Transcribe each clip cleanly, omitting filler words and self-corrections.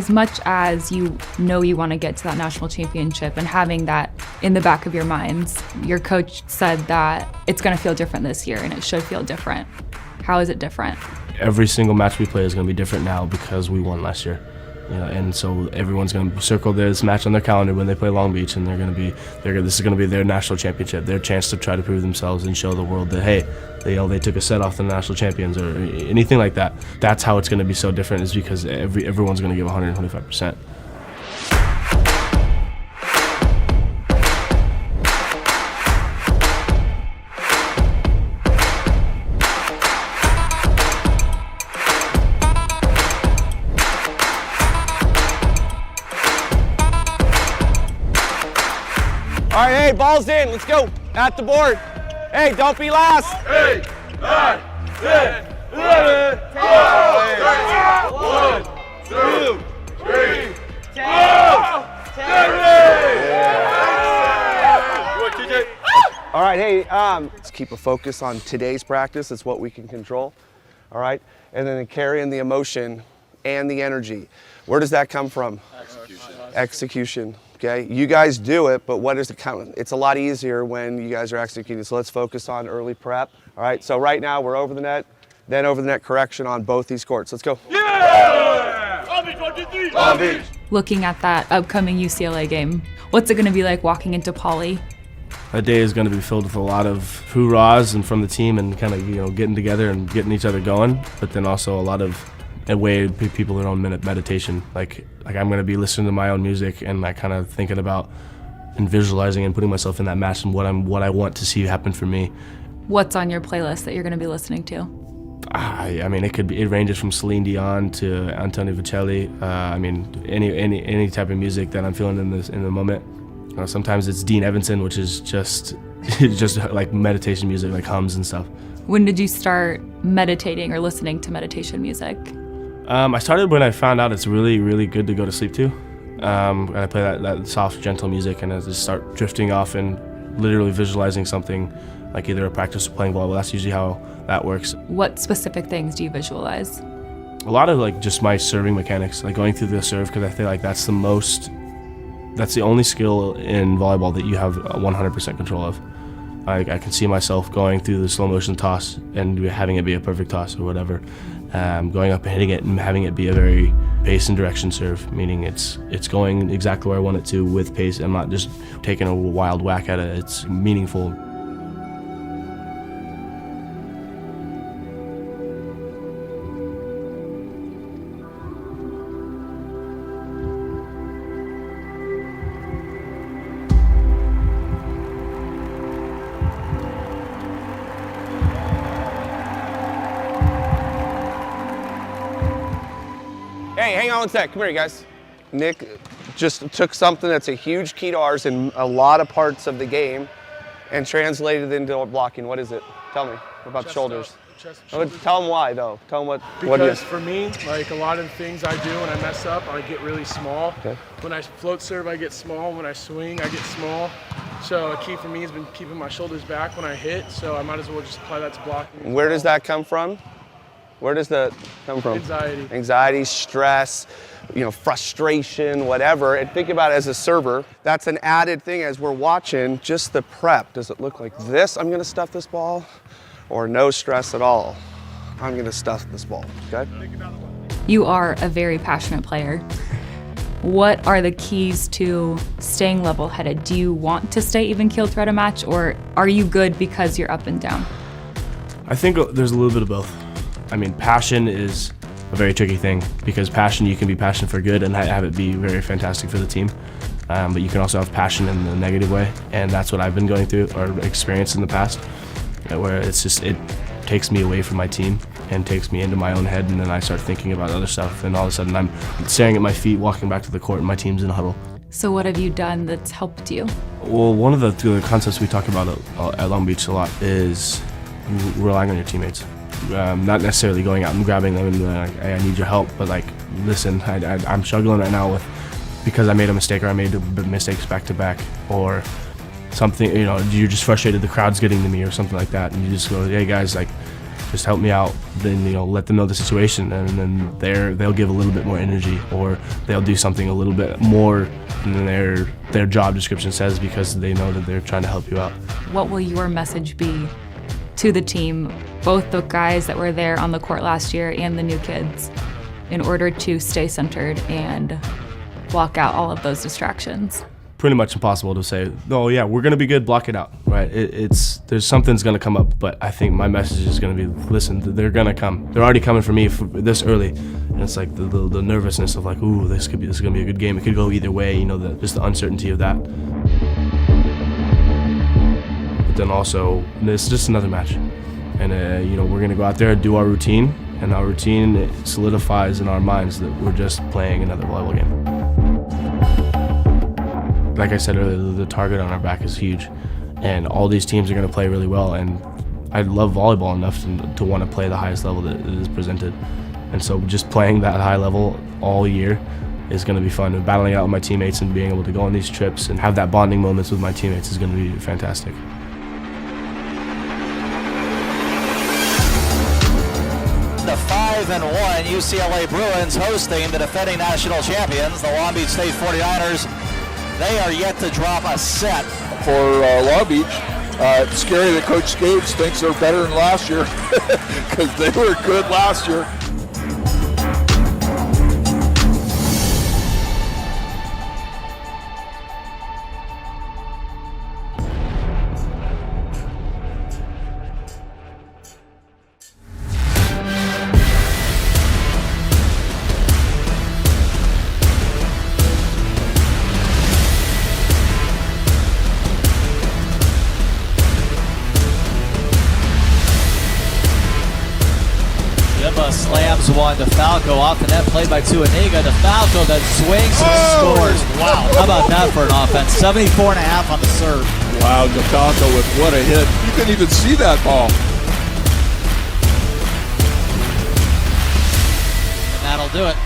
as much as you know you want to get to that national championship and having that in the back of your minds, your coach said that it's going to feel different this year and it should feel different. How is it different? Every single match we play is going to be different now because we won last year. And so everyone's going to circle this match on their calendar when they play Long Beach, and this is going to be their national championship, their chance to try to prove themselves and show the world that, hey, they took a set off the national champions or anything like that. That's how it's going to be so different, is because everyone's going to give 125%. All right, hey, ball's in. Let's go. At the board. Hey, don't be last. 8, 9, 10, 11, 12, 1, 2, 3, 4, 10. All right, hey, let's keep a focus on today's practice. It's what we can control. All right, and then carrying the emotion and the energy. Where does that come from? Execution. Okay, you guys do it, but what does it count? It's a lot easier when you guys are executing. So let's focus on early prep. All right, so right now we're over the net, then over the net correction on both these courts. Let's go. Yeah! Long Beach, 1, 2, 3. Long Beach. Looking at that upcoming UCLA game, what's it going to be like walking into Poly? That day is going to be filled with a lot of hoorahs and from the team and kind of getting together and getting each other going, but then also a lot of way people their own meditation. Like I'm going to be listening to my own music and like kind of thinking about and visualizing and putting myself in that match and what I want to see happen for me. What's on your playlist that you're going to be listening to? I mean, it ranges from Celine Dion to Antonio Vicelli. I mean, any type of music that I'm feeling in the moment. Sometimes it's Dean Evanson, which is just like meditation music, like hums and stuff. When did you start meditating or listening to meditation music? I started when I found out it's really, really good to go to sleep to. And I play that soft, gentle music, and I just start drifting off and literally visualizing something, like either a practice or playing volleyball. That's usually how that works. What specific things do you visualize? A lot of like just my serving mechanics, like going through the serve, because I feel like that's the only skill in volleyball that you have 100% control of. I can see myself going through the slow motion toss and having it be a perfect toss or whatever. Going up and hitting it and having it be a very pace and direction serve, meaning it's going exactly where I want it to with pace. I'm not just taking a wild whack at it. It's meaningful. Hey, hang on one sec. Come here, you guys. Nick just took something that's a huge key to ours in a lot of parts of the game and translated it into blocking. What is it? Tell me about the shoulders. Tell them why, though. Tell them what. Because for me, like a lot of the things I do when I mess up, I get really small. Okay. When I float serve, I get small. When I swing, I get small. So a key for me has been keeping my shoulders back when I hit. So I might as well just apply that to blocking. Where does that come from? Where does that come from? Anxiety. Anxiety, stress, frustration, whatever. And think about it as a server. That's an added thing as we're watching, just the prep. Does it look like this? I'm gonna stuff this ball, or no stress at all? I'm gonna stuff this ball, okay? You are a very passionate player. What are the keys to staying level-headed? Do you want to stay even-keeled throughout a match, or are you good because you're up and down? I think there's a little bit of both. I mean, passion is a very tricky thing, because passion, you can be passionate for good and have it be very fantastic for the team. But you can also have passion in the negative way, and that's what I've been going through or experienced in the past, where it takes me away from my team and takes me into my own head, and then I start thinking about other stuff, and all of a sudden I'm staring at my feet, walking back to the court, and my team's in a huddle. So what have you done that's helped you? Well, one of the concepts we talk about at Long Beach a lot is relying on your teammates. Not necessarily going out and grabbing them and hey, I need your help, but like, listen, I'm struggling right now because I made a mistake, or I made mistakes back to back, or something, you're just frustrated, the crowd's getting to me or something like that, and you just go, hey guys, like, just help me out. Then let them know the situation, and then they'll give a little bit more energy, or they'll do something a little bit more than their job description says, because they know that they're trying to help you out. What will your message be to the team, both the guys that were there on the court last year and the new kids, in order to stay centered and block out all of those distractions? Pretty much impossible to say, oh yeah, we're gonna be good, block it out, right? There's something's gonna come up, but I think my message is gonna be, listen, they're gonna come. They're already coming for me this early, and it's like the nervousness of like, ooh, this is gonna be a good game. It could go either way, just the uncertainty of that. But then also, it's just another match, and we're gonna go out there and do our routine, and our routine, it solidifies in our minds that we're just playing another volleyball game. Like I said earlier, the target on our back is huge, and all these teams are going to play really well, and I love volleyball enough to want to play the highest level that is presented. And so just playing that high level all year is going to be fun, and battling out with my teammates and being able to go on these trips and have that bonding moments with my teammates is going to be fantastic. The 5-1 UCLA Bruins hosting the defending national champions, the Long Beach State 49ers. They are yet to drop a set. For Long Beach, it's scary that Coach Skates thinks they're better than last year, because they were good last year. Slams one to Falco off the net, played by Tuaniga. To Falco that swings and scores. Wow, how about that for an offense? 74.5 on the serve. Wow, DeFalco with what a hit. You couldn't even see that ball. And that'll do it.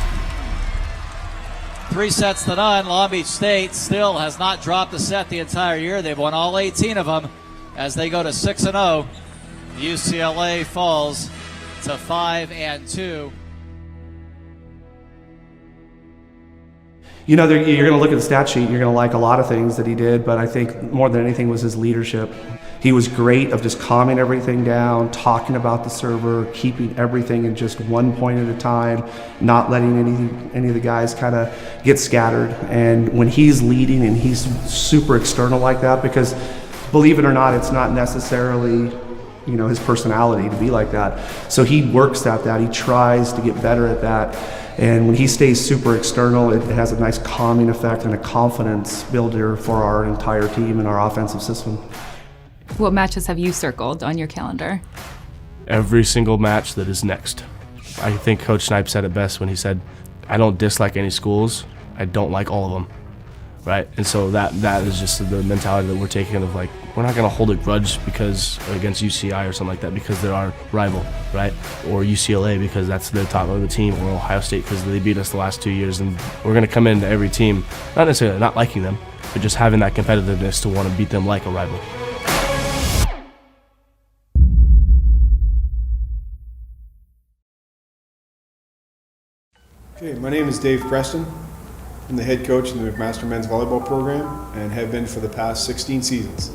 3-0. Long Beach State still has not dropped a set the entire year. They've won all 18 of them as they go to 6-0. UCLA falls to 5-2. You're going to look at the stat sheet, you're going to like a lot of things that he did, but I think more than anything was his leadership. He was great of just calming everything down, talking about the server, keeping everything in just one point at a time, not letting any of the guys kind of get scattered. And when he's leading and he's super external like that, because believe it or not, it's not necessarily his personality to be like that. So he works at that. He tries to get better at that. And when he stays super external, it has a nice calming effect and a confidence builder for our entire team and our offensive system. What matches have you circled on your calendar? Every single match that is next. I think Coach Snipe said it best when he said, I don't dislike any schools, I don't like all of them. Right, and so that is just the mentality that we're taking of like, we're not going to hold a grudge because against UCI or something like that because they're our rival, right? Or UCLA because that's the top of the team, or Ohio State because they beat us the last 2 years, and we're going to come into every team, not necessarily not liking them, but just having that competitiveness to want to beat them like a rival. Okay, my name is Dave Preston. I'm the head coach in the McMaster men's volleyball program and have been for the past 16 seasons.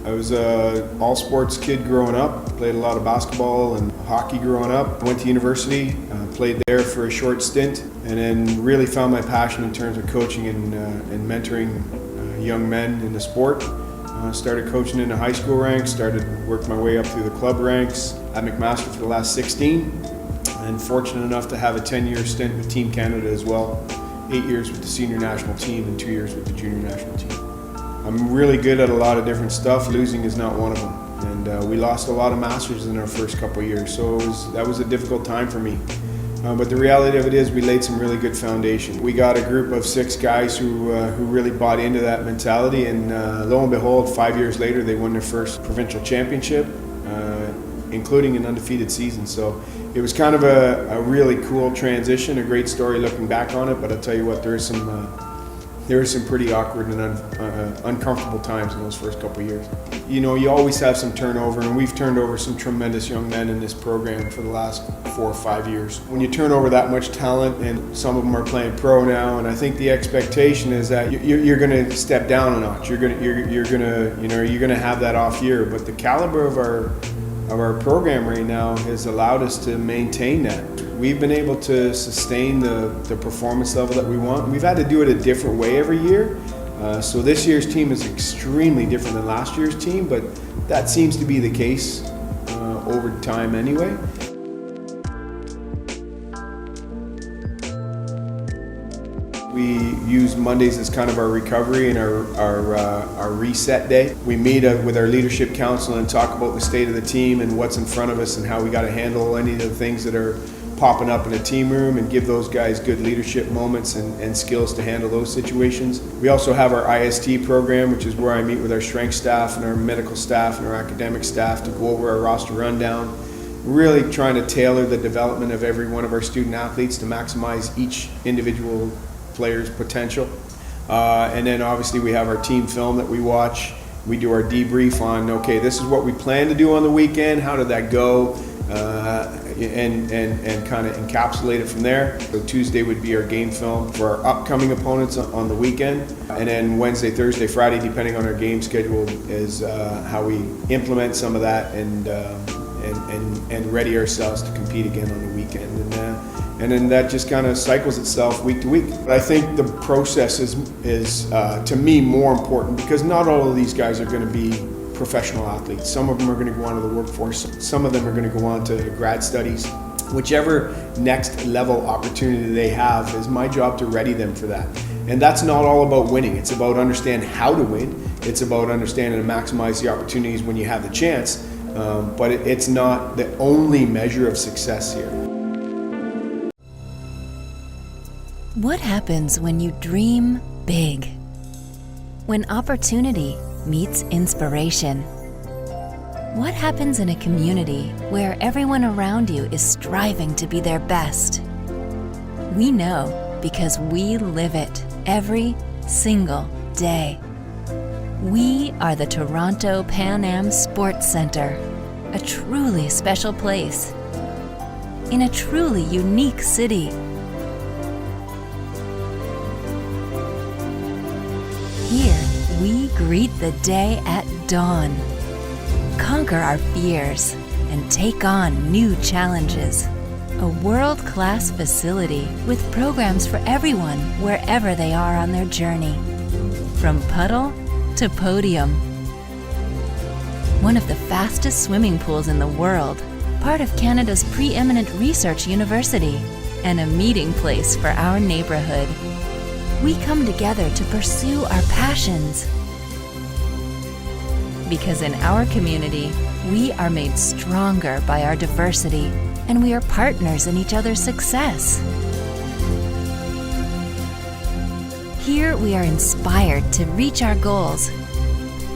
I was an all-sports kid growing up, played a lot of basketball and hockey growing up. I went to university, played there for a short stint, and then really found my passion in terms of coaching and mentoring young men in the sport. Started coaching in the high school ranks, started working my way up through the club ranks at McMaster for the last 16, and fortunate enough to have a 10-year stint with Team Canada as well. 8 years with the senior national team and 2 years with the junior national team. I'm really good at a lot of different stuff. Losing is not one of them. And we lost a lot of masters in our first couple of years, so that was a difficult time for me. But the reality of it is we laid some really good foundation. We got a group of 6 guys who really bought into that mentality, and lo and behold, 5 years later they won their first provincial championship, including an undefeated season. So it was kind of a really cool transition, a great story looking back on it, but I'll tell you what, there's there were some pretty awkward and uncomfortable times in those first couple of years. You know, you always have some turnover, and we've turned over some tremendous young men in this program for the last 4 or 5 years. When you turn over that much talent, and some of them are playing pro now, and I think the expectation is that you're going to step down a notch. You're going to have that off year. But the caliber of our program right now has allowed us to maintain that. We've been able to sustain the performance level that we want. We've had to do it a different way every year. So this year's team is extremely different than last year's team, but that seems to be the case over time anyway. We use Mondays as kind of our recovery and our reset day. We meet with our leadership council and talk about the state of the team and what's in front of us and how we got to handle any of the things that are popping up in a team room, and give those guys good leadership moments and skills to handle those situations. We also have our IST program, which is where I meet with our strength staff and our medical staff and our academic staff to go over our roster rundown, really trying to tailor the development of every one of our student athletes to maximize each individual player's potential. And then obviously we have our team film that we watch. We do our debrief on, okay, this is what we plan to do on the weekend, how did that go? And kind of encapsulate it from there. So Tuesday would be our game film for our upcoming opponents on the weekend, and then Wednesday, Thursday, Friday, depending on our game schedule, is how we implement some of that and ready ourselves to compete again on the weekend. And then that just kind of cycles itself week to week. But I think the process is to me more important, because not all of these guys are going to be professional athletes. Some of them are going to go on to the workforce. Some of them are going to go on to grad studies. Whichever next level opportunity they have, is my job to ready them for that. And that's not all about winning. It's about understanding how to win. It's about understanding to maximize the opportunities when you have the chance. But it's not the only measure of success here. What happens when you dream big? When opportunity meets inspiration? What happens in a community where everyone around you is striving to be their best? We know because we live it every single day. We are the Toronto Pan Am Sports Centre, a truly special place in a truly unique city. Here, we greet the day at dawn, conquer our fears, and take on new challenges. A world-class facility with programs for everyone wherever they are on their journey. From puddle to podium. One of the fastest swimming pools in the world, part of Canada's preeminent research university, and a meeting place for our neighborhood. We come together to pursue our passions. Because in our community, we are made stronger by our diversity, and we are partners in each other's success. Here we are inspired to reach our goals.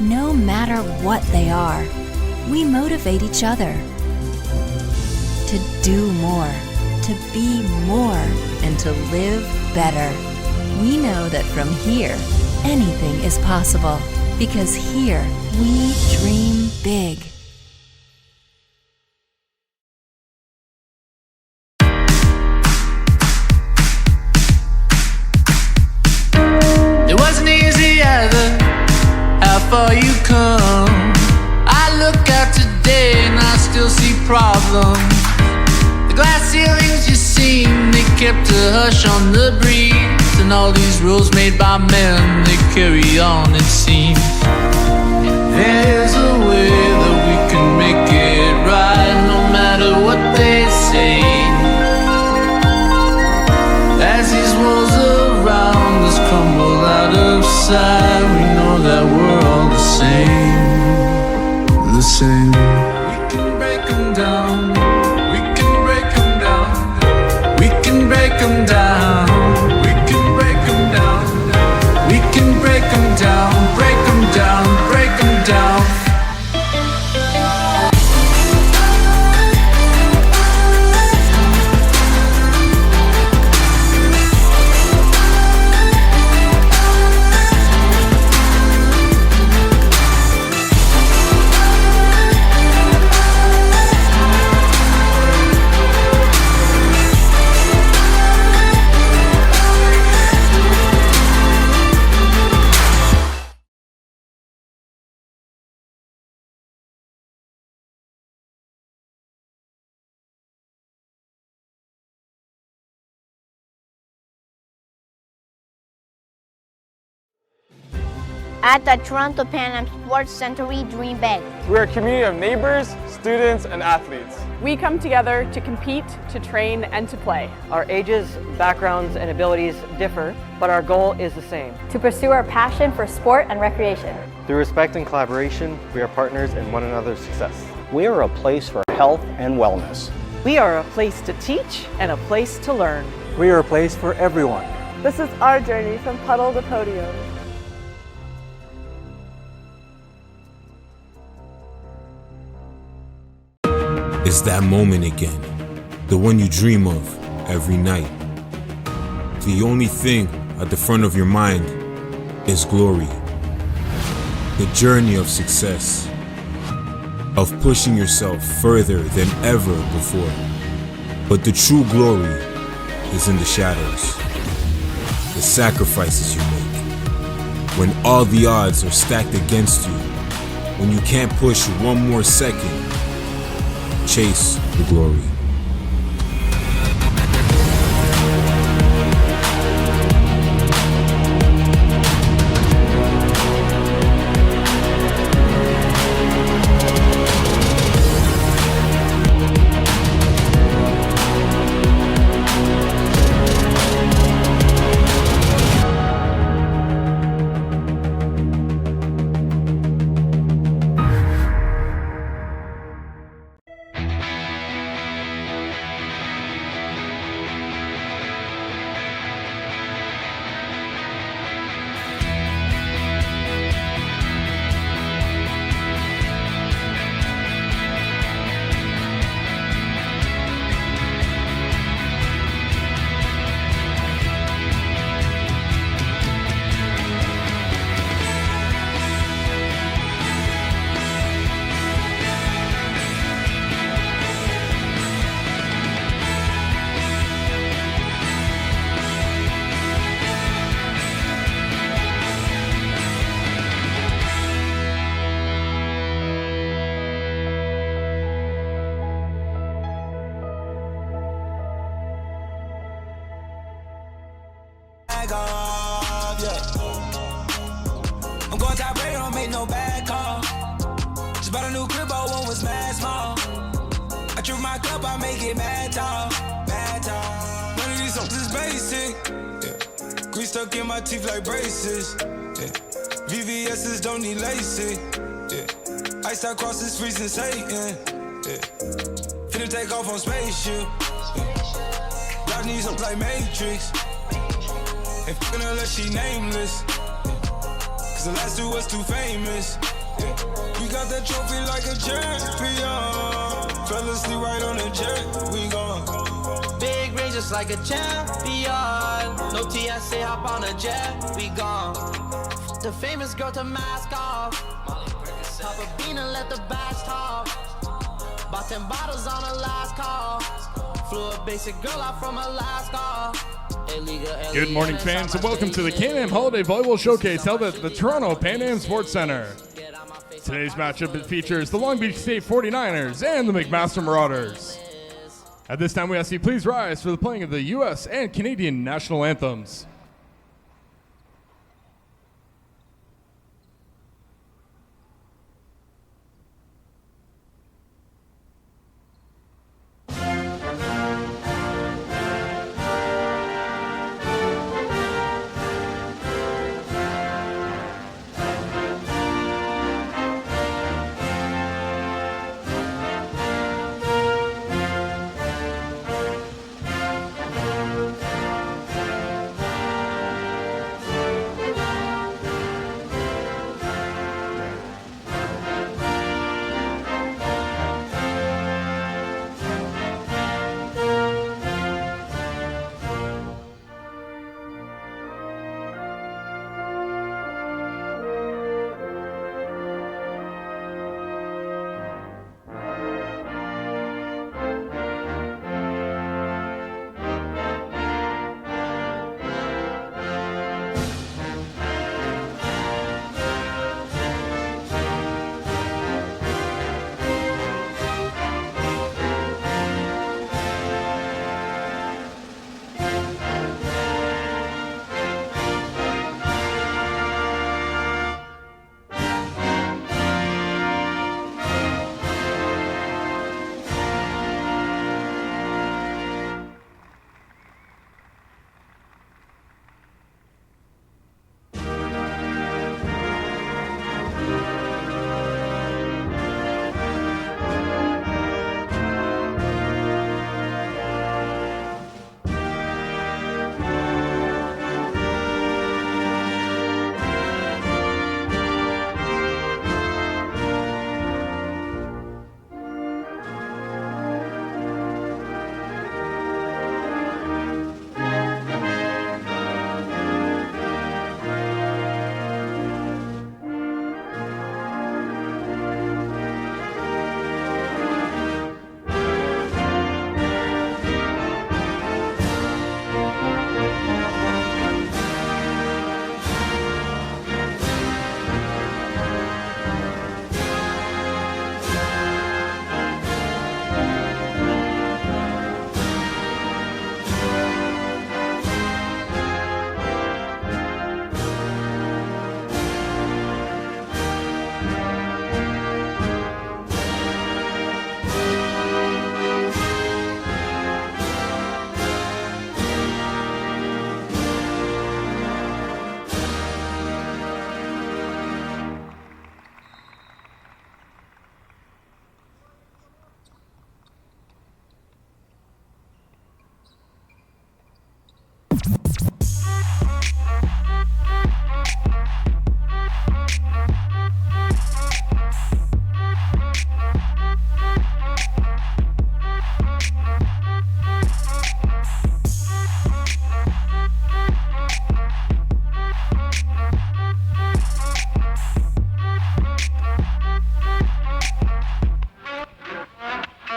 No matter what they are, we motivate each other to do more, to be more, and to live better. We know that from here, anything is possible, because here we dream big. It wasn't easy either, how far you come. I look out today and I still see problems. The glass ceilings you seen, they kept a hush on the breeze. And all these rules made by men, they carry on, it seems. There's a way that we can make it right, no matter what they say. As these walls around us crumble out of sight, we know that we're all the same, the same. We can break them down, we can break them down, we can break them down. We can break them down, break them down, break them down. At the Toronto Pan Am Sports Center, we dream big. We're a community of neighbors, students, and athletes. We come together to compete, to train, and to play. Our ages, backgrounds, and abilities differ, but our goal is the same. To pursue our passion for sport and recreation. Through respect and collaboration, we are partners in one another's success. We are a place for health and wellness. We are a place to teach and a place to learn. We are a place for everyone. This is our journey from puddle to podium. It's that moment again, the one you dream of every night. The only thing at the front of your mind is glory. The journey of success, of pushing yourself further than ever before. But the true glory is in the shadows, the sacrifices you make. When all the odds are stacked against you, when you can't push one more second, chase the glory. I'm going top rate, don't make no bad call. Just bought a new crib, but one was mad small. I trip my cup, I make it mad tall, mad tall. None of these songs is basic. Yeah. Grease stuck in my teeth like braces. Yeah. VVS's don't need lacy. Yeah. Ice out cross is freezing Satan. Yeah. Finna take off on spaceship. Yeah. Y'all need something like Matrix. Ain't fucking unless she nameless. Cause the last two was too famous. We got that trophy like a champion. Fell asleep right on the jet, we gone. Big range just like a champion. No TSA, hop on a jet, we gone. The famous girl to mask off. Pop a bean and let the bags talk. Bought 10 bottles on a last call. Flew a basic girl out from Alaska. Good morning, fans, and welcome to the Can-Am Holiday Volleyball Showcase held at the Toronto Pan Am Sports Center. Today's matchup features the Long Beach State 49ers and the McMaster Marauders. At this time, we ask you please rise for the playing of the U.S. and Canadian national anthems.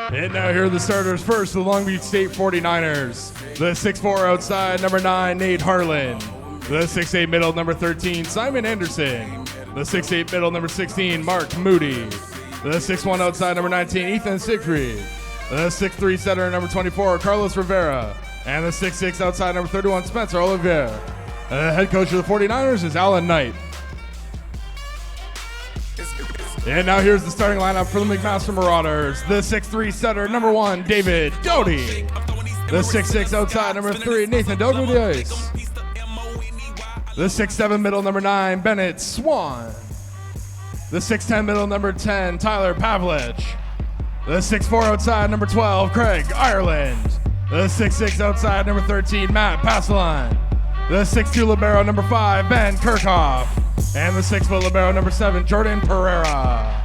And now here are the starters. First, the Long Beach State 49ers. The 6'4" outside, number 9, Nate Harlan. The 6'8" middle, number 13, Simon Anderson. The 6'8" middle, number 16, Mark Moody. The 6'1" outside, number 19, Ethan Siegfried. The 6'3" center, number 24, Carlos Rivera. And the 6'6" outside, number 31, Spencer Olivier. The head coach of the 49ers is Alan Knight. And now here's the starting lineup for the McMaster Marauders. The 6'3" center, number 1, David Doty. The 6'6" outside, number 3, Nathan Delgadius. The 6'7" middle, number 9, Bennett Swan. The 6'10" middle, number 10, Tyler Pavlich. The 6'4" outside, number 12, Craig Ireland. The 6'6" outside, number 13, Matt Passaline. The 6'2" libero, number 5, Ben Kirchhoff. And the 6' libero, number 7, Jordan Pereira.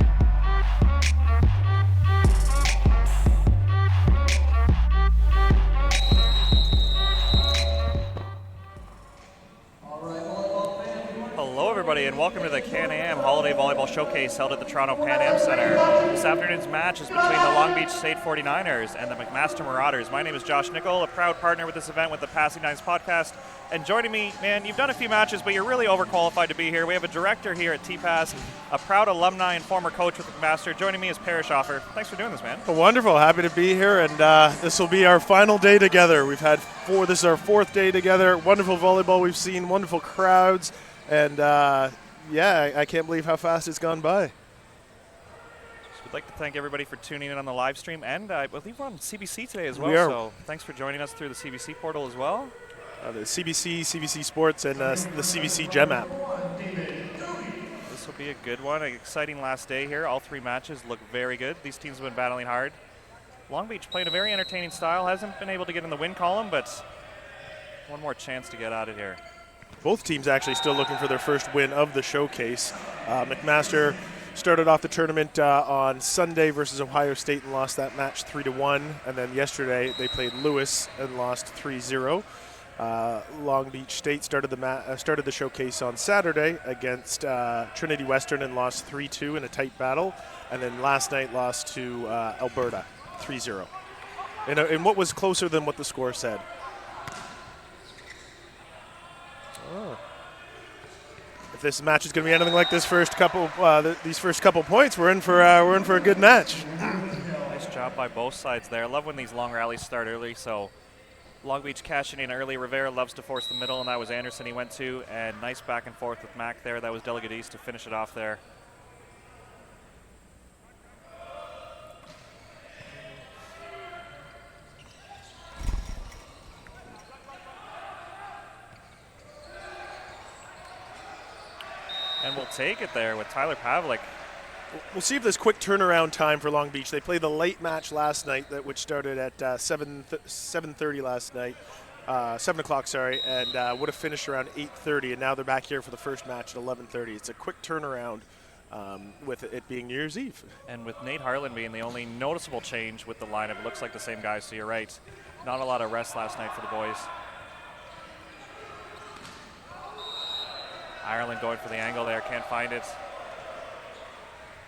Hello everybody and welcome to the Can-Am Holiday Volleyball Showcase held at the Toronto Pan Am Center. This afternoon's match is between the Long Beach State 49ers and the McMaster Marauders. My name is Josh Nickel, a proud partner with this event with the Passing Nines podcast. And joining me, man, you've done a few matches, but you're really overqualified to be here. We have a director here at TPAS, a proud alumni and former coach with McMaster. Joining me is Parrish Offer. Thanks for doing this, man. Wonderful. Happy to be here, and this will be our final day together. We've had this is our 4th day together. Wonderful volleyball we've seen, wonderful crowds, and yeah, I can't believe how fast it's gone by. We'd like to thank everybody for tuning in on the live stream, and I believe we're on CBC today as well, We are. So thanks for joining us through the CBC portal as well. The CBC, CBC Sports, and the CBC Gem app. This will be a good one, an exciting last day here. All 3 matches look very good. These teams have been battling hard. Long Beach playing a very entertaining style, hasn't been able to get in the win column, but one more chance to get out of here. Both teams actually still looking for their first win of the showcase. McMaster started off the tournament on Sunday versus Ohio State and lost that match 3-1, and then yesterday they played Lewis and lost 3-0. Long Beach State started the showcase on Saturday against Trinity Western and lost 3-2 in a tight battle, and then last night lost to Alberta 3-0 in what was closer than what the score said. Oh. If this match is going to be anything like this first couple, these first couple points, we're in for a good match. Nice job by both sides there. I love when these long rallies start early. So Long Beach cashing in early. Rivera loves to force the middle, and that was Anderson he went to. And nice back and forth with Mac there. That was Delgadis to finish it off there. And we'll take it there with Tyler Pavlik. We'll see if there's quick turnaround time for Long Beach. They played the late match last night, which started at 7:30 last night, 7 o'clock, sorry, and would have finished around 8:30. And now they're back here for the first match at 11:30. It's a quick turnaround with it being New Year's Eve. And with Nate Harlan being the only noticeable change with the lineup, it looks like the same guys. So you're right, not a lot of rest last night for the boys. Ireland going for the angle there, can't find it.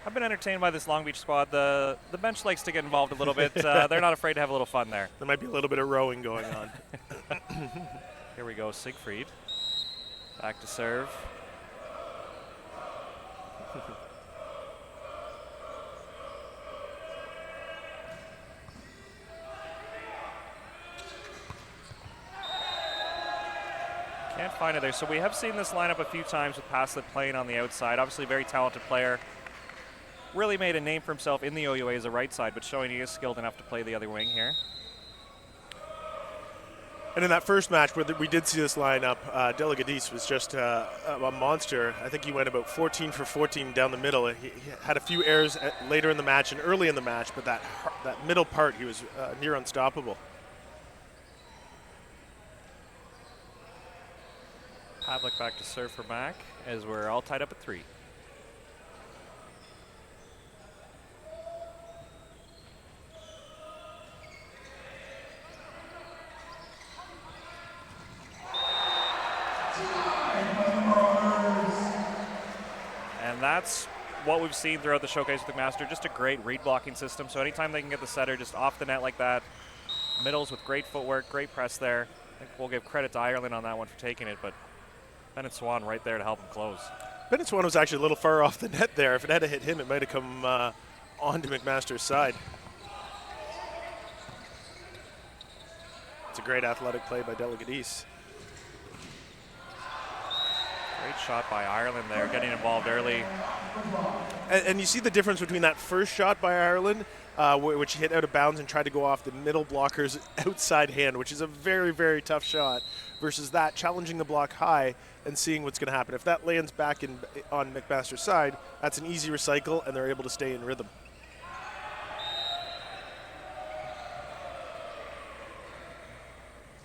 I've been entertained by this Long Beach squad. The bench likes to get involved a little bit. They're not afraid to have a little fun there. There might be a little bit of rowing going on. Here we go, Siegfried. Back to serve. Can't find it there. So we have seen this lineup a few times with Paslet playing on the outside. Obviously a very talented player. Really made a name for himself in the OUA as a right side, but showing he is skilled enough to play the other wing here. And in that first match where we did see this lineup, Delgadis was just a monster. I think he went about 14 for 14 down the middle. He had a few errors later in the match and early in the match, but that middle part he was near unstoppable. Havlik back to serve for Mac as we're all tied up at 3. And that's what we've seen throughout the showcase with McMaster, just a great read blocking system. So anytime they can get the setter just off the net like that, middles with great footwork, great press there. I think we'll give credit to Ireland on that one for taking it, but Bennett Swan right there to help him close. Bennett Swan was actually a little far off the net there. If it had hit him, it might have come onto McMaster's side. It's a great athletic play by Delegate East. Great shot by Ireland there, getting involved early. And you see the difference between that first shot by Ireland, which hit out of bounds and tried to go off the middle blocker's outside hand, which is a very, very tough shot, versus that challenging the block high and seeing what's going to happen. If that lands back on McMaster's side, that's an easy recycle, and they're able to stay in rhythm.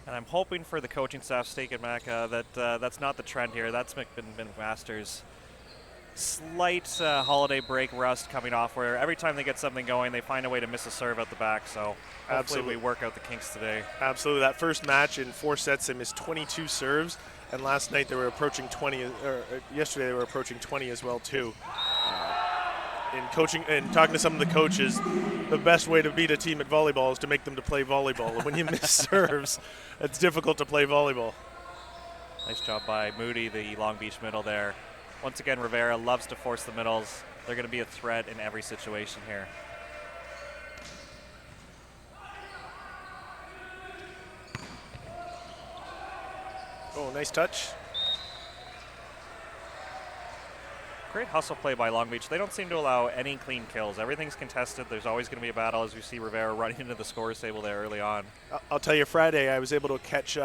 And I'm hoping for the coaching staff's sake at Mac that that's not the trend here. That's McMaster's slight holiday break rust coming off, where every time they get something going, they find a way to miss a serve out the back. So hopefully we work out the kinks today. Absolutely. That first match in 4 sets, they missed 22 serves, and last night they were approaching 20, or yesterday they were approaching 20 as well too. In coaching and talking to some of the coaches, the best way to beat a team at volleyball is to make them to play volleyball. And when you miss serves, it's difficult to play volleyball. Nice job by Moody, the Long Beach middle there. Once again, Rivera loves to force the middles. They're going to be a threat in every situation here. Oh, nice touch. Great hustle play by Long Beach. They don't seem to allow any clean kills. Everything's contested. There's always going to be a battle, as we see Rivera running into the scorer's table there early on. I'll tell you, Friday I was able to catch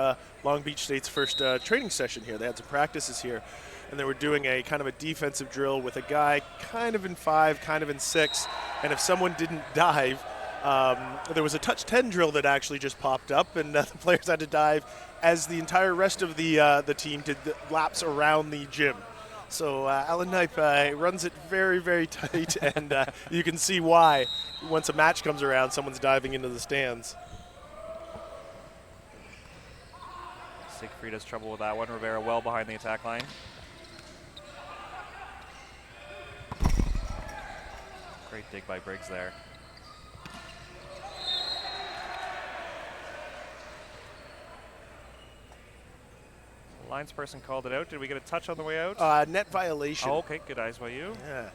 Long Beach State's first training session here. They had some practices here, and they were doing a kind of a defensive drill with a guy kind of in 5, kind of in 6, and if someone didn't dive, there was a touch 10 drill that actually just popped up, and the players had to dive as the entire rest of the team did the laps around the gym. So Alan Knipe runs it very, very tight, and you can see why. Once a match comes around, someone's diving into the stands. Siegfried has trouble with that one. Rivera well behind the attack line. Great dig by Briggs there. Linesperson called it out. Did we get a touch on the way out? Net violation. Oh, okay, good eyes by you. Yeah.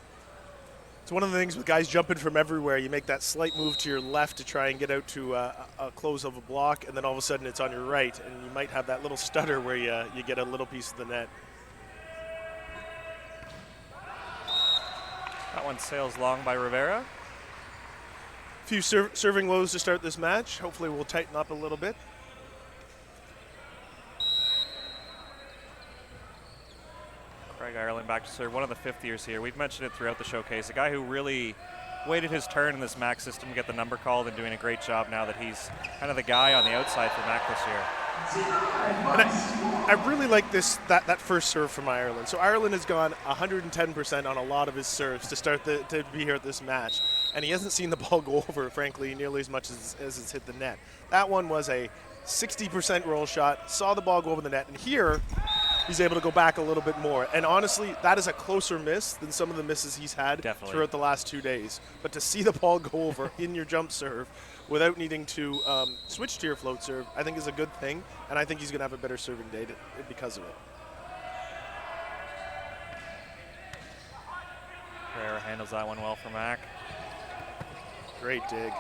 It's one of the things with guys jumping from everywhere. You make that slight move to your left to try and get out to a close of a block, and then all of a sudden it's on your right, and you might have that little stutter where you get a little piece of the net. That one sails long by Rivera. A few serving lows to start this match. Hopefully we'll tighten up a little bit. Craig Ireland back to serve, one of the 5th years here. We've mentioned it throughout the showcase. A guy who really waited his turn in this MAC system to get the number called, and doing a great job now that he's kind of the guy on the outside for MAC this year. And I really like that first serve from Ireland. So Ireland has gone 110% on a lot of his serves to start to be here at this match, and he hasn't seen the ball go over, frankly, nearly as much as it's hit the net. That one was a 60% roll shot, saw the ball go over the net, and here he's able to go back a little bit more. And honestly, that is a closer miss than some of the misses he's had throughout the last 2 days. But to see the ball go over in your jump serve without needing to switch to your float serve, I think is a good thing. And I think he's going to have a better serving day because of it. Pereira handles that one well for Mac. Great dig.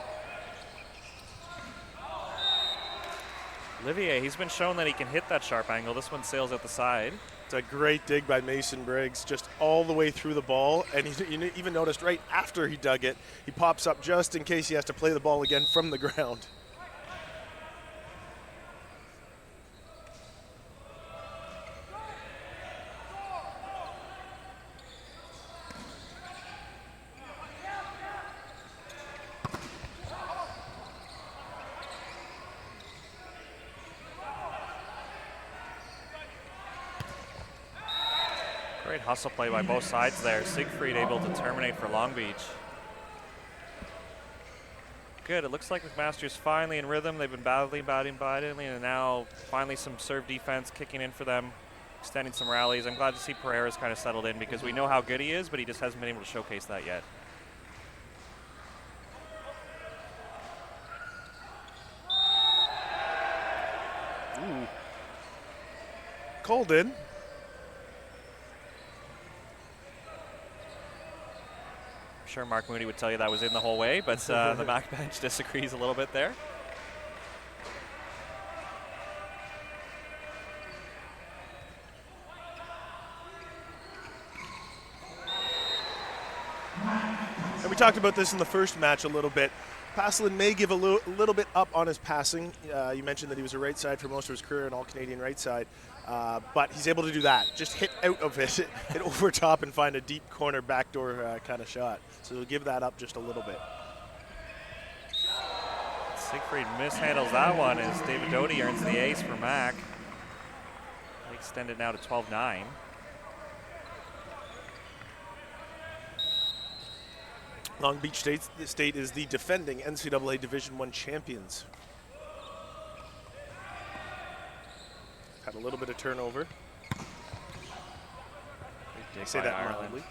Olivier, he's been shown that he can hit that sharp angle. This one sails out the side. It's a great dig by Mason Briggs, just all the way through the ball. And you even noticed right after he dug it, he pops up just in case he has to play the ball again from the ground. Great hustle play by both sides there. Siegfried able to terminate for Long Beach. Good, it looks like McMaster's finally in rhythm. They've been batting, and now finally some serve defense kicking in for them, extending some rallies. I'm glad to see Pereira's kind of settled in because we know how good he is, but he just hasn't been able to showcase that yet. Ooh. Called in. I'm sure Mark Mooney would tell you that was in the whole way, but the back bench disagrees a little bit there. And we talked about this in the first match a little bit. Paslin may give a little bit up on his passing. You mentioned that he was a right side for most of his career, an all-Canadian right side. But he's able to do that. Just hit out of it, hit over top and find a deep corner backdoor kind of shot. So he'll give that up just a little bit. Siegfried mishandles that one as David Doty earns the ace for Mac. They extend it now to 12-9. Long Beach State is the defending NCAA Division I champions. Had a little bit of turnover. Say that mildly.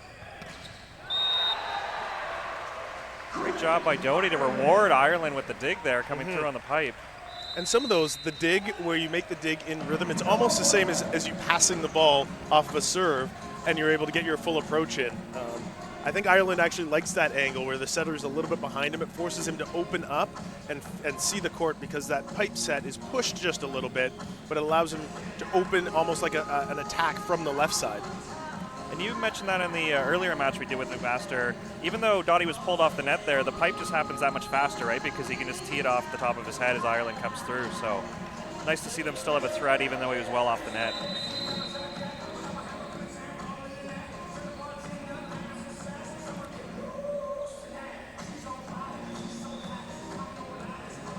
Great job by Doty to reward Ireland with the dig there, coming through on the pipe. And some of those, the dig where you make the dig in rhythm, it's almost the same as you passing the ball off of a serve and you're able to get your full approach in. I think Ireland actually likes that angle where the setter is a little bit behind him. It forces him to open up and see the court because that pipe set is pushed just a little bit, but it allows him to open almost like an attack from the left side. And you mentioned that in the earlier match we did with McMaster. Even though Doty was pulled off the net there, the pipe just happens that much faster, right? Because he can just tee it off the top of his head as Ireland comes through. So nice to see them still have a threat even though he was well off the net.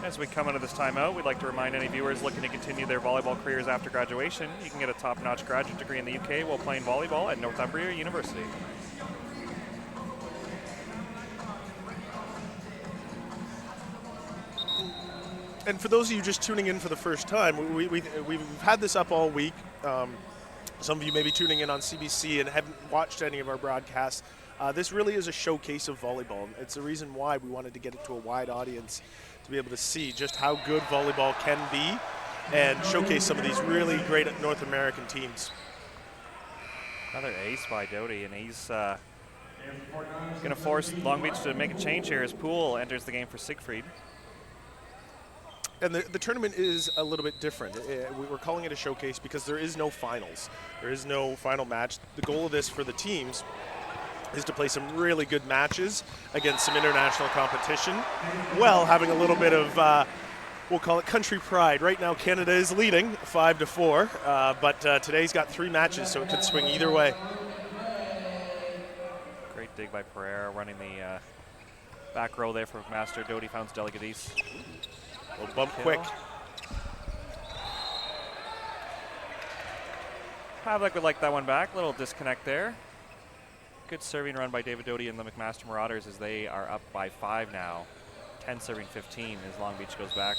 As we come into this timeout, we'd like to remind any viewers looking to continue their volleyball careers after graduation, you can get a top-notch graduate degree in the UK while playing volleyball at Northumbria University. And for those of you just tuning in for the first time, we've had this up all week. Some of you may be tuning in on CBC and haven't watched any of our broadcasts. This really is a showcase of volleyball. It's the reason why we wanted to get it to a wide audience, to be able to see just how good volleyball can be and showcase some of these really great North American teams. Another ace by Doty, and he's going to force Long Beach to make a change here as Poole enters the game for Siegfried. And the tournament is a little bit different. We're calling it a showcase because there is no finals. There is no final match. The goal of this for the teams is to play some really good matches against some international competition, while having a little bit of, we'll call it country pride. Right now, Canada is leading 5-4, but today's got 3 matches, so it could swing either way. Great dig by Pereira, running the back row there for McMaster. Doty founds Delegatis. Little bump quick. Pavlik would like that one back. Little disconnect there. Good serving run by David Doty and the McMaster Marauders as they are up by 5 now. 10 serving 15 as Long Beach goes back.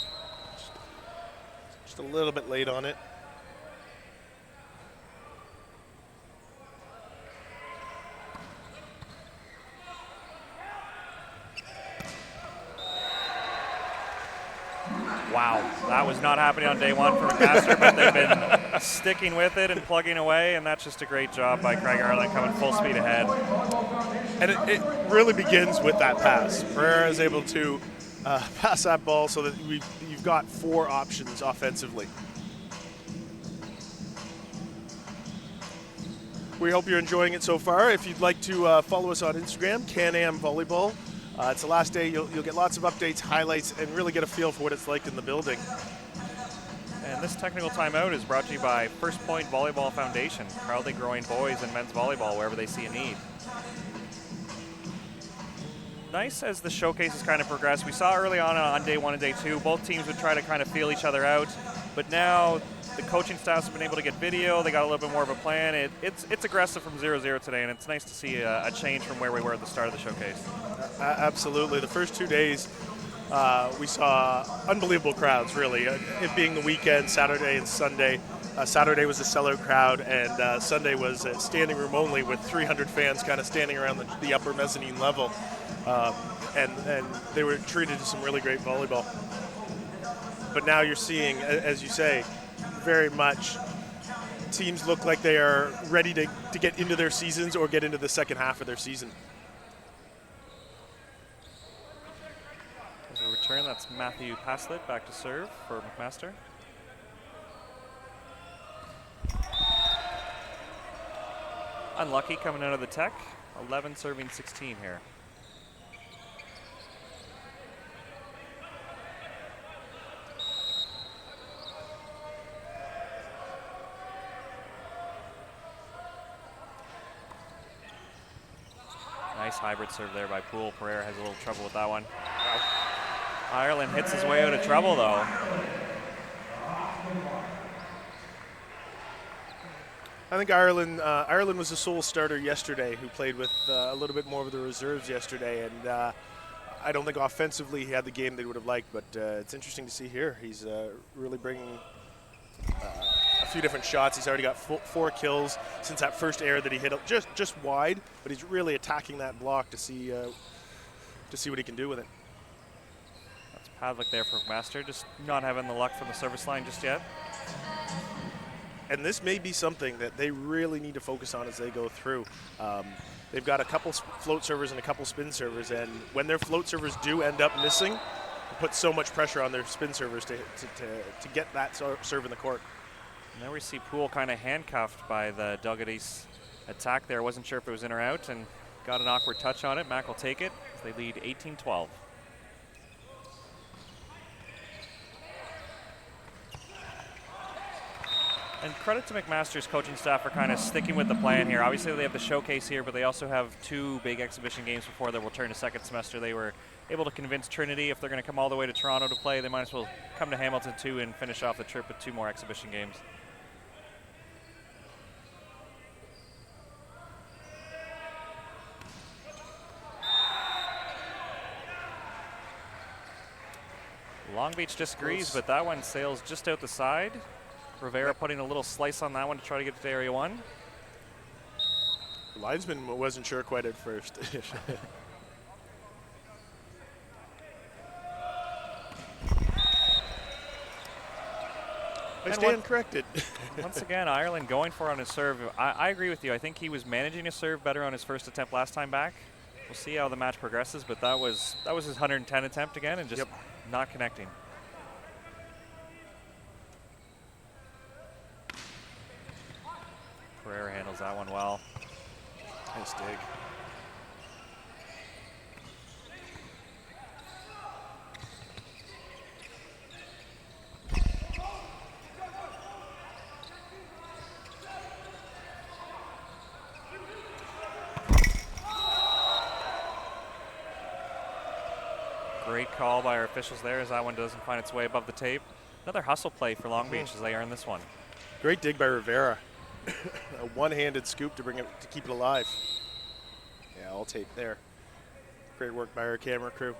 Just a little bit late on it. Wow, that was not happening on day one for McMaster, but they've been sticking with it and plugging away, and that's just a great job by Craig Ireland coming full speed ahead. And it really begins with that pass. Pereira is able to pass that ball so that you've got 4 options offensively. We hope you're enjoying it so far. If you'd like to follow us on Instagram, Can-Am Volleyball. It's the last day. You'll get lots of updates, highlights, and really get a feel for what it's like in the building. And this technical timeout is brought to you by First Point Volleyball Foundation, proudly growing boys and men's volleyball wherever they see a need. Nice as the showcases kind of progress. We saw early on day 1 and day 2, both teams would try to kind of feel each other out, but now the coaching staff's been able to get video. They got a little bit more of a plan. It's aggressive from 0-0 today, and it's nice to see a change from where we were at the start of the showcase. Absolutely. The first 2 days, we saw unbelievable crowds, really. It being the weekend, Saturday and Sunday. Saturday was a sellout crowd, and Sunday was standing room only with 300 fans kind of standing around the upper mezzanine level. And they were treated to some really great volleyball. But now you're seeing, as you say, very much teams look like they are ready to get into their seasons or get into the second half of their season. As a return, that's Matthew Paslet back to serve for McMaster. Unlucky coming out of the tech. 11 serving 16 here. Nice hybrid serve there by Poole. Pereira has a little trouble with that one. Ireland hits his way out of trouble, though. I think Ireland was the sole starter yesterday who played with a little bit more of the reserves yesterday, and I don't think offensively he had the game they would have liked, but it's interesting to see here. He's really bringing a few different shots. He's already got 4 kills since that first air that he hit just wide, but he's really attacking that block to see what he can do with it. That's Pavlik there for McMaster, just not having the luck from the service line just yet. And this may be something that they really need to focus on as they go through. They've got a couple float servers and a couple spin servers, and when their float servers do end up missing, it puts so much pressure on their spin servers to get that serve in the court. And there we see Poole kind of handcuffed by the Dalgidis attack there. Wasn't sure if it was in or out, and got an awkward touch on it. Mac will take it as they lead 18-12. And credit to McMaster's coaching staff for kind of sticking with the plan here. Obviously, they have the showcase here, but they also have 2 big exhibition games before their return to second semester. They were able to convince Trinity if they're going to come all the way to Toronto to play, they might as well come to Hamilton too and finish off the trip with 2 more exhibition games. Long Beach disagrees, but that one sails just out the side. Rivera putting a little slice on that one to try to get to area 1. The linesman wasn't sure quite at first. I stand corrected. Once again, Ireland going for it on his serve. I agree with you. I think he was managing his serve better on his first attempt last time back. We'll see how the match progresses, but that was his 110 attempt again and just not connecting. Pereira handles that one well. Nice dig. Great call by our officials there as that one doesn't find its way above the tape. Another hustle play for Long Beach as they earn this one. Great dig by Rivera. A one-handed scoop to keep it alive. Yeah, all tape there. Great work by our camera crew.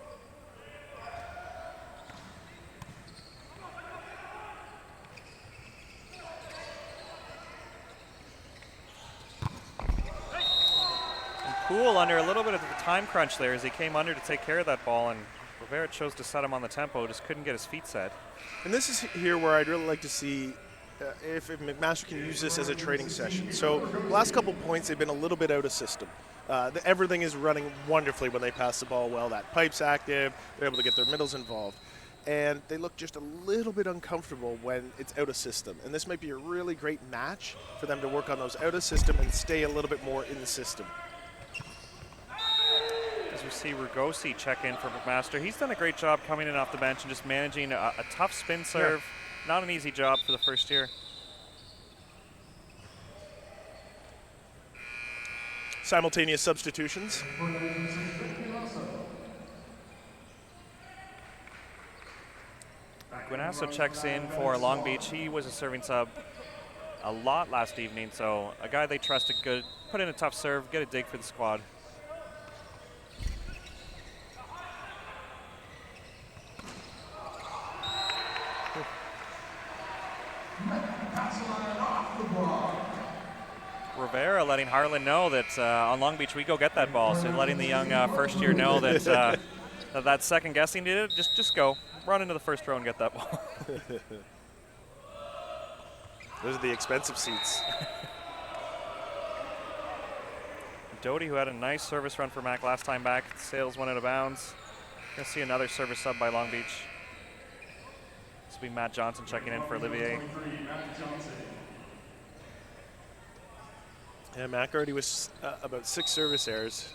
And Poole under a little bit of a time crunch there as he came under to take care of that ball, and Rivera chose to set him on the tempo, just couldn't get his feet set. And this is here where I'd really like to see if McMaster can use this as a training session. So the last couple points, they've been a little bit out of system. Everything is running wonderfully when they pass the ball well. That pipe's active. They're able to get their middles involved. And they look just a little bit uncomfortable when it's out of system. And this might be a really great match for them to work on those out of system and stay a little bit more in the system. As we see Rugosi check in for McMaster, he's done a great job coming in off the bench and just managing a tough spin serve. Yeah. Not an easy job for the first year. Simultaneous substitutions. Guanasso checks in for Long Beach. He was a serving sub a lot last evening, so a guy they trusted good. Put in a tough serve, get a dig for the squad. Rivera letting Harlan know that on Long Beach we go get that ball. So letting the young first year know that that second guessing did it. Just go run into the first row and get that ball. Those are the expensive seats. Doty, who had a nice service run for Mac last time back, sails one out of bounds. Gonna see another service sub by Long Beach. This will be Matt Johnson checking in for Olivier. Yeah, Mac already was about 6 service errors.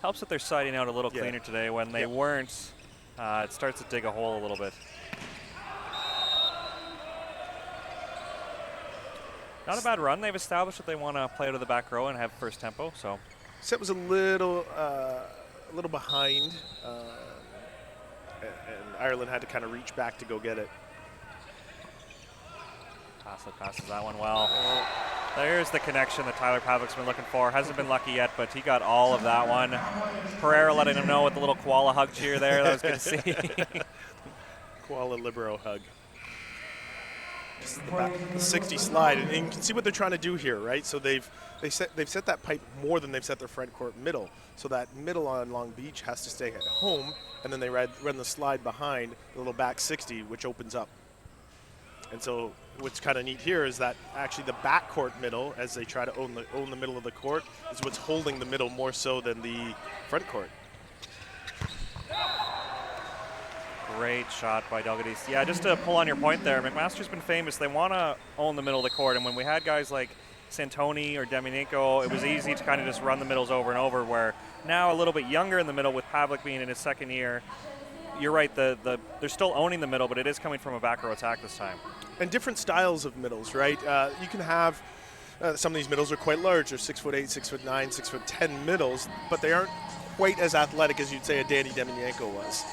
Helps that they're siding out a little cleaner today. When they weren't, it starts to dig a hole a little bit. Not a bad run. They've established that they want to play out of the back row and have first tempo. So Set was a little behind, and Ireland had to kind of reach back to go get it. Passes that one well. There's the connection that Tyler Pavlik's been looking for. Hasn't been lucky yet, but he got all of that one. Pereira letting him know with the little koala hug cheer there. That was good to see. Koala libero hug. Just the 60 slide, and you can see what they're trying to do here, right? So they've set that pipe more than they've set their front court middle. So that middle on Long Beach has to stay at home, and then they run the slide behind the little back 60, which opens up. And so what's kind of neat here is that actually the backcourt middle, as they try to own the middle of the court, is what's holding the middle more so than the front court. Great shot by Delgadis. Yeah, just to pull on your point there, McMaster's been famous. They want to own the middle of the court, and when we had guys like Santoni or Domenico, it was easy to kind of just run the middles over and over, where now a little bit younger in the middle with Pavlik being in his second year, you're right, they're still owning the middle, but it is coming from a back row attack this time. And different styles of middles, right? You can have some of these middles are quite large. They're 6'8", 6'9", 6'10" middles, but they aren't quite as athletic as you'd say a Danny Demyanenko was,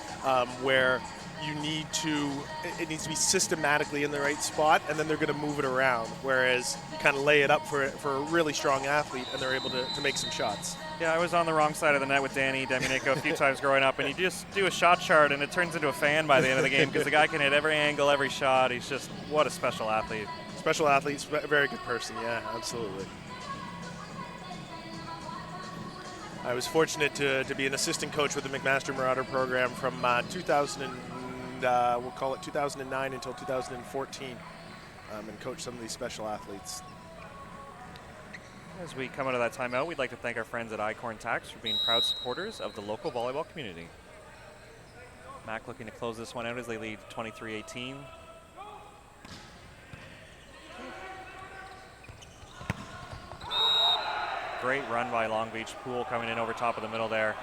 where it needs to be systematically in the right spot, and then they're going to move it around. Whereas you kind of lay it up for a really strong athlete, and they're able to make some shots. Yeah, I was on the wrong side of the net with Danny Demyanenko a few times growing up, and you just do a shot chart, and it turns into a fan by the end of the game because the guy can hit every angle, every shot. He's just, what a special athlete. Special athlete, a very good person, yeah, absolutely. I was fortunate to be an assistant coach with the McMaster Marauder program from 2009 until 2014, and coach some of these special athletes. As we come out of that timeout, we'd like to thank our friends at Icorn Tax for being proud supporters of the local volleyball community. Mac looking to close this one out as they lead 23-18. Great run by Long Beach. Poole coming in over top of the middle there.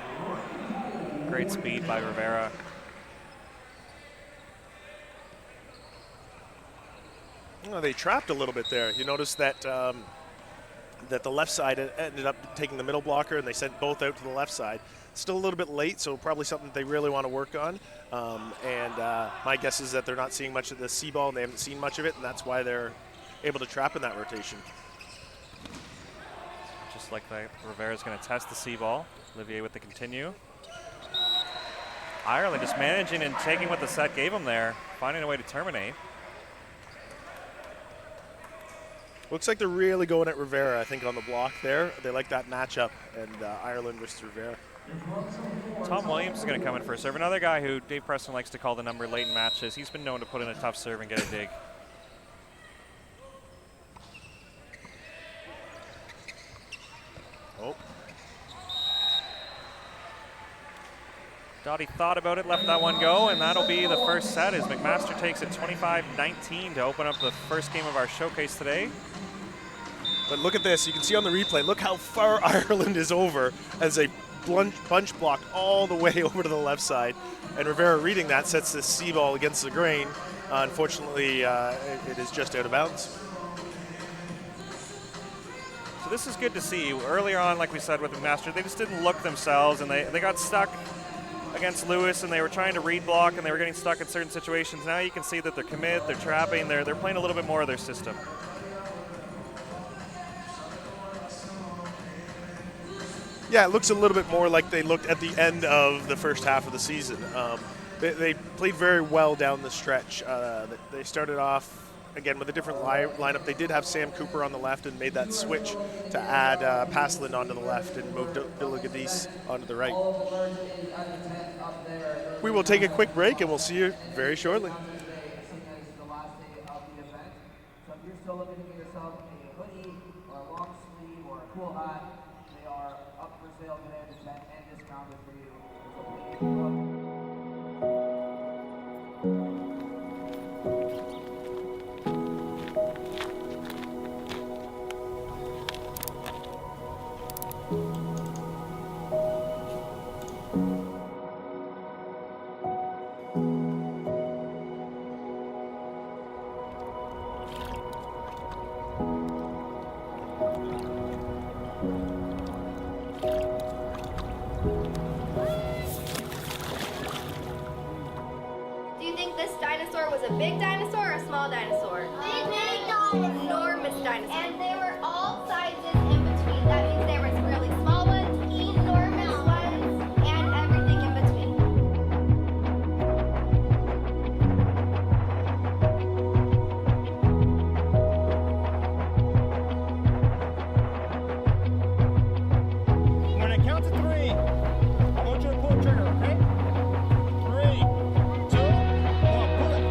Great speed by Rivera. Well, they trapped a little bit there. You notice that that the left side ended up taking the middle blocker, and they sent both out to the left side. Still a little bit late, so probably something they really want to work on. My guess is that they're not seeing much of the C ball, and they haven't seen much of it, and that's why they're able to trap in that rotation. Just like that, Rivera's going to test the C ball. Olivier with the continue. Ireland just managing and taking what the set gave them there, finding a way to terminate. Looks like they're really going at Rivera, I think, on the block there. They like that matchup, and Ireland versus Rivera. Tom Williams is going to come in for a serve. Another guy who Dave Preston likes to call the number late in matches. He's been known to put in a tough serve and get a dig. Oh. Dottie thought about it, left that one go, and that'll be the first set as McMaster takes it 25-19 to open up the first game of our showcase today. But look at this. You can see on the replay, look how far Ireland is over as they bunch blocked all the way over to the left side. And Rivera reading that sets the C ball against the grain. Unfortunately, it is just out of bounds. So this is good to see. Earlier on, like we said with McMaster, they just didn't look themselves, and they got stuck against Lewis, and they were trying to read block, and they were getting stuck in certain situations. Now you can see that they're commit, they're trapping, they're playing a little bit more of their system. Yeah, it looks a little bit more like they looked at the end of the first half of the season. They played very well down the stretch. They started off, again, with a different lineup. They did have Sam Cooper on the left and made that switch to add Paslin onto the left and moved Diligadis onto the right. We will take a quick break, and we'll see you very shortly. So if you're still looking to get yourself a hoodie or a long sleeve or a cool hat, they are up for sale today and discounted for you. Do you think this dinosaur was a big dinosaur or a small dinosaur? Big dinosaur. Enormous dinosaur. And they were all sizes in between. That means there was really small ones, enormous ones, and everything in between. When I count to 3, I want you to pull the trigger, okay? 3, 2, 1, pull it.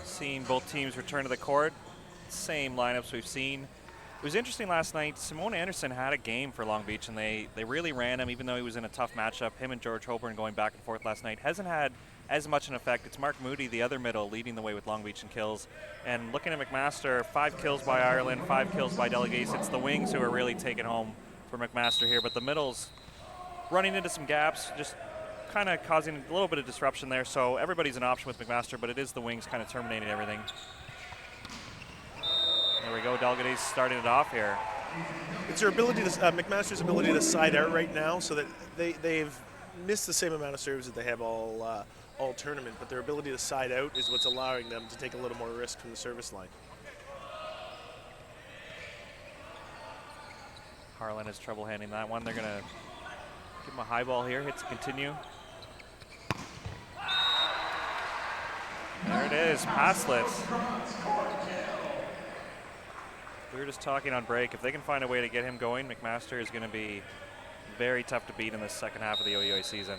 Seeing both teams return to the court, same lineups we've seen. It was interesting last night. Simone Anderson had a game for Long Beach, and they really ran him, even though he was in a tough matchup. Him and George Holborn going back and forth last night hasn't had as much an effect. It's Mark Moody, the other middle, leading the way with Long Beach in kills. And looking at McMaster, 5 kills by Ireland, 5 kills by Delegates. It's the wings who are really taking home for McMaster here, but the middle's running into some gaps, just kind of causing a little bit of disruption there. So everybody's an option with McMaster, but it is the wings kind of terminating everything. There we go, Delegates starting it off here. It's their ability to McMaster's ability to side out right now, so that they've missed the same amount of serves that they have all tournament, but their ability to side out is what's allowing them to take a little more risk from the service line. Harlan has trouble handling that one. They're going to give him a high ball here. Hits continue. There it is, Paslet. We were just talking on break. If they can find a way to get him going, McMaster is going to be very tough to beat in the second half of the OUA season.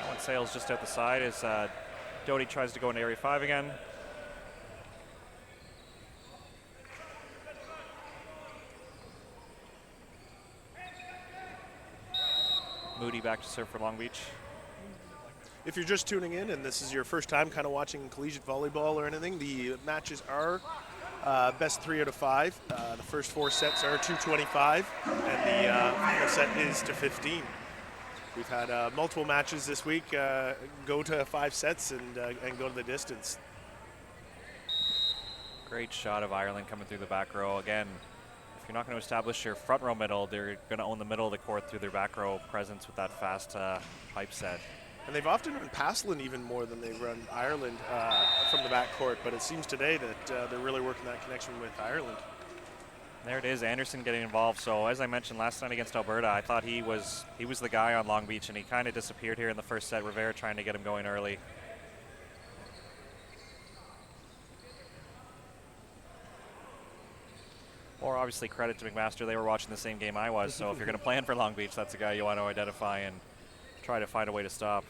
One sails just out the side as Doty tries to go into Area 5 again. Moody back to serve for Long Beach. If you're just tuning in and this is your first time kind of watching collegiate volleyball or anything, the matches are best 3 out of 5. The first 4 sets are 225, and the final set is to 15. We've had multiple matches this week go to 5 sets and go to the distance. Great shot of Ireland coming through the back row. Again, if you're not going to establish your front row middle, they're going to own the middle of the court through their back row presence with that fast pipe set. And they've often run Paslin even more than they run Ireland from the back court, but it seems today that they're really working that connection with Ireland. There it is, Anderson getting involved. So as I mentioned last night against Alberta, I thought he was the guy on Long Beach, and he kind of disappeared here in the first set. Rivera trying to get him going early. Or obviously credit to McMaster, they were watching the same game I was, so if you're going to plan for Long Beach, that's a guy you want to identify and try to find a way to stop.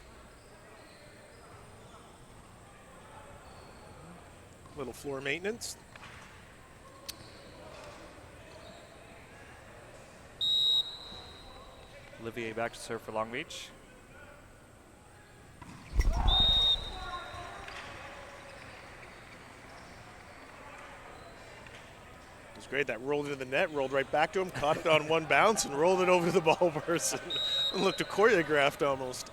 Little floor maintenance. Olivier back to serve for Long Beach. It was great. That rolled into the net, rolled right back to him, caught it on one bounce, and rolled it over to the ball person. It looked choreographed almost.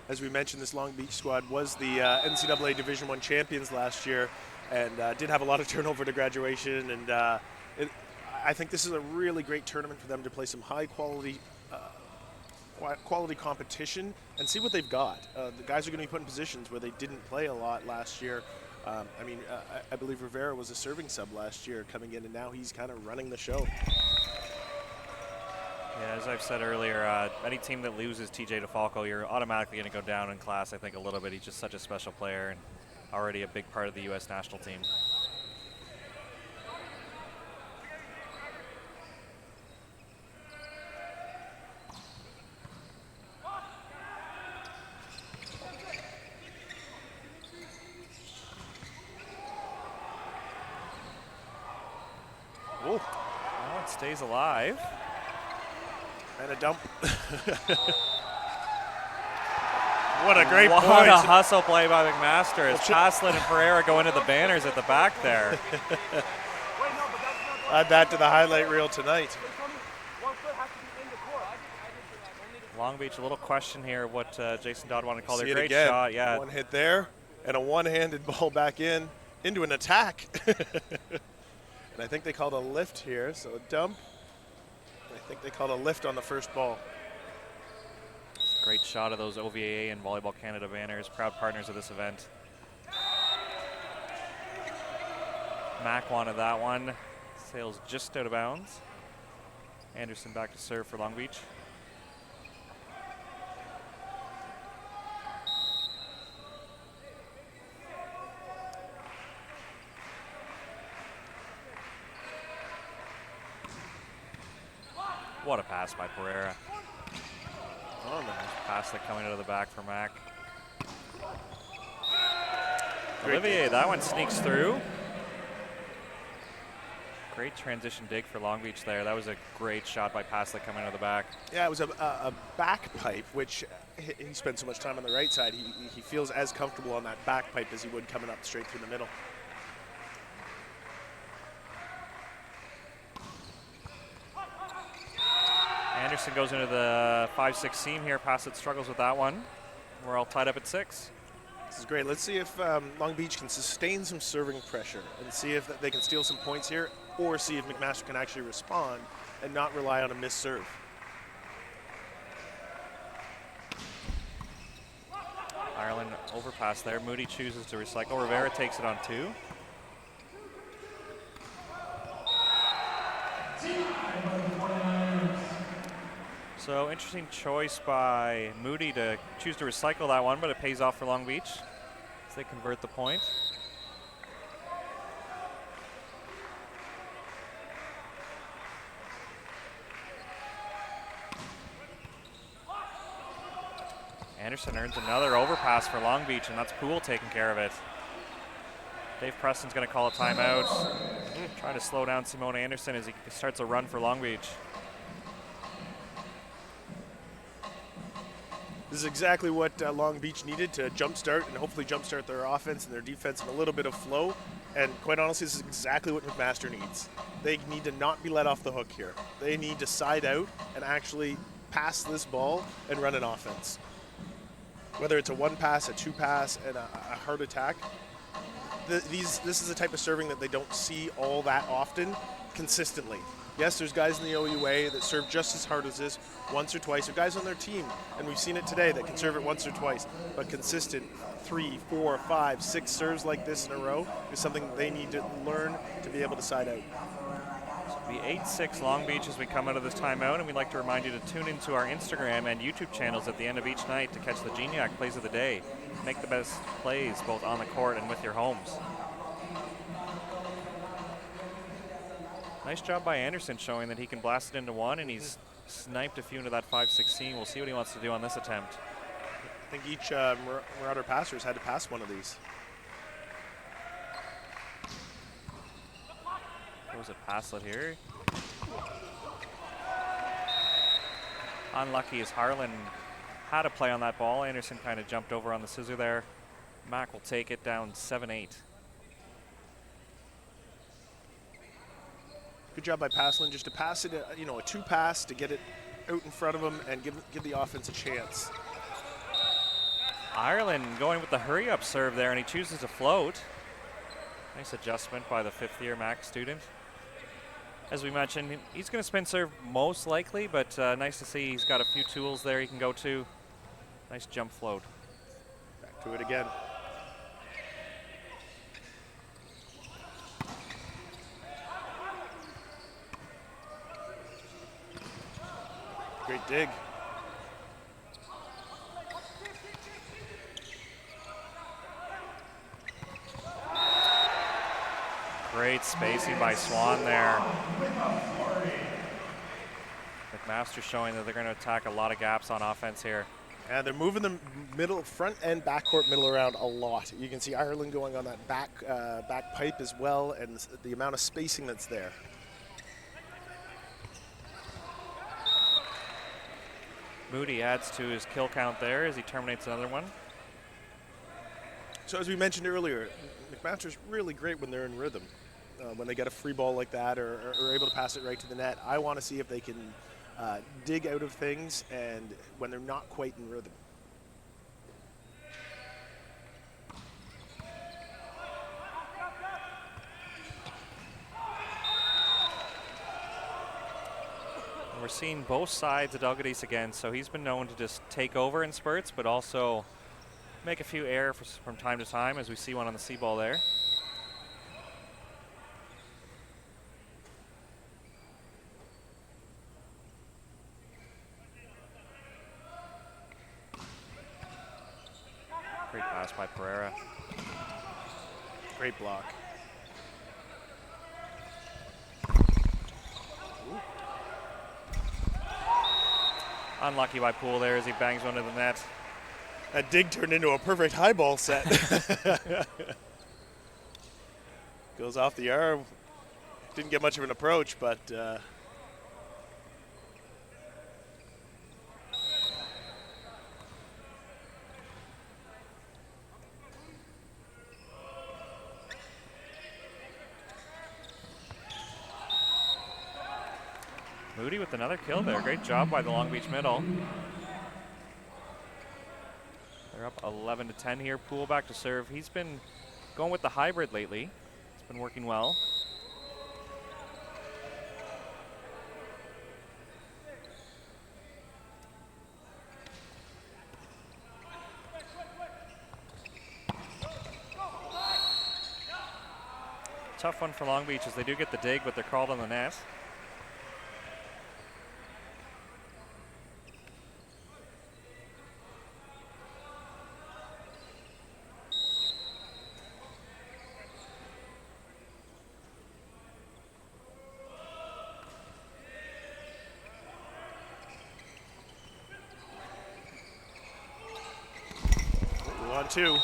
As we mentioned, this Long Beach squad was the NCAA Division I champions last year, and did have a lot of turnover to graduation. And I think this is a really great tournament for them to play some high quality competition and see what they've got. The guys are going to be put in positions where they didn't play a lot last year. I believe Rivera was a serving sub last year coming in, and now he's kind of running the show. Yeah, as I've said earlier, any team that loses TJ DeFalco, you're automatically going to go down in class, I think, a little bit. He's just such a special player and already a big part of the U.S. national team. Oh, it stays alive. And a dump. What a great point. What a hustle play by McMaster as Paslin and Pereira go into the banners at the back there. Add that to the highlight reel tonight. Long Beach, a little question here of what Jason Dodd wanted to call their See it great again. shot. Yeah. One hit there, and a one-handed ball back into an attack. And I think they called a lift here, so a dump. I think they called a lift on the first ball. Great shot of those OVAA and Volleyball Canada banners, proud partners of this event. Mac wanted that one. Sails just out of bounds. Anderson back to serve for Long Beach. What a pass by Pereira. Oh, nice pass that coming out of the back for Mac. Olivier, that one sneaks through. Great transition dig for Long Beach there. That was a great shot by Paslick coming out of the back. Yeah, it was a back pipe, which he spent so much time on the right side. He feels as comfortable on that back pipe as he would coming up straight through the middle. Anderson goes into the 5-6 seam here. Passett struggles with that one. We're all tied up at 6. This is great. Let's see if Long Beach can sustain some serving pressure and see if they can steal some points here, or see if McMaster can actually respond and not rely on a missed serve. Ireland overpass there. Moody chooses to recycle. Rivera takes it on 2. So interesting choice by Moody to choose to recycle that one, but it pays off for Long Beach as they convert the point. Anderson earns another overpass for Long Beach, and that's Poole taking care of it. Dave Preston's going to call a timeout. Trying to slow down Simone Anderson as he starts a run for Long Beach. This is exactly what Long Beach needed to jumpstart and hopefully jumpstart their offense and their defense in a little bit of flow. And quite honestly, this is exactly what McMaster needs. They need to not be let off the hook here. They need to side out and actually pass this ball and run an offense. Whether it's a 1 pass, a 2 pass, and a hard attack, this is the type of serving that they don't see all that often consistently. Yes, there's guys in the OUA that serve just as hard as this once or twice. There are guys on their team, and we've seen it today, that can serve it once or twice. But consistent 3, 4, 5, 6 serves like this in a row is something they need to learn to be able to side out. So it'll be 8-6 Long Beach as we come out of this timeout, and we'd like to remind you to tune into our Instagram and YouTube channels at the end of each night to catch the Geniac plays of the day. Make the best plays both on the court and with your homes. Nice job by Anderson showing that he can blast it into one, and he's sniped a few into that 5-16. We'll see what he wants to do on this attempt. I think each Marauder passers had to pass one of these. Goes it Paslet here. Unlucky as Harlan had a play on that ball. Anderson kind of jumped over on the scissor there. Mac will take it down 7-8. Good job by Paslin just to pass it, a 2-pass to get it out in front of him and give the offense a chance. Ireland going with the hurry-up serve there, and he chooses to float. Nice adjustment by the 5th-year Mac student. As we mentioned, he's going to spin serve most likely, but nice to see he's got a few tools there he can go to. Nice jump float. Back to it again. Great dig. Great spacing by Swan there. McMaster showing that they're going to attack a lot of gaps on offense here. And they're moving the middle, front and backcourt middle around a lot. You can see Ireland going on that back pipe as well, and the amount of spacing that's there. Moody adds to his kill count there as he terminates another one. So as we mentioned earlier, McMaster's really great when they're in rhythm. When they get a free ball like that or are able to pass it right to the net, I want to see if they can dig out of things and when they're not quite in rhythm. We're seeing both sides of Dalgidis again, so he's been known to just take over in spurts, but also make a few errors from time to time, as we see one on the C ball there. Great pass by Pereira. Great block. Unlucky by Poole there as he bangs one to the net. That dig turned into a perfect high ball set. Goes off the arm. Didn't get much of an approach, but Moody with another kill there. Great job by the Long Beach middle. They're up 11-10 here. Poole back to serve. He's been going with the hybrid lately. It's been working well. Tough one for Long Beach as they do get the dig, but they're called on the net. Two.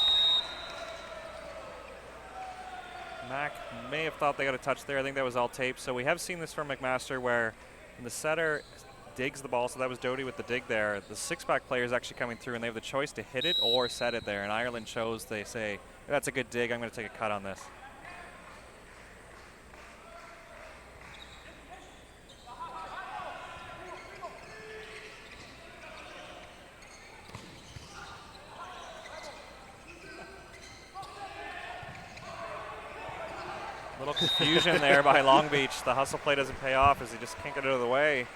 Mac may have thought they got a touch there. I think that was all tape. So we have seen this from McMaster where the setter digs the ball. So that was Doty with the dig there. The 6-back player is actually coming through and they have the choice to hit it or set it there. And Ireland chose, they say, that's a good dig. I'm going to take a cut on this. little confusion there by Long Beach. The hustle play doesn't pay off as he just can't get out of the way.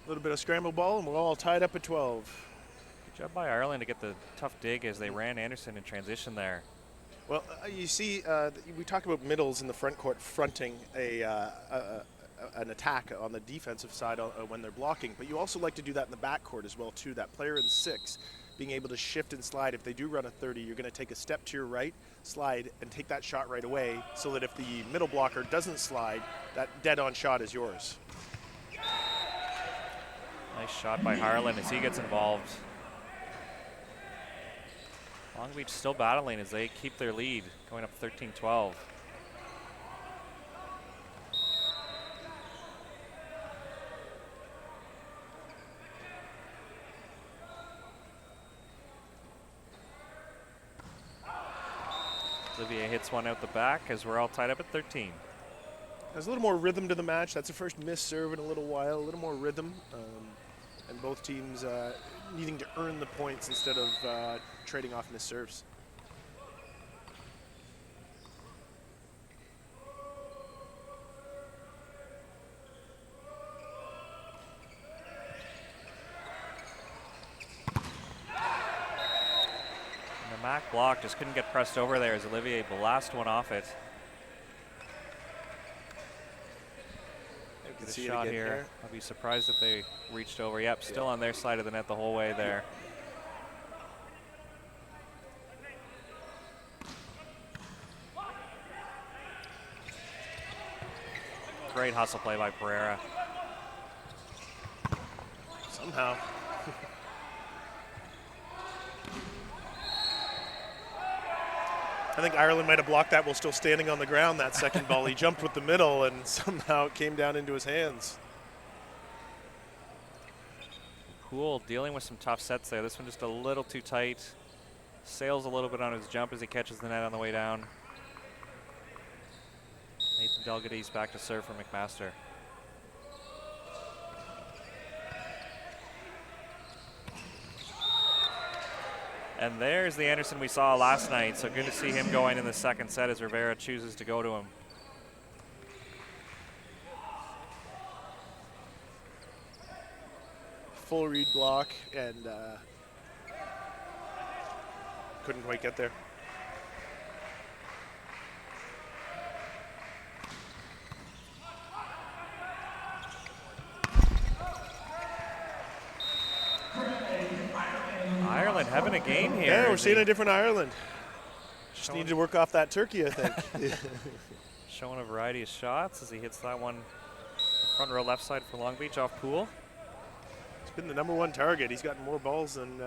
A little bit of scramble ball, and we're all tied up at 12. Good job by Ireland to get the tough dig as they ran Anderson in transition there. Well, you see, we talk about middles in the front court fronting an attack on the defensive side when they're blocking, but you also like to do that in the back court as well too. That player in 6 being able to shift and slide. If they do run a 30, you're going to take a step to your right, slide, and take that shot right away, so that if the middle blocker doesn't slide, that dead-on shot is yours. Nice shot by Harlan as he gets involved. Long Beach still battling as they keep their lead, going up 13-12. Olivier hits one out the back as we're all tied up at 13. There's a little more rhythm to the match. That's the first missed serve in a little while, a little more rhythm. And both teams needing to earn the points instead of trading off missed serves. And the Mac block just couldn't get pressed over there as Olivier blasted one off it. Good shot here. I'll be surprised if they reached over. Yep, still on their side of the net the whole way there. Great hustle play by Pereira. Somehow. I think Ireland might have blocked that while still standing on the ground that second ball. He jumped with the middle and somehow it came down into his hands. Poole dealing with some tough sets there. This one just a little too tight. Sails a little bit on his jump as he catches the net on the way down. Nathan Delgadis back to serve for McMaster. And there's the Anderson we saw last night, so good to see him going in the second set as Rivera chooses to go to him. Full read block and couldn't quite get there. Ireland having a game here. Yeah, we're seeing a different Ireland. Just need to work off that turkey, I think. Showing a variety of shots as he hits that one front row left side for Long Beach off Poole. He's been the #1 target. He's gotten more balls than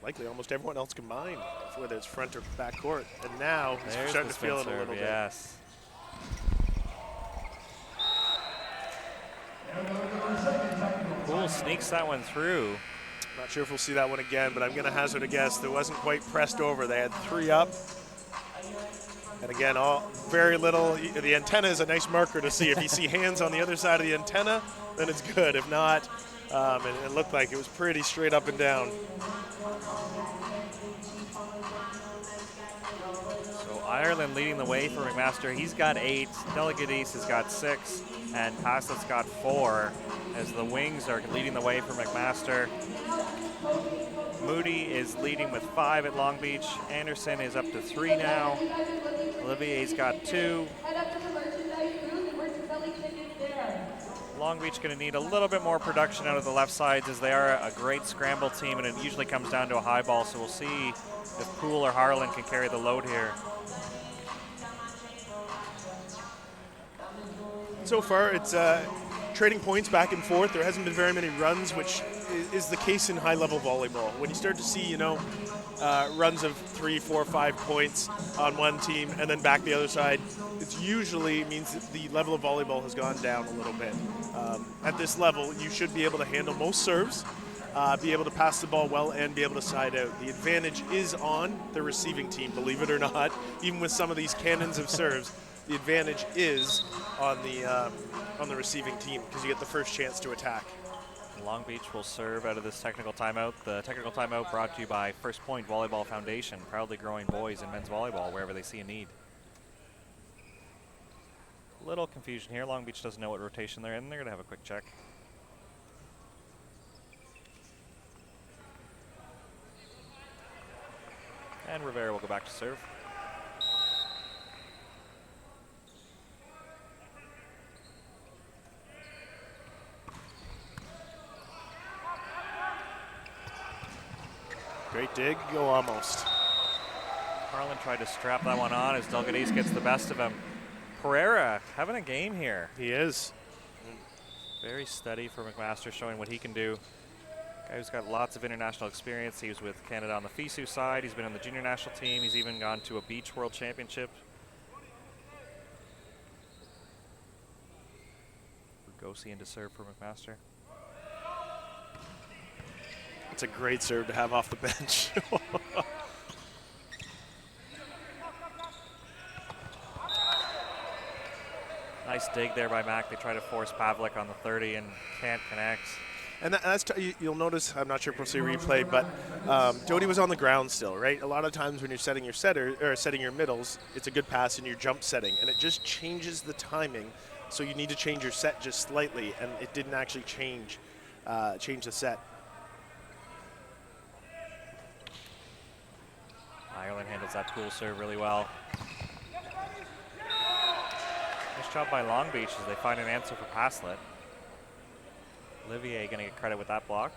likely almost everyone else combined, whether it's front or back court. And now he's starting to feel it a little bit. Yes. Poole sneaks that one through. Not sure if we'll see that one again, but I'm going to hazard a guess. There wasn't quite pressed over. They had 3 up. And again, very little. The antenna is a nice marker to see. If you see hands on the other side of the antenna, then it's good. If not, it looked like it was pretty straight up and down. So Ireland leading the way for McMaster. He's got 8. Delgadis has got 6. And Paslet's got 4 as the wings are leading the way for McMaster. Moody is leading with 5 at Long Beach. Anderson is up to 3 now. Olivier's got 2. Long Beach going to need a little bit more production out of the left sides as they are a great scramble team, and it usually comes down to a high ball, so we'll see if Poole or Harlan can carry the load here. So far, it's trading points back and forth. There hasn't been very many runs, which is the case in high-level volleyball. When you start to see, runs of 3, 4, 5 points on one team and then back the other side, it usually means that the level of volleyball has gone down a little bit. At this level, you should be able to handle most serves, be able to pass the ball well, and be able to side out. The advantage is on the receiving team, believe it or not. Even with some of these cannons of serves, the advantage is on the receiving team because you get the first chance to attack. Long Beach will serve out of this technical timeout. The technical timeout brought to you by First Point Volleyball Foundation, proudly growing boys and men's volleyball wherever they see a need. Little confusion here. Long Beach doesn't know what rotation they're in. They're going to have a quick check. And Rivera will go back to serve. Great dig, go almost. Harlan tried to strap that one on as Delgadez gets the best of him. Pereira having a game here. He is. Very steady for McMaster, showing what he can do. Guy who's got lots of international experience. He was with Canada on the FISU side. He's been on the junior national team. He's even gone to a beach world championship. Lugosi into serve for McMaster. It's a great serve to have off the bench. Nice dig there by Mac. They try to force Pavlik on the 30 and can't connect. And that's you'll notice, I'm not sure if we'll see a replay, but Doty was on the ground still, right? A lot of times when you're setting your setter or setting your middles, it's a good pass in your jump setting, and it just changes the timing. So you need to change your set just slightly, and it didn't actually change the set. Ireland handles that pool serve really well. Nice job by Long Beach as they find an answer for Paslet. Olivier going to get credit with that block.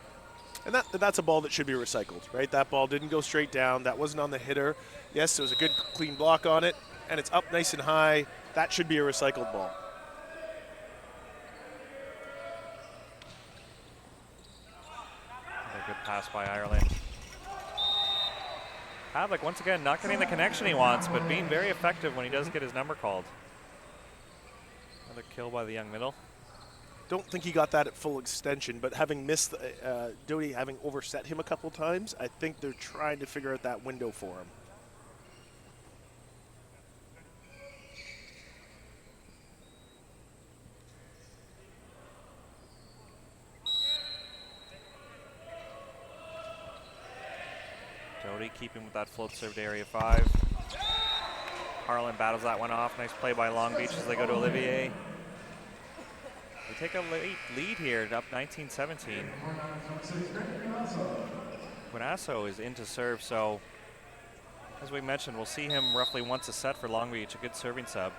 And that's a ball that should be recycled, right? That ball didn't go straight down. That wasn't on the hitter. Yes, there was a good clean block on it, and it's up nice and high. That should be a recycled ball. A good pass by Ireland. Pavlik once again not getting the connection he wants, but being very effective when he does get his number called. Another kill by the young middle. Don't think he got that at full extension, but having missed, Doty having overset him a couple times, I think they're trying to figure out that window for him. Doty keeping with that float serve to area 5. Harlan battles that one off. Nice play by Long Beach as they go to Olivier. We take a late lead here, up 19-17. Guanasso is into serve, so as we mentioned, we'll see him roughly once a set for Long Beach, a good serving sub.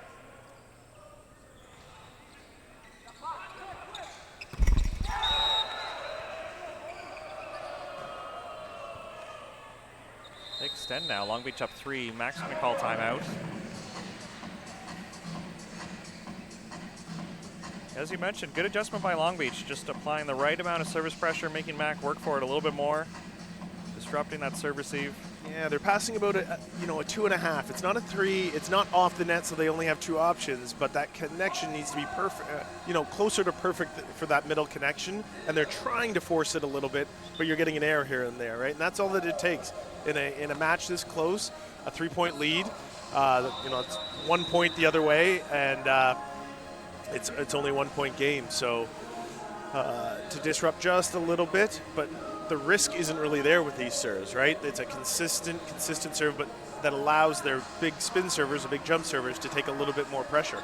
They extend now. Long Beach up 3. Max going to call timeout. As you mentioned, good adjustment by Long Beach, just applying the right amount of service pressure, making Mac work for it a little bit more, disrupting that serve receive. Yeah, they're passing about a 2.5. It's not a 3. It's not off the net, so they only have 2 options. But that connection needs to be perfect, closer to perfect for that middle connection. And they're trying to force it a little bit, but you're getting an error here and there, right? And that's all that it takes in a match this close. A 3-point lead. It's 1 point the other way, and it's only 1 point game. So to disrupt just a little bit, but the risk isn't really there with these serves, right? It's a consistent serve, but that allows their big spin servers, the big jump servers, to take a little bit more pressure,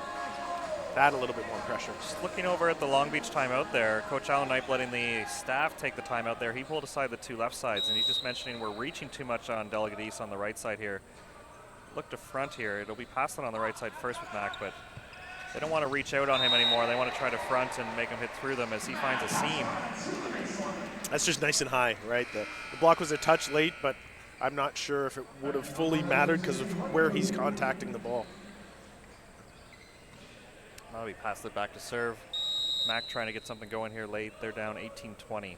to add a little bit more pressure. Just looking over at the Long Beach timeout there, Coach Alan Knipe letting the staff take the timeout there. He pulled aside the 2 left sides, and he's just mentioning we're reaching too much on Delgadez on the right side here. Look to front here. It'll be Paslet on the right side first with Mac, but they don't want to reach out on him anymore. They want to try to front and make him hit through them as he finds a seam. That's just nice and high, right? The block was a touch late, but I'm not sure if it would have fully mattered because of where he's contacting the ball. Now we pass it back to serve. Mac trying to get something going here late. They're down 18-20.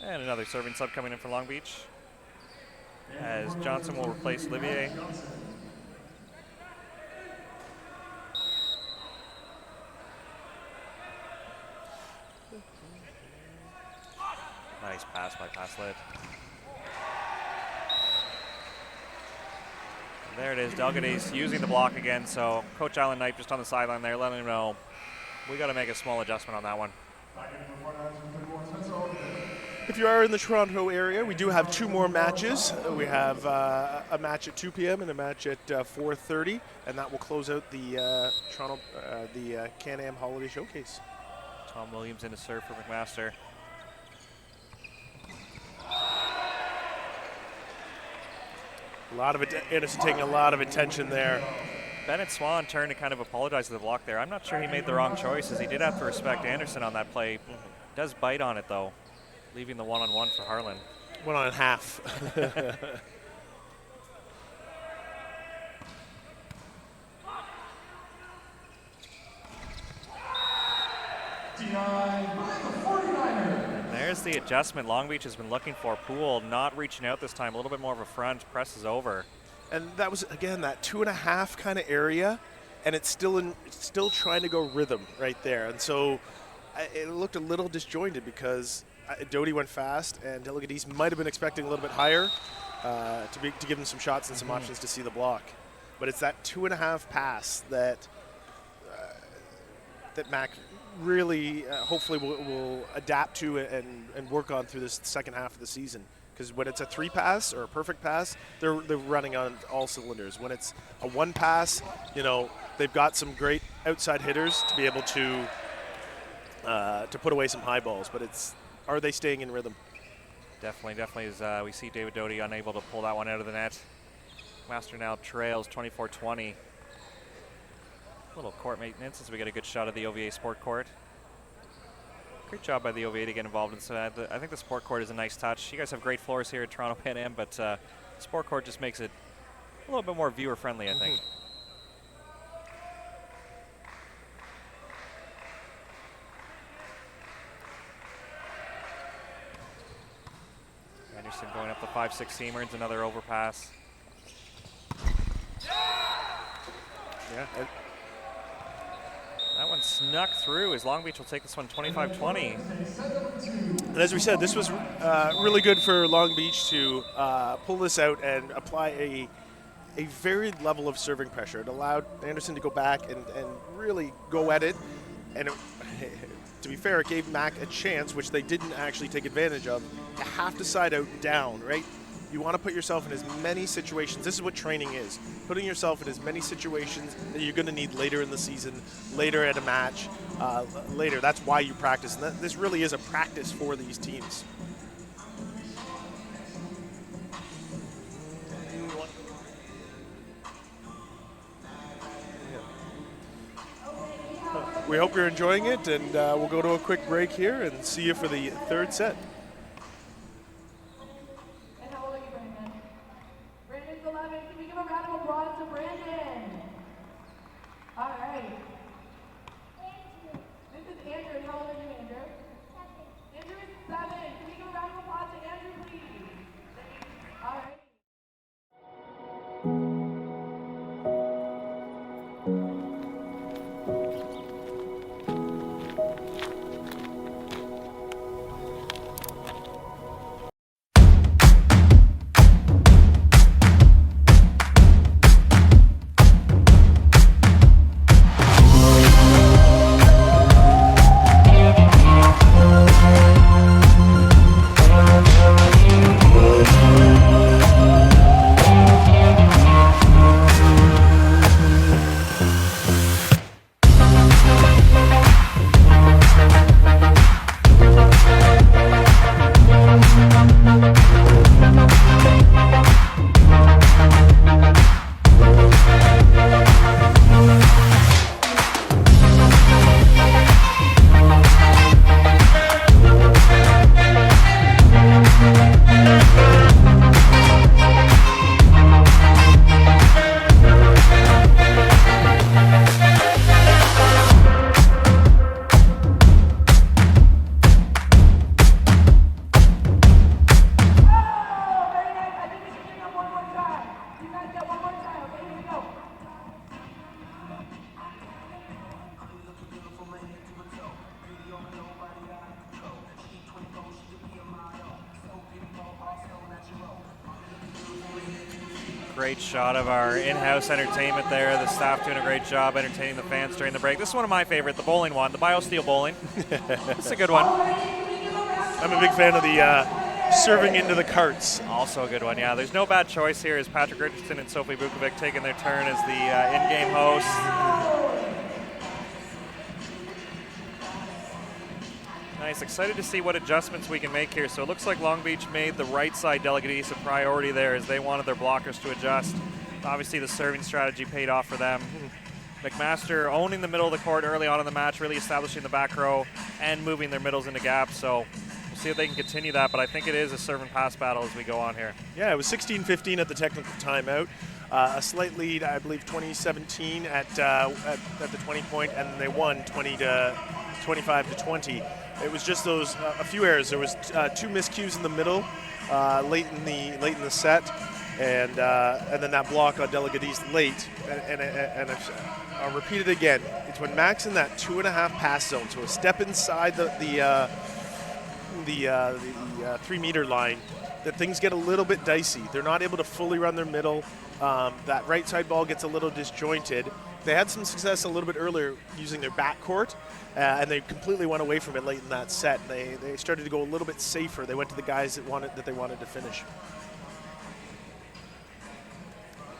And another serving sub coming in for Long Beach, as Johnson will replace Olivier. Nice pass by Paslet. There it is. Delgady's using the block again, so Coach Alan Knight just on the sideline there, letting him know we got to make a small adjustment on that one. If you are in the Toronto area, we do have 2 more matches. We have a match at 2 p.m. and a match at 4:30, and that will close out the Can-Am Holiday Showcase. Tom Williams in to serve for McMaster. A lot of it, Anderson taking a lot of attention there. Bennett Swan turned to kind of apologize to the block there. I'm not sure he made the wrong choice, as he did have to respect Anderson on that play. Does bite on it though, leaving the one-on-one for Harlan. 1.5. And there's the adjustment Long Beach has been looking for. Poole not reaching out this time, a little bit more of a front, presses over. And that was, again, that 2.5 kind of area, and it's still trying to go rhythm right there. And so it looked a little disjointed because Doty went fast, and Delgadis might have been expecting a little bit higher to give him some shots and some options to see the block. But it's that 2.5 pass that Mac really hopefully will adapt to and work on through this second half of the season. Because when it's a 3 pass or a perfect pass, they're running on all cylinders. When it's a 1 pass, they've got some great outside hitters to be able to put away some high balls. But are they staying in rhythm? Definitely. As we see David Doty unable to pull that one out of the net. Master now trails 24-20. A little court maintenance as we get a good shot of the OVA Sport Court. Great job by the OVA to get involved in that. I think the Sport Court is a nice touch. You guys have great floors here at Toronto Pan Am, but Sport Court just makes it a little bit more viewer friendly, I think. Anderson going up the 5-6 seamer, it's another overpass. Yeah. That one snuck through as Long Beach will take this one 25-20. And as we said, this was really good for Long Beach to pull this out and apply a varied level of serving pressure. It allowed Anderson to go back and really go at it. And to be fair, it gave Mac a chance, which they didn't actually take advantage of, to have to side out down, right? You want to put yourself in as many situations. This is what training is. Putting yourself in as many situations that you're going to need later in the season, later at a match, later. That's why you practice. And this really is a practice for these teams. We hope you're enjoying it, and we'll go to a quick break here and see you for the third set. Great shot of our in-house entertainment there. The staff doing a great job entertaining the fans during the break. This is one of my favorite, the bowling one, the BioSteel bowling. It's a good one. I'm a big fan of the serving into the carts. Also a good one, yeah. There's no bad choice here as Patrick Richardson and Sophie Vukovic taking their turn as the in-game hosts. Nice, excited to see what adjustments we can make here. So it looks like Long Beach made the right side delegate east a priority there as they wanted their blockers to adjust. Obviously the serving strategy paid off for them. McMaster owning the middle of the court early on in the match, really establishing the back row and moving their middles into gaps. So we'll see if they can continue that, but I think it is a serve and pass battle as we go on here. Yeah, it was 16-15 at the technical timeout. A slight lead, I believe 2017 at the 20 point, and they won 25-20. It was just those a few errors. There was 2 miscues in the middle late in the set, and then that block on Delegate East late. And I'll repeat it again. It's when Max in that 2.5 pass zone, so a step inside the 3-meter line, that things get a little bit dicey. They're not able to fully run their middle. That right side ball gets a little disjointed. They had some success a little bit earlier using their backcourt, and they completely went away from it late in that set. They started to go a little bit safer. They went to the guys that they wanted to finish.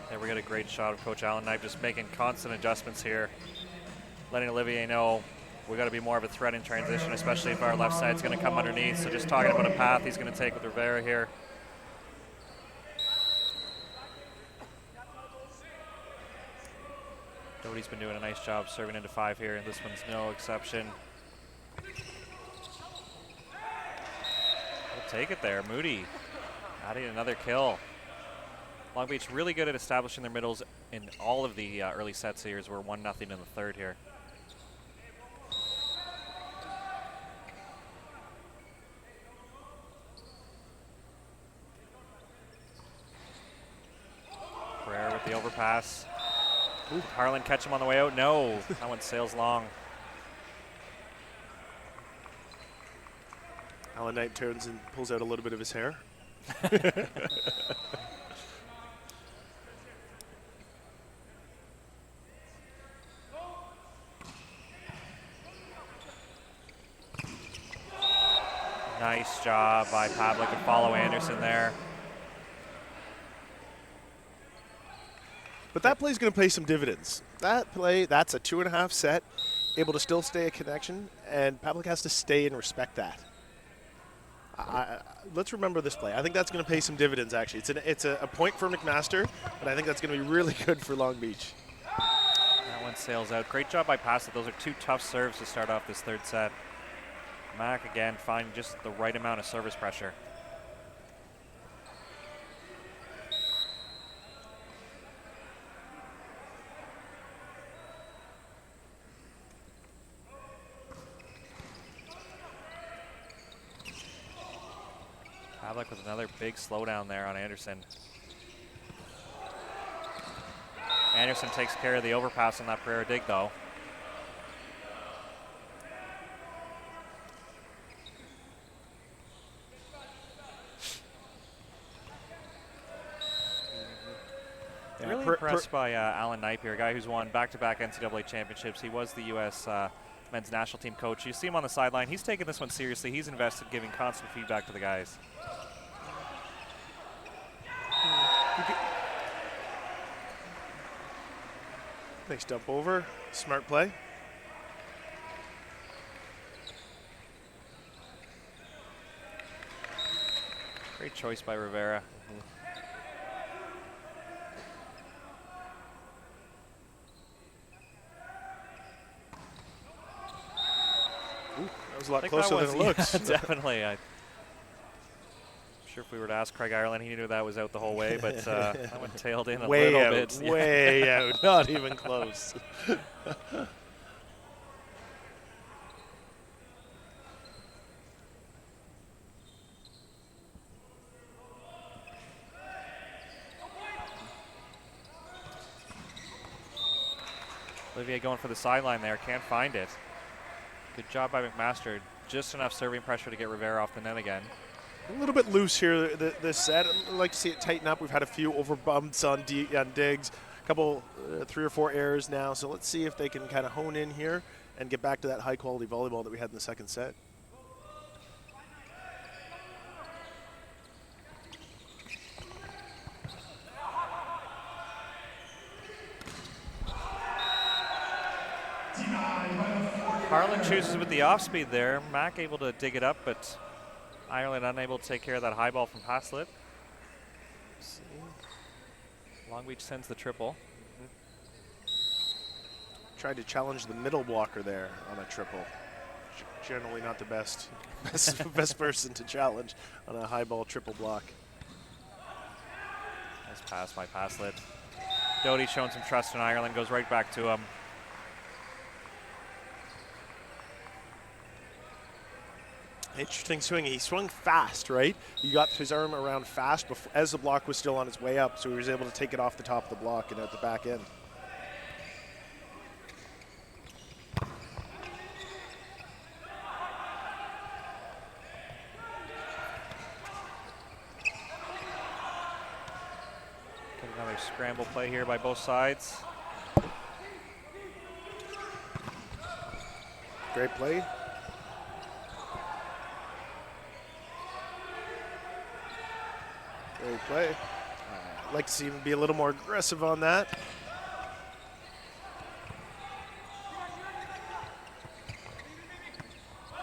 There we got a great shot of Coach Alan Knipe just making constant adjustments here, letting Olivier know we got to be more of a threat in transition, especially if our left side's going to come underneath. So just talking about a path he's going to take with Rivera here. Doty's been doing a nice job serving into 5 here, and this one's no exception. We'll take it there. Moody adding another kill. Long Beach really good at establishing their middles in all of the early sets here as we're 1-0 in the third here. Pereira with the overpass. Ooh, Harlan catch him on the way out. No, that one sails long. Alan Knight turns and pulls out a little bit of his hair. Nice job by Pavlik to follow Anderson there. But that play is going to pay some dividends. That play, that's a 2.5 set, able to still stay a connection, and Pavlik has to stay and respect that. Let's remember this play. I think that's going to pay some dividends, actually. It's a point for McMaster, but I think that's going to be really good for Long Beach. That one sails out. Great job by Passett. Those are 2 tough serves to start off this third set. Mac, again, finding just the right amount of service pressure. Pavlik with another big slowdown there on Anderson. Anderson takes care of the overpass on that Pereira dig, though. Yeah, really impressed by Alan Knipe here, a guy who's won back-to-back NCAA championships. He was the U.S. men's national team coach. You see him on the sideline. He's taking this one seriously. He's invested, giving constant feedback to the guys. Nice dump over. Smart play. Great choice by Rivera. Ooh, that was a lot closer than it looks. Yeah, definitely. I'm sure if we were to ask Craig Ireland, he knew that was out the whole way, but that one tailed in a little bit. Way out, not even close. Olivier going for the sideline there, can't find it. Good job by McMaster. Just enough serving pressure to get Rivera off the net again. A little bit loose here this set. I'd like to see it tighten up. We've had a few over bumps on digs, a couple, 3 or 4 errors now. So let's see if they can kind of hone in here and get back to that high quality volleyball that we had in the second set. Harlan chooses with the off speed there. Mac able to dig it up, but Ireland unable to take care of that high ball from Haslett. Long Beach sends the triple. Tried to challenge the middle blocker there on a triple. Generally not the best person to challenge on a high ball triple block. Nice pass by Haslett. Doty showing some trust in Ireland, goes right back to him. Interesting swing. He swung fast, right? He got his arm around fast before, as the block was still on its way up, so he was able to take it off the top of the block and at the back end. Get another scramble play here by both sides. Great play. Great play. I'd like to see him be a little more aggressive on that.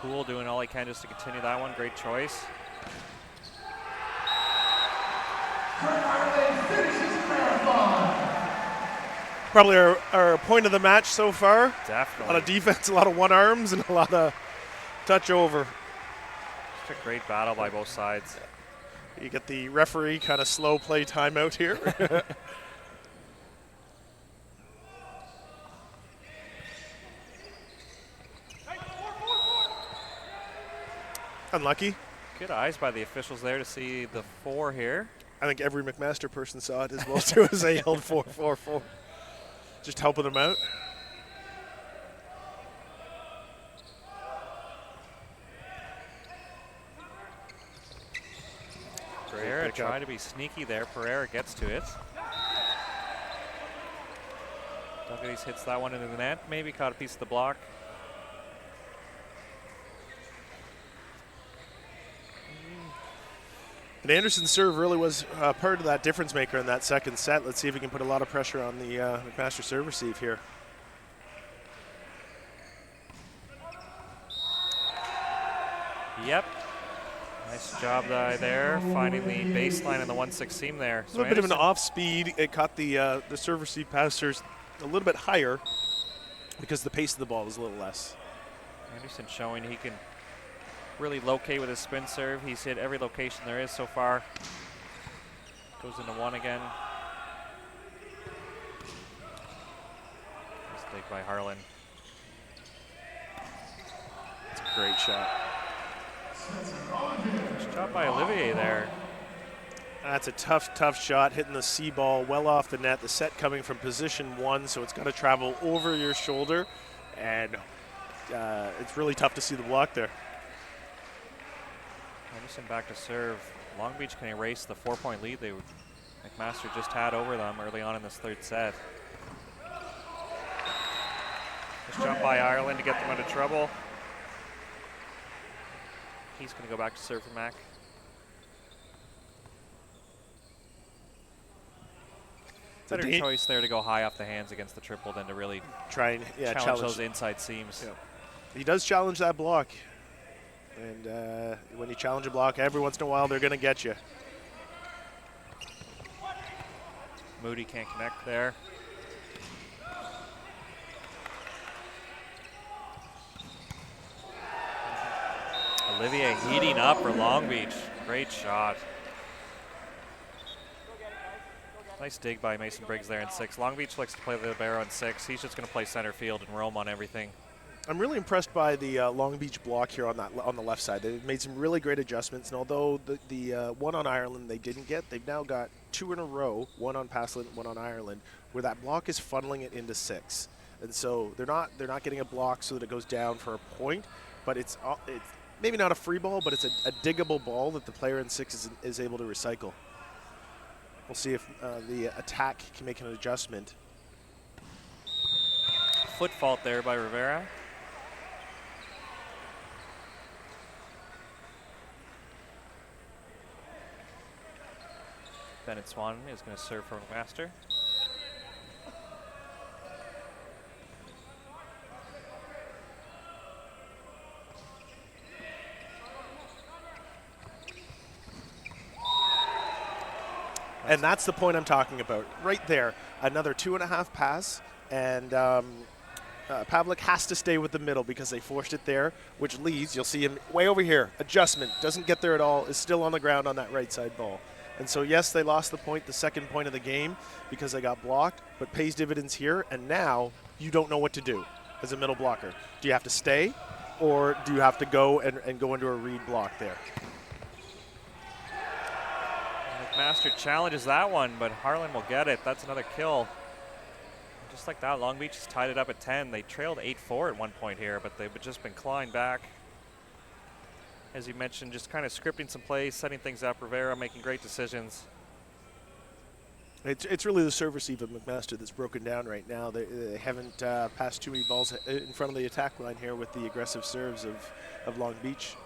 Poole doing all he can just to continue that one. Great choice. Probably our point of the match so far. Definitely. A lot of defense, a lot of one arms, and a lot of touch over. Just a great battle by both sides. You get the referee kind of slow play timeout here. Unlucky. Good eyes by the officials there to see the 4 here. I think every McMaster person saw it as well too, as they held 4-4-4. Just helping them out. Pereira trying to be sneaky there. Pereira gets to it. Douglas hits that one into the net. Maybe caught a piece of the block. And Anderson's serve really was part of that difference maker in that second set. Let's see if he can put a lot of pressure on the McMaster serve receive here. Yep. Nice job there, finding the baseline in the 1-6 seam there. A little bit of an off speed. It caught the serve receive passers a little bit higher because the pace of the ball was a little less. Anderson showing he can really locate with his spin serve. He's hit every location there is so far. Goes into 1 again. Mistake by Harlan. It's a great shot. Nice job by Olivier there. That's a tough shot, hitting the C ball well off the net. The set coming from position 1, so it's got to travel over your shoulder, and it's really tough to see the block there. Anderson back to serve. Long Beach can erase the 4-point lead McMaster just had over them early on in this third set. Nice job by Ireland to get them out of trouble. He's going to go back to serve for Mac. Better choice there to go high off the hands against the triple than to really try and challenge those inside seams. Yeah. He does challenge that block. And when you challenge a block, every once in a while, they're going to get you. Moody can't connect there. Olivier heating up for Long Beach. Great shot. Nice dig by Mason Briggs there in 6. Long Beach likes to play the libero in 6. He's just going to play center field and roam on everything. I'm really impressed by the Long Beach block here on the left side. They've made some really great adjustments, and although the one on Ireland they didn't get, they've now got 2 in a row, one on Passlett, one on Ireland, where that block is funneling it into 6. And so they're not getting a block so that it goes down for a point, but it's maybe not a free ball, but it's a diggable ball that the player in 6 is able to recycle. We'll see if the attack can make an adjustment. Foot fault there by Rivera. Bennett Swan is going to serve for McMaster. And that's the point I'm talking about. Right there, another 2.5 pass, and Pavlik has to stay with the middle because they forced it there, which leads, you'll see him way over here. Adjustment, doesn't get there at all, is still on the ground on that right side ball. And so yes, they lost the point, the second point of the game, because they got blocked, but pays dividends here, and now you don't know what to do as a middle blocker. Do you have to stay, or do you have to go and go into a read block there? McMaster challenges that one, but Harlan will get it. That's another kill. Just like that, Long Beach has tied it up at 10. They trailed 8-4 at one point here, but they've just been clawing back. As you mentioned, just kind of scripting some plays, setting things up. Rivera making great decisions. It's really the serve receive of McMaster that's broken down right now. They haven't passed too many balls in front of the attack line here with the aggressive serves of Long Beach.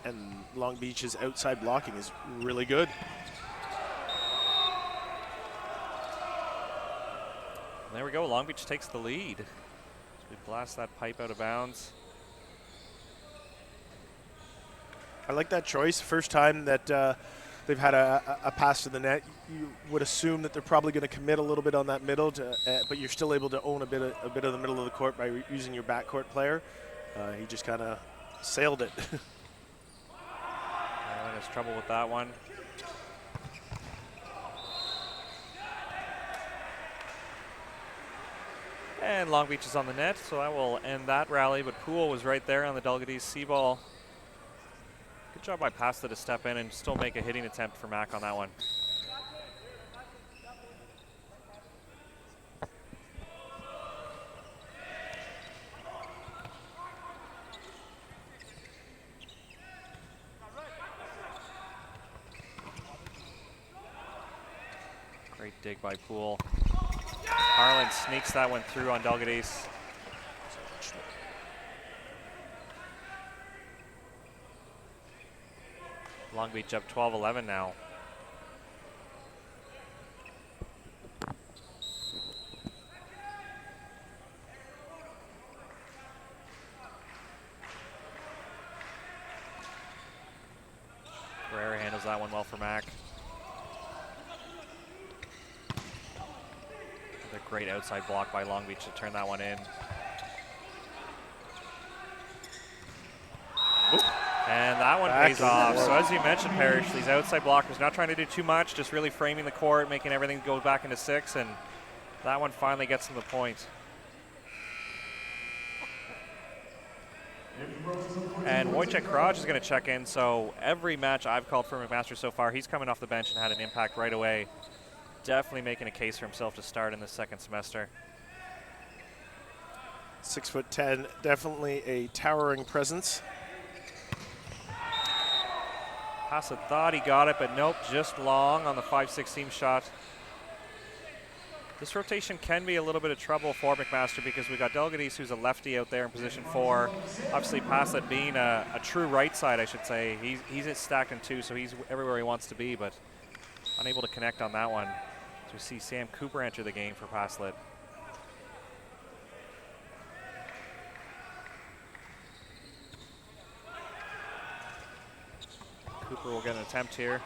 And Long Beach's outside blocking is really good. And there we go. Long Beach takes the lead. We blast that pipe out of bounds. I like that choice. First time that they've had a pass to the net, you would assume that they're probably going to commit a little bit on that middle, but you're still able to own a bit of the middle of the court by using your backcourt player. He just kind of sailed it. Allen has trouble with that one. And Long Beach is on the net, so that will end that rally, but Poole was right there on the Dalgety C-ball. Good job by Pasta to step in and still make a hitting attempt for Mac on that one. Great dig by Poole. Harlan sneaks that one through on Dalgaty's. Long Beach up 12-11 now. Guerrero handles that one well for Mac. Another great outside block by Long Beach to turn that one in. Ooh. And that one pays off. So as you mentioned, Parrish, these outside blockers not trying to do too much, just really framing the court, making everything go back into 6, and that one finally gets them the point. And Wojciech Kraj is going to check in, so every match I've called for McMaster so far, he's coming off the bench and had an impact right away. Definitely making a case for himself to start in the second semester. 6'10", definitely a towering presence. Hassett thought he got it, but nope, just long on the 5-6 shot. This rotation can be a little bit of trouble for McMaster because we got Delgadis, who's a lefty out there in position 4. Obviously, Hassett being a true right side, I should say. He's stacked in 2, so he's everywhere he wants to be, but unable to connect on that one. So we see Sam Cooper enter the game for Paslet. Cooper will get an attempt here.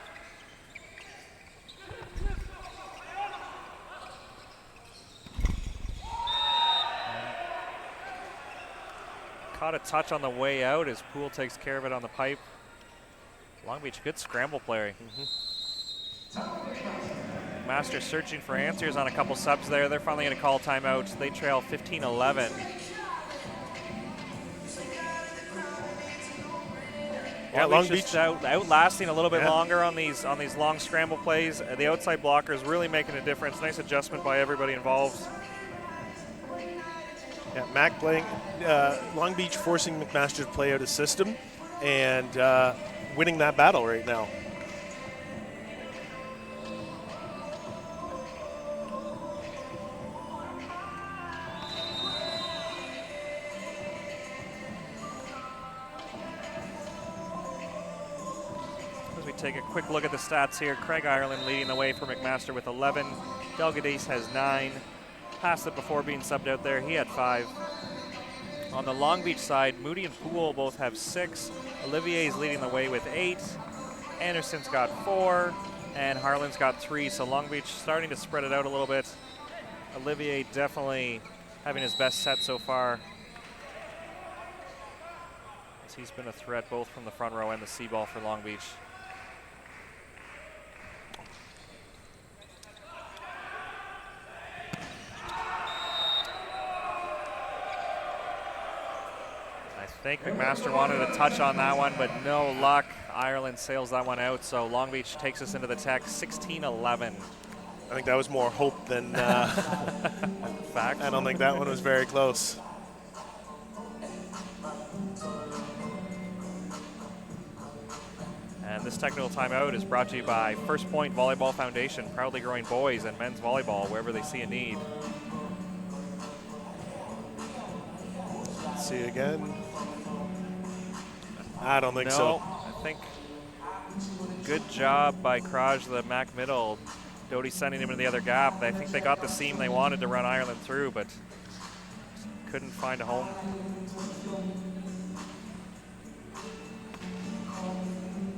Caught a touch on the way out as Poole takes care of it on the pipe. Long Beach, good scramble play. Master searching for answers on a couple subs there. They're finally going to call timeout. They trail 15-11. Yeah, Long Beach outlasting a little bit longer on these long scramble plays. The outside blocker is really making a difference. Nice adjustment by everybody involved. Yeah, Mac playing, Long Beach forcing McMaster to play out his system and winning that battle right now. As we take a quick look at the stats here, Craig Ireland leading the way for McMaster with 11. Delgadis has 9. Passed it before being subbed out there. He had 5. On the Long Beach side, Moody and Poole both have 6. Olivier's leading the way with 8. Anderson's got 4. And Harlan's got 3. So Long Beach starting to spread it out a little bit. Olivier definitely having his best set so far. As he's been a threat both from the front row and the C ball for Long Beach. I think McMaster wanted a touch on that one, but no luck. Ireland sails that one out, so Long Beach takes us into the tech, 16-11. I think that was more hope than fact. I don't think that one was very close. And this technical timeout is brought to you by First Point Volleyball Foundation, proudly growing boys and men's volleyball wherever they see a need. Let's see again. I don't think so. I think good job by Kraj, the Mac middle. Doty sending him into the other gap. I think they got the seam they wanted to run Ireland through, but couldn't find a home.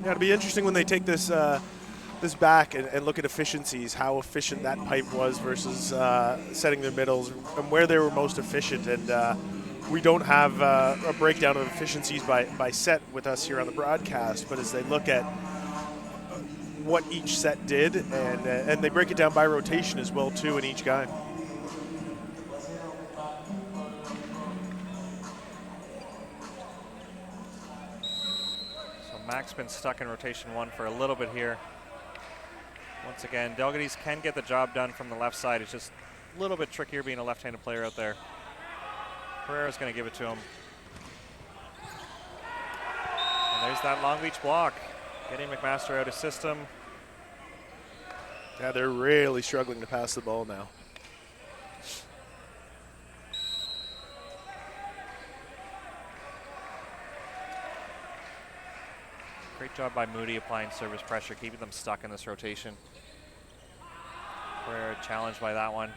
Yeah, it'll be interesting when they take this this back and look at efficiencies, how efficient that pipe was versus setting their middles and where they were most efficient. And we don't have a breakdown of efficiencies by set with us here on the broadcast, but as they look at what each set did, and they break it down by rotation as well too in each guy. So Mac's been stuck in rotation 1 for a little bit here. Once again, Delgadis can get the job done from the left side. It's just a little bit trickier being a left-handed player out there. Pereira's going to give it to him. And there's that Long Beach block, getting McMaster out of system. Yeah, they're really struggling to pass the ball now. Great job by Moody applying service pressure, keeping them stuck in this rotation. Pereira challenged by that one.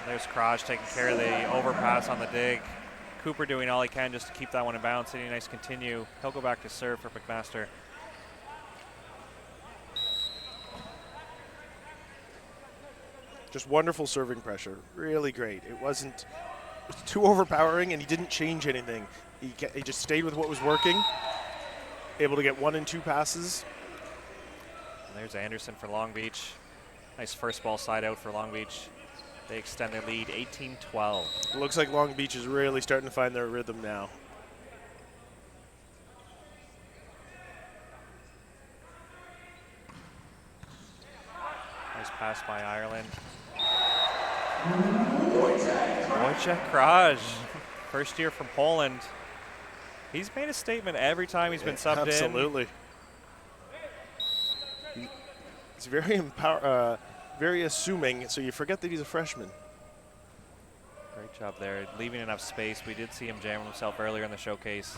There's Kraj taking care of the overpass on the dig. Cooper doing all he can just to keep that one in bounds. Hitting a nice continue. He'll go back to serve for McMaster. Just wonderful serving pressure. Really great. It was too overpowering, and he didn't change anything. He just stayed with what was working. Able to get 1 and 2 passes. And there's Anderson for Long Beach. Nice first ball side out for Long Beach. They extend their lead 18-12. It looks like Long Beach is really starting to find their rhythm now. Nice pass by Ireland. Wojciech Kraj, first year from Poland. He's made a statement every time he's been subbed in. Absolutely. He's very assuming, so you forget that he's a freshman. Great job there, leaving enough space. We did see him jam himself earlier in the showcase.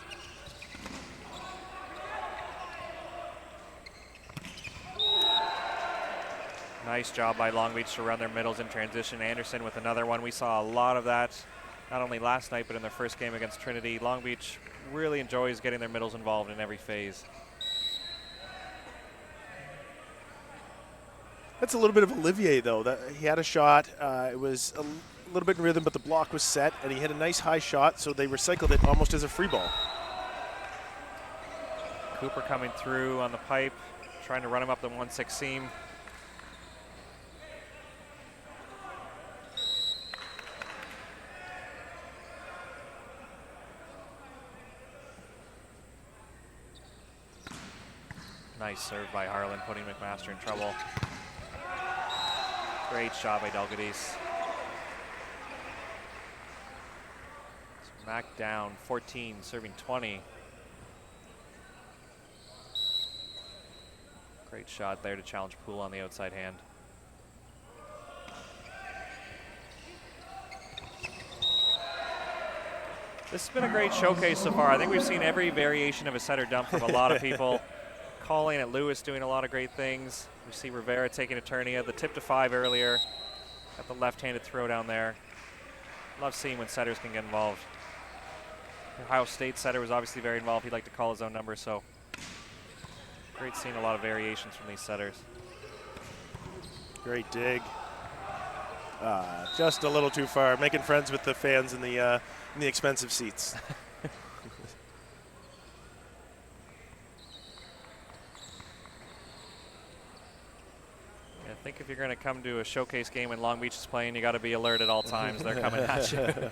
Nice job by Long Beach to run their middles in transition. Anderson with another one. We saw a lot of that, not only last night, but in their first game against Trinity. Long Beach really enjoys getting their middles involved in every phase. That's a little bit of Olivier, though. He had a shot. It was a little bit in rhythm, but the block was set, and he hit a nice high shot, so they recycled it almost as a free ball. Cooper coming through on the pipe, trying to run him up the 1-6 seam. Nice serve by Harlan, putting McMaster in trouble. Great shot by Dalgadis. Mac down 14, serving 20. Great shot there to challenge Poole on the outside hand. This has been a great showcase so far. I think we've seen every variation of a setter dump from a lot of people. Calling at Lewis doing a lot of great things. We see Rivera taking a Eternia, the tip to 5 earlier. Got the left-handed throw down there. Love seeing when setters can get involved. Ohio State setter was obviously very involved. He'd like to call his own number, so great seeing a lot of variations from these setters. Great dig. Just a little too far, making friends with the fans in the expensive seats. I think if you're going to come to a showcase game when Long Beach is playing, you got to be alert at all times. They're coming at you.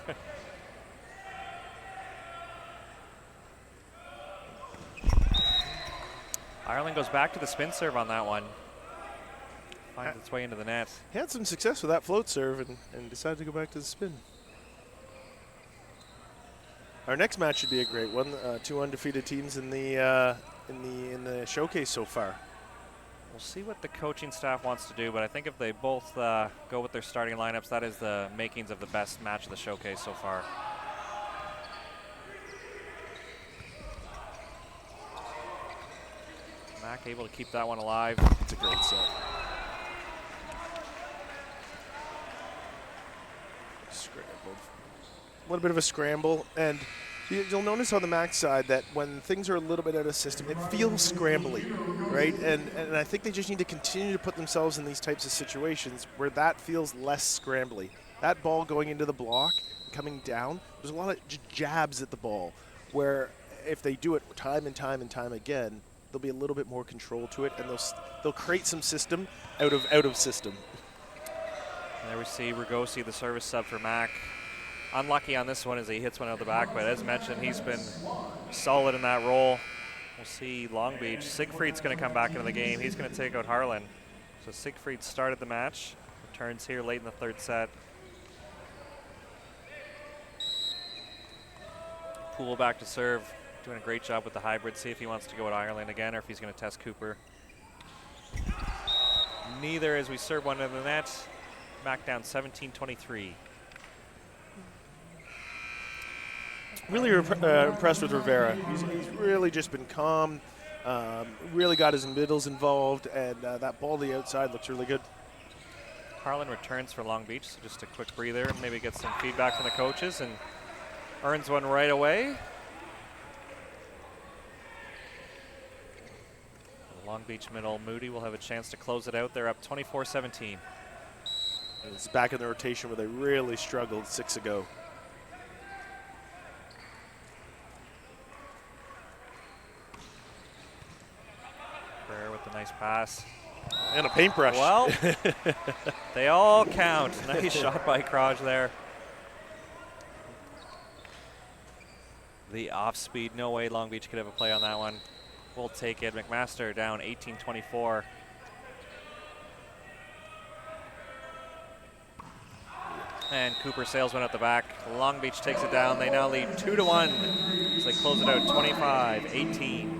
Ireland goes back to the spin serve on that one. Finds its way into the net. Had some success with that float serve and decided to go back to the spin. Our next match should be a great one. 2 undefeated teams in the showcase so far. We'll see what the coaching staff wants to do, but I think if they both go with their starting lineups, that is the makings of the best match of the showcase so far. Mac able to keep that one alive. It's a great set. Scrambled. A little bit of a scramble, and you'll notice on the Mac side that when things are a little bit out of system, it feels scrambly, right? And I think they just need to continue to put themselves in these types of situations where that feels less scrambly. That ball going into the block, coming down, there's a lot of jabs at the ball where if they do it time and time and time again, there'll be a little bit more control to it, and they'll create some system out of system. And there we see Rugosi, the service sub for Mac. Unlucky on this one as he hits one out the back, but as mentioned, he's been solid in that role. We'll see Long Beach. Siegfried's going to come back into the game. He's going to take out Harlan. So Siegfried started the match. Returns here late in the third set. Poole back to serve. Doing a great job with the hybrid. See if he wants to go at Ireland again or if he's going to test Cooper. Neither, as we serve one into the net. Mac down 17-23. Really impressed with Rivera. He's really just been calm, really got his middles involved, and that ball to the outside looks really good. Harlan returns for Long Beach, so just a quick breather and maybe get some feedback from the coaches, and earns one right away. Long Beach middle, Moody will have a chance to close it out. They're up 24-17. It's back in the rotation where they really struggled 6 ago. With a nice pass. And a paintbrush. Well, they all count. Nice shot by Kraj there. The off speed, no way Long Beach could have a play on that one. We'll take it. McMaster down 18-24. And Cooper sails one at the back. Long Beach takes it down. They now lead 2-1 as they close it out 25-18.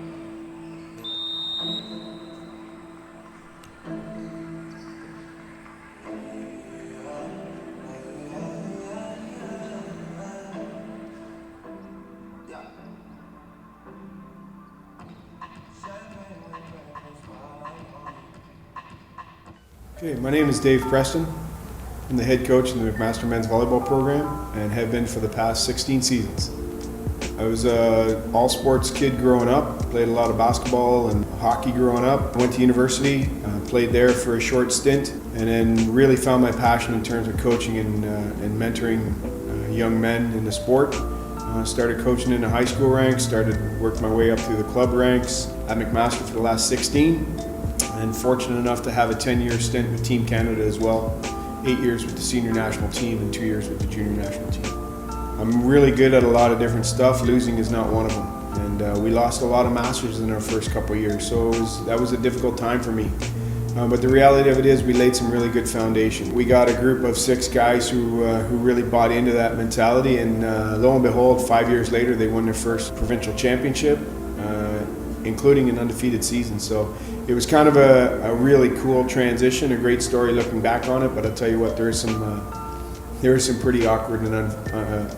Okay, my name is Dave Preston. I'm the head coach in the McMaster men's volleyball program and have been for the past 16 seasons. I was an all-sports kid growing up, played a lot of basketball and hockey growing up. Went to university, played there for a short stint, and then really found my passion in terms of coaching and mentoring young men in the sport. Started coaching in the high school ranks, worked my way up through the club ranks at McMaster for the last 16. And fortunate enough to have a 10-year stint with Team Canada as well. 8 years with the senior national team and 2 years with the junior national team. I'm really good at a lot of different stuff. Losing is not one of them. And we lost a lot of Masters in our first couple of years, so that was a difficult time for me. But the reality of it is we laid some really good foundation. We got a group of 6 guys who really bought into that mentality, and lo and behold, 5 years later they won their first provincial championship, including an undefeated season. So it was kind of a really cool transition, a great story looking back on it, but I'll tell you what, there were some pretty awkward and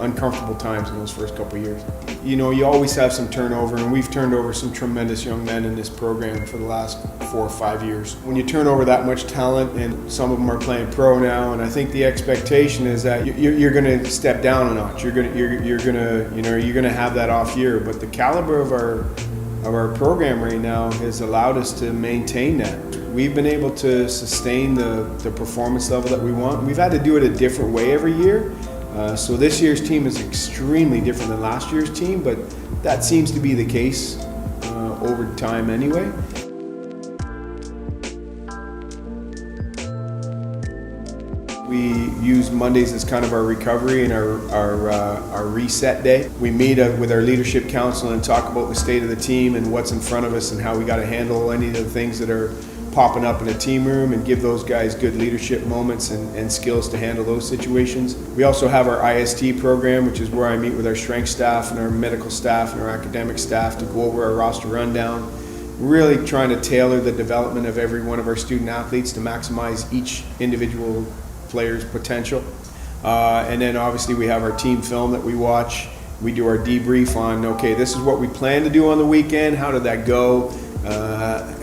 uncomfortable times in those first couple of years. You know, you always have some turnover, and we've turned over some tremendous young men in this program for the last 4 or 5 years. When you turn over that much talent, and some of them are playing pro now, and I think the expectation is that you're going to step down a notch. You're going to have that off year. But the caliber of our program right now has allowed us to maintain that. We've been able to sustain the performance level that we want. We've had to do it a different way every year. So this year's team is extremely different than last year's team, but that seems to be the case over time anyway. We use Mondays as kind of our recovery and our reset day. We meet with our leadership council and talk about the state of the team and what's in front of us and how we got to handle any of the things that are popping up in a team room, and give those guys good leadership moments and skills to handle those situations. We also have our IST program, which is where I meet with our strength staff and our medical staff and our academic staff to go over our roster rundown, really trying to tailor the development of every one of our student athletes to maximize each individual player's potential. And then obviously we have our team film that we watch. We do our debrief on, okay, this is what we plan to do on the weekend, how did that go?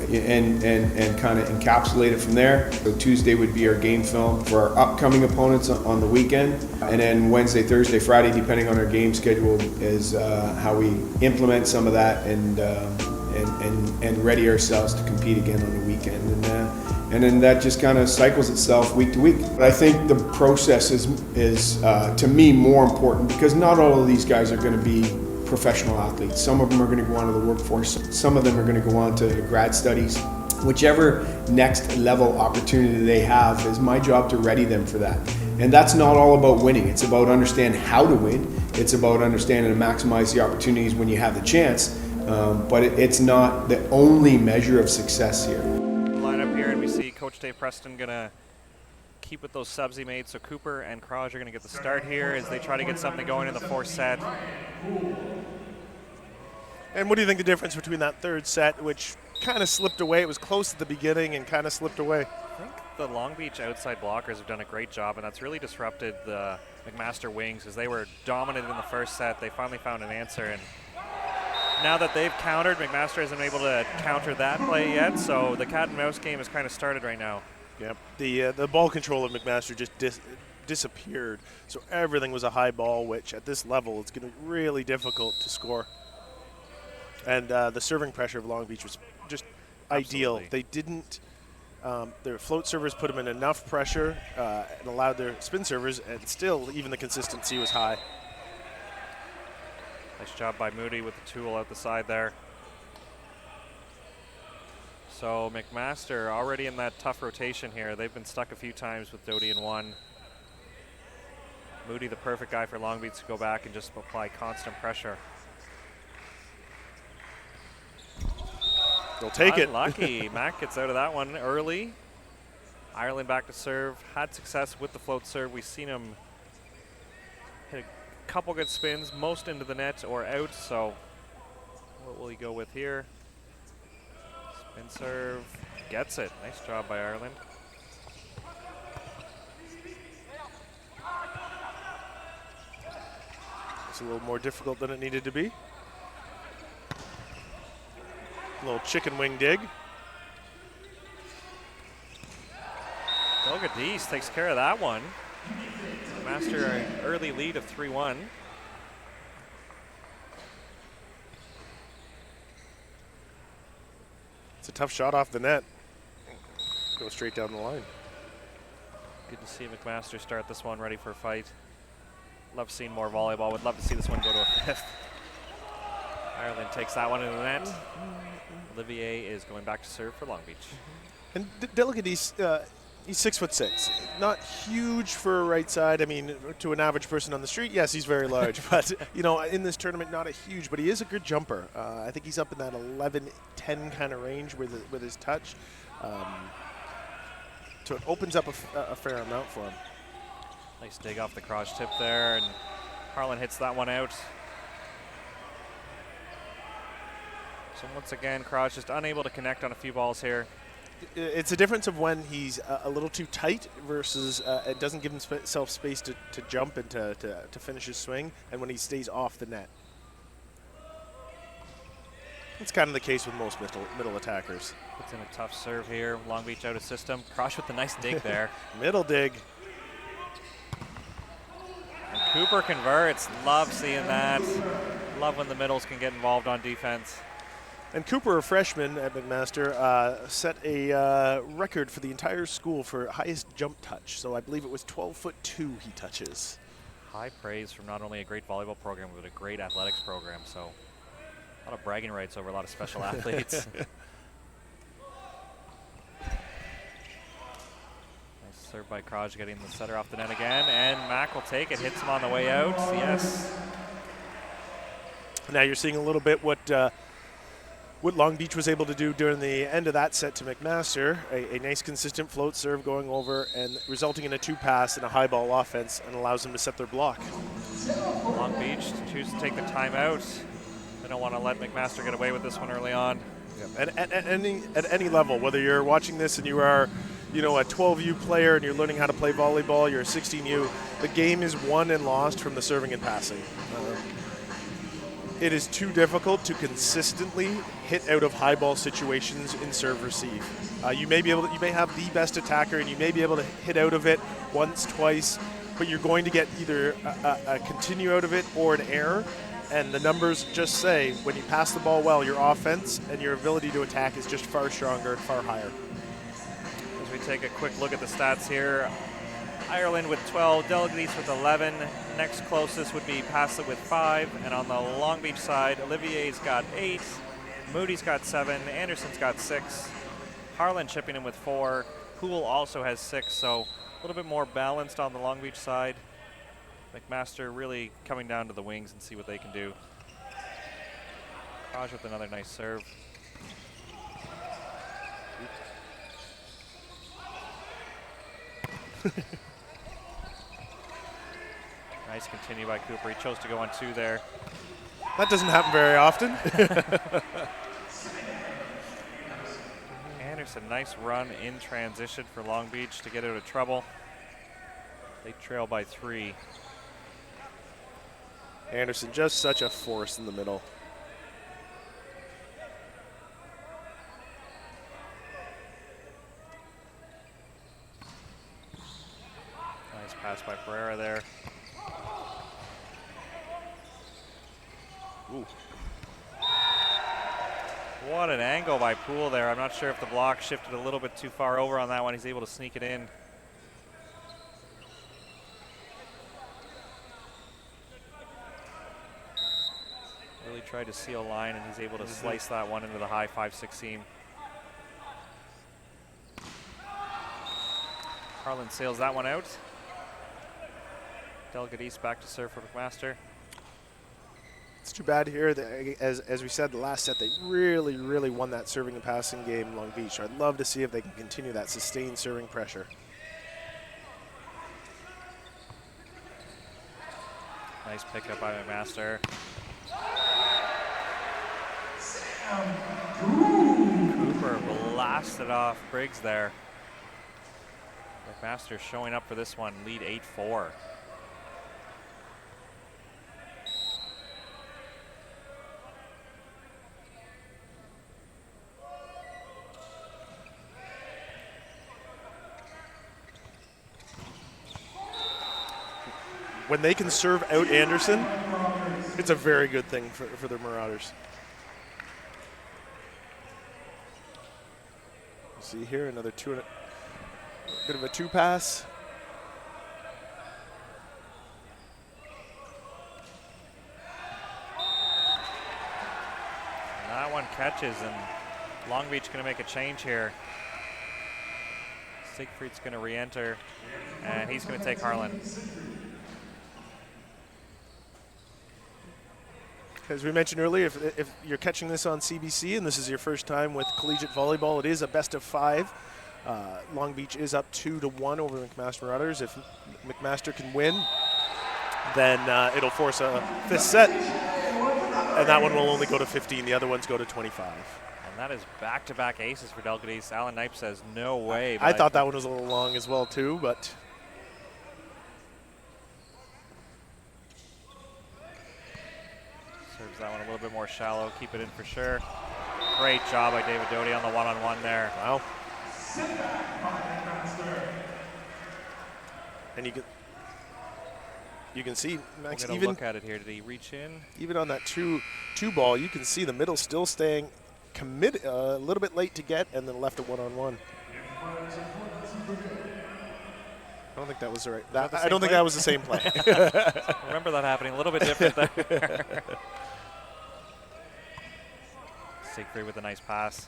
And kind of encapsulate it from there. So Tuesday would be our game film for our upcoming opponents on the weekend, and then Wednesday, Thursday, Friday, depending on our game schedule, is how we implement some of that and ready ourselves to compete again on the weekend. And then that just kind of cycles itself week to week. But I think the process is to me more important, because not all of these guys are going to be professional athletes. Some of them are going to go on to the workforce. Some of them are going to go on to grad studies. Whichever next level opportunity they have, is my job to ready them for that. And that's not all about winning. It's about understanding how to win. It's about understanding to maximize the opportunities when you have the chance. But it's not the only measure of success here. Line up here, and we see Coach Dave Preston going to keep with those subs he made. So Cooper and Kraj are going to get the start here as they try to get something going in the 4th set. And what do you think the difference between that 3rd set, which kind of slipped away? It was close at the beginning and kind of slipped away. I think the Long Beach outside blockers have done a great job, and that's really disrupted the McMaster wings as they were dominant in the 1st set. They finally found an answer, and now that they've countered, McMaster hasn't been able to counter that play yet, so the cat and mouse game has kind of started right now. Yep. The ball control of McMaster just disappeared, so everything was a high ball, which at this level it's going to be really difficult to score. And the serving pressure of Long Beach was just ideal. They didn't, their float servers put them in enough pressure and allowed their spin servers, and still even the consistency was high. Nice job by Moody with the tool out the side there. So McMaster already in that tough rotation here. They've been stuck a few times with Doty in 1. Moody, the perfect guy for Long Beach to go back and just apply constant pressure. They'll take it. Unlucky. Mac gets out of that one early. Ireland back to serve. Had success with the float serve. We've seen him hit a couple good spins, most into the net or out. So what will he go with here? Spin serve. Gets it. Nice job by Ireland. It's a little more difficult than it needed to be. A little chicken wing dig. Delgadis takes care of that one. Master an early lead of 3-1. It's a tough shot off the net. Go straight down the line. Good to see McMaster start this one ready for a fight. Love seeing more volleyball. Would love to see this one go to a 5th. Ireland takes that one in the net. Olivier is going back to serve for Long Beach. And Delgadis, he's 6'6". Not huge for a right side. I mean, to an average person on the street, yes, he's very large. But, you know, in this tournament, not a huge, but he is a good jumper. I think he's up in that 11-10 kind of range with his touch. So it opens up a fair amount for him. Nice dig off the crotch tip there, and Harlan hits that one out. So once again, Crotch just unable to connect on a few balls here. It's a difference of when he's a little too tight versus it doesn't give himself space to jump and to finish his swing, and when he stays off the net. It's kind of the case with most middle attackers. Puts in a tough serve here. Long Beach out of system. Crotch with the nice dig there. Middle dig. And Cooper converts. Love seeing that. Love when the middles can get involved on defense. And Cooper, a freshman at McMaster, set a record for the entire school for highest jump touch. So I believe it was 12'2" he touches. High praise from not only a great volleyball program, but a great athletics program. So a lot of bragging rights over a lot of special athletes. Nice serve by Kraj, getting the setter off the net again. And Mack will take it, hits him on the way out. Yes. Now you're seeing a little bit what Long Beach was able to do during the end of that set to McMaster. A nice consistent float serve going over and resulting in a 2-pass and a high ball offense, and allows them to set their block. Long Beach chooses to take the timeout. They don't want to let McMaster get away with this one early on. Yep. And at any level, whether you're watching this and you are, a 12U player and you're learning how to play volleyball, you're a 16U, the game is won and lost from the serving and passing. It is too difficult to consistently hit out of high ball situations in serve receive. You may have the best attacker and you may be able to hit out of it once, twice, but you're going to get either a continue out of it or an error. And the numbers just say when you pass the ball well, your offense and your ability to attack is just far stronger and far higher. As we take a quick look at the stats here, Ireland with 12, Delegate East with 11. Next closest would be Passett with 5. And on the Long Beach side, Olivier's got 8, Moody's got 7, Anderson's got 6, Harlan chipping in with 4, Poole also has 6, so a little bit more balanced on the Long Beach side. McMaster really coming down to the wings and see what they can do. Raj with another nice serve. Nice continue by Cooper. He chose to go on 2 there. That doesn't happen very often. Anderson, nice run in transition for Long Beach to get out of trouble. They trail by 3. Anderson, just such a force in the middle. Nice pass by Pereira there. Ooh. What an angle by Poole there. I'm not sure if the block shifted a little bit too far over on that one. He's able to sneak it in. Really tried to seal line, and he's able to slice that one into the high 5-6 seam. Harlan sails that one out. Delegate East back to serve for McMaster. It's too bad here that, as we said, the last set, they really, really won that serving and passing game in Long Beach. I'd love to see if they can continue that sustained serving pressure. Nice pickup by McMaster. Cooper blasted off Briggs there. McMaster showing up for this one, lead 8-4. When they can serve out Anderson, it's a very good thing for the Marauders. See here, another bit of a 2-pass. And that one catches, and Long Beach going to make a change here. Siegfried's going to re-enter, and he's going to take Harlan. As we mentioned earlier, if you're catching this on CBC and this is your first time with collegiate volleyball, it is a best of 5. Long Beach is up 2-1 over the McMaster Marauders. If McMaster can win, then it'll force a 5th set, and that one will only go to 15. The other ones go to 25. And that is back-to-back aces for Delgadillo. Alan Knipe says, no way. I thought that one was a little long as well, too, but... Serves that one a little bit more shallow. Keep it in for sure. Great job by David Doty on the one-on-one there. Wow. And you can see Max even look at it here. Did he reach in? Even on that two ball, you can see the middle still staying committed, a little bit late to get, and then left a one-on-one. I don't think that was the right. I don't think that was the same play. Remember that happening a little bit different there. Siegfried with a nice pass.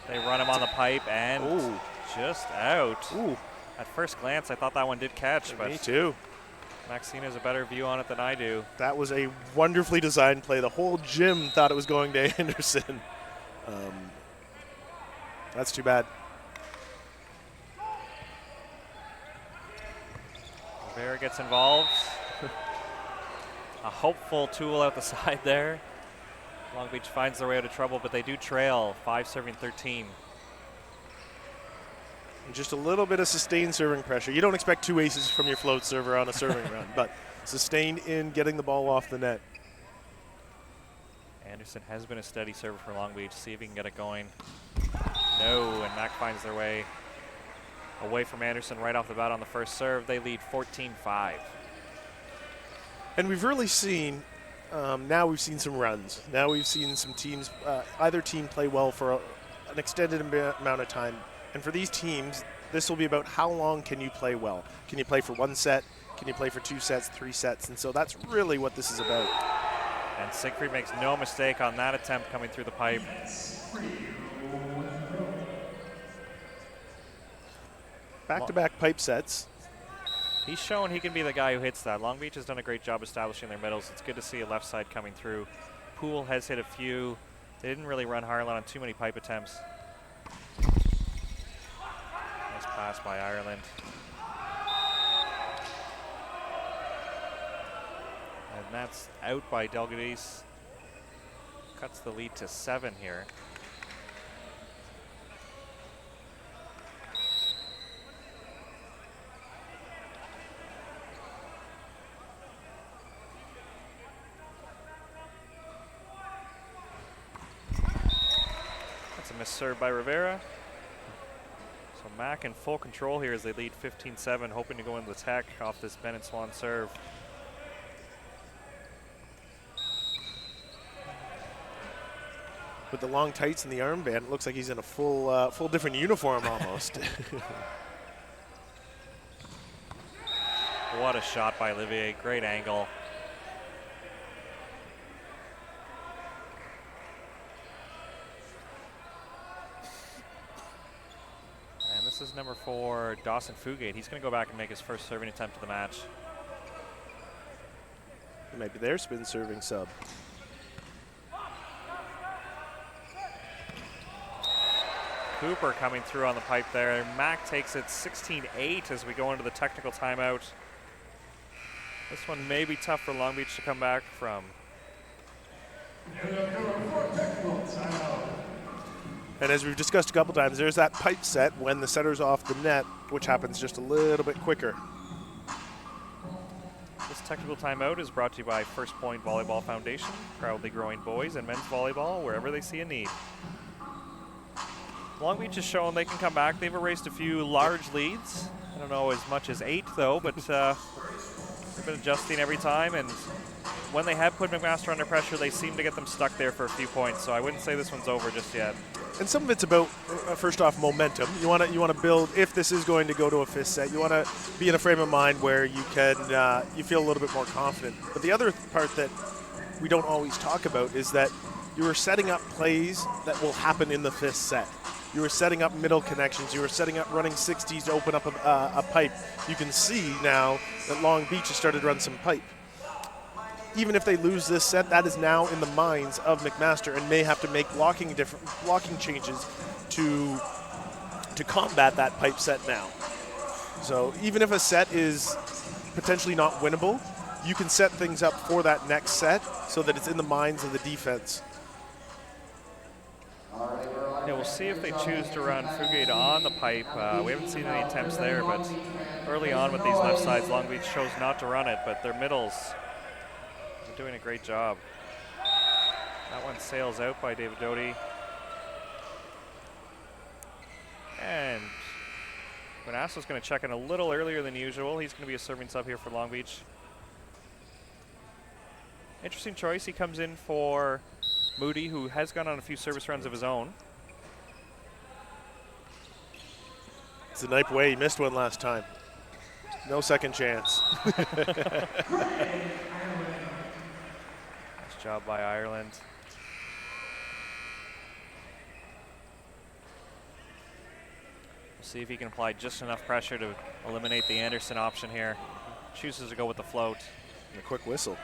They run him on the pipe and just out. Ooh. At first glance, I thought that one did catch. But me too. Maxine has a better view on it than I do. That was a wonderfully designed play. The whole gym thought it was going to Anderson. That's too bad. Rivera gets involved. A hopeful tool out the side there. Long Beach finds their way out of trouble, but they do trail 5-13. And just a little bit of sustained serving pressure. You don't expect 2 aces from your float server on a serving run, but sustained in getting the ball off the net. Anderson has been a steady server for Long Beach. See if he can get it going. No, and Mac finds their way away from Anderson right off the bat on the first serve. They lead 14-5. And we've really seen, now we've seen some runs. Now we've seen some teams, either team play well for an extended amount of time. And for these teams, this will be about how long can you play well. Can you play for 1 set? Can you play for 2 sets, 3 sets? And so that's really what this is about. And Siegfried makes no mistake on that attempt coming through the pipe. Back-to-back pipe sets. He's shown he can be the guy who hits that. Long Beach has done a great job establishing their middles. It's good to see a left side coming through. Poole has hit a few. They didn't really run Harlan on too many pipe attempts. Nice pass by Ireland. And that's out by Delgadillo. Cuts the lead to 7 here. That's a miss serve by Rivera. So Mac in full control here as they lead 15-7, hoping to go into the attack off this Bennett Swan serve. With the long tights and the armband, it looks like he's in a full different uniform almost. What a shot by Olivier, great angle. And this is number 4, Dawson Fugate. He's going to go back and make his first serving attempt of the match. It might be their spin serving sub. Cooper coming through on the pipe there. Mac takes it 16-8 as we go into the technical timeout. This one may be tough for Long Beach to come back from. And as we've discussed a couple times, there's that pipe set when the setter's off the net, which happens just a little bit quicker. This technical timeout is brought to you by First Point Volleyball Foundation, proudly growing boys and men's volleyball wherever they see a need. Long Beach has shown they can come back. They've erased a few large leads. I don't know as much as 8 though, but they've been adjusting every time, and when they have put McMaster under pressure, they seem to get them stuck there for a few points, so I wouldn't say this one's over just yet. And some of it's about, first off, momentum. You want to build, if this is going to go to a 5th set, you want to be in a frame of mind where you can you feel a little bit more confident. But the other part that we don't always talk about is that you are setting up plays that will happen in the 5th set. You were setting up middle connections. You were setting up running 60s to open up a pipe. You can see now that Long Beach has started to run some pipe. Even if they lose this set, that is now in the minds of McMaster and may have to make blocking changes to to combat that pipe set now. So even if a set is potentially not winnable, you can set things up for that next set so that it's in the minds of the defense. Yeah, we'll see if they choose to run Fugate on the pipe. We haven't seen any attempts there, but early on with these left sides, Long Beach chose not to run it, but their middles are doing a great job. That one sails out by David Doty. And Manasso's going to check in a little earlier than usual. He's going to be a serving sub here for Long Beach. Interesting choice. He comes in for Moody, who has gone on a few service runs of his own. It's the Knipe way. He missed one last time. No second chance. Nice job by Ireland. We'll see if he can apply just enough pressure to eliminate the Anderson option here. Chooses to go with the float. And a quick whistle.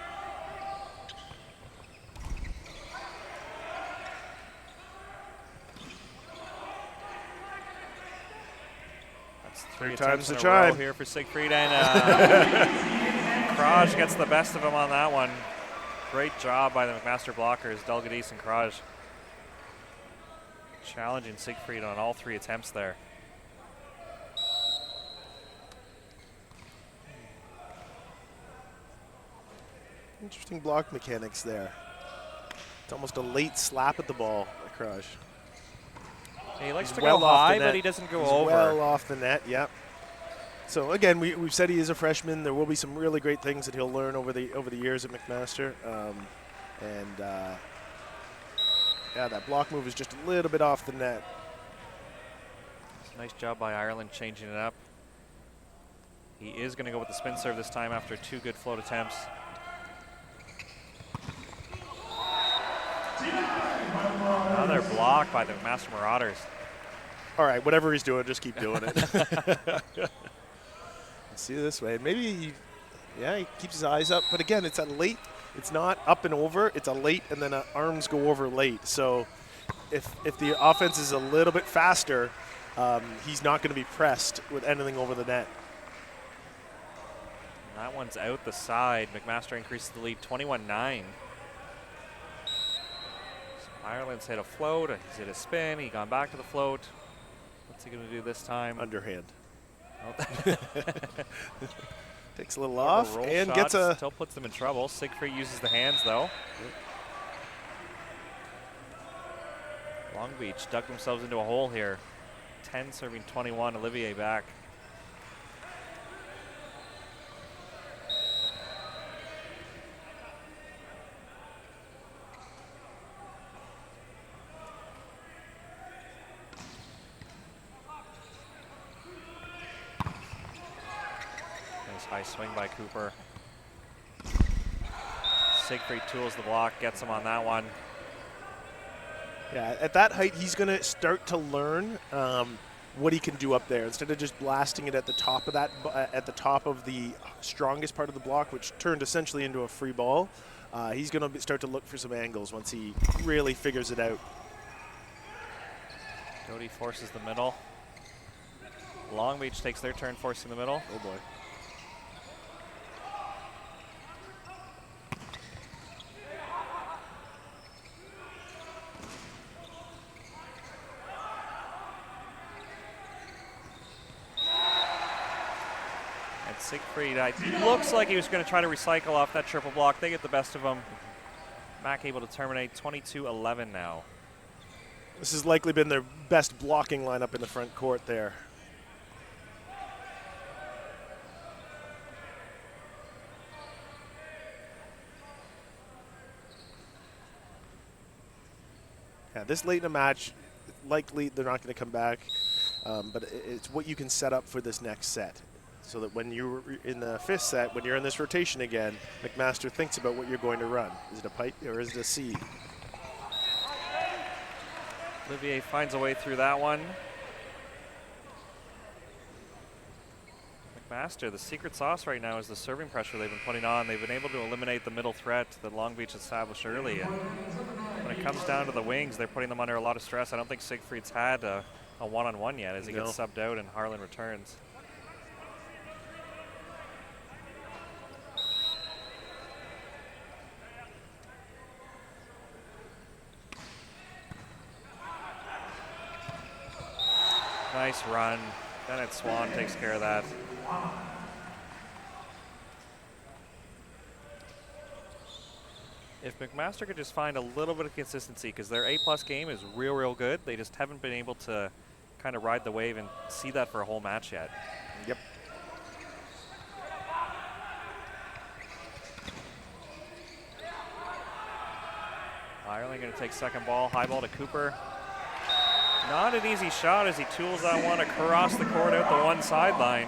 That's three attempts times the in a row chime here for Siegfried, and Kraj gets the best of him on that one. Great job by the McMaster blockers, Delgadis and Kraj. Challenging Siegfried on all three attempts there. Interesting block mechanics there. It's almost a late slap at the ball by Kraj. He likes to go high, but he doesn't go over. Well off the net, yep. So again, we've said he is a freshman. There will be some really great things that he'll learn over the years at McMaster. Yeah, that block move is just a little bit off the net. Nice job by Ireland changing it up. He is going to go with the spin serve this time after two good float attempts. Another block by the McMaster Marauders. All right, whatever he's doing, just keep doing it. Let's see this way. Maybe, he keeps his eyes up. But again, it's a late. It's not up and over. It's a late, and then arms go over late. So if the offense is a little bit faster, he's not going to be pressed with anything over the net. And that one's out the side. McMaster increases the lead 21-9. Ireland's hit a float, he's hit a spin, he gone back to the float. What's he going to do this time? Underhand. Oh. Takes a little off and gets a... Still puts them in trouble. Siegfried uses the hands though. Long Beach dug themselves into a hole here. 10 serving 21, Olivier back. High swing by Cooper. Siegfried tools the block, gets him on that one. Yeah, at that height, he's going to start to learn what he can do up there instead of just blasting it at the top of the strongest part of the block, which turned essentially into a free ball. He's going to start to look for some angles once he really figures it out. Doty forces the middle. Long Beach takes their turn forcing the middle. Oh boy. Siegfried, looks like he was going to try to recycle off that triple block. They get the best of him. Mac able to terminate 22-11 now. This has likely been their best blocking lineup in the front court there. Yeah, this late in a match, likely they're not going to come back, but it's what you can set up for this next set. So that when you're in the fifth set, when you're in this rotation again, McMaster thinks about what you're going to run. Is it a pipe or is it a seed? Olivier finds a way through that one. McMaster, the secret sauce right now is the serving pressure they've been putting on. They've been able to eliminate the middle threat that Long Beach established early. And when it comes down to the wings, they're putting them under a lot of stress. I don't think Siegfried's had a a one-on-one yet as he gets subbed out and Harlan returns. Nice run. Bennett Swan takes care of that. If McMaster could just find a little bit of consistency, because their A+ game is real good. They just haven't been able to kind of ride the wave and see that for a whole match yet. Yep. Ireland going to take second ball. High ball to Cooper. Not an easy shot as he tools that one across the court out the one sideline.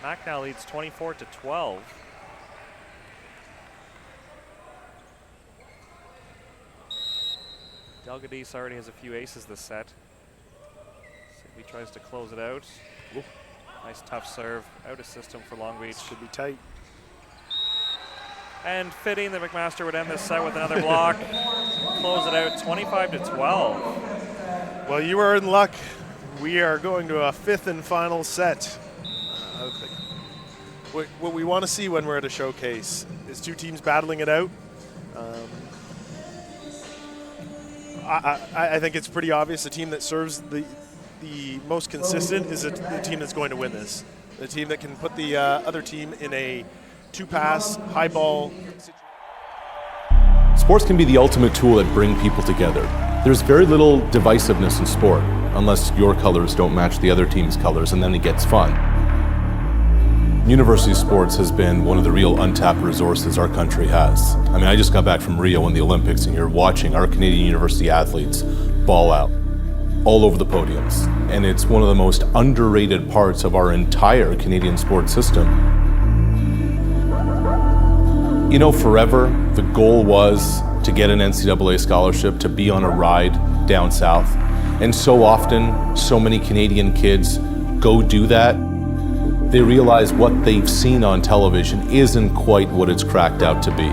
Mac now leads 24-12. Delgadis already has a few aces this set. See if he tries to close it out. Ooh. Nice tough serve, out of system for Long Beach. Should be tight. And fitting that McMaster would end this set with another block. Close it out, 25-12. Well, you are in luck. We are going to a fifth and final set. What we want to see when we're at a showcase is two teams battling it out. I think it's pretty obvious the team that serves the most consistent is the team that's going to win this. The team that can put the other team in a two-pass, high ball situation. Sports can be the ultimate tool that bring people together. There's very little divisiveness in sport, unless your colors don't match the other team's colors, and then it gets fun. University sports has been one of the real untapped resources our country has. I mean, I just got back from Rio and the Olympics, and you're watching our Canadian university athletes ball out all over the podiums. And it's one of the most underrated parts of our entire Canadian sports system. You know, forever, the goal was to get an NCAA scholarship, to be on a ride down south. And so often, so many Canadian kids go do that. They realize what they've seen on television isn't quite what it's cracked out to be.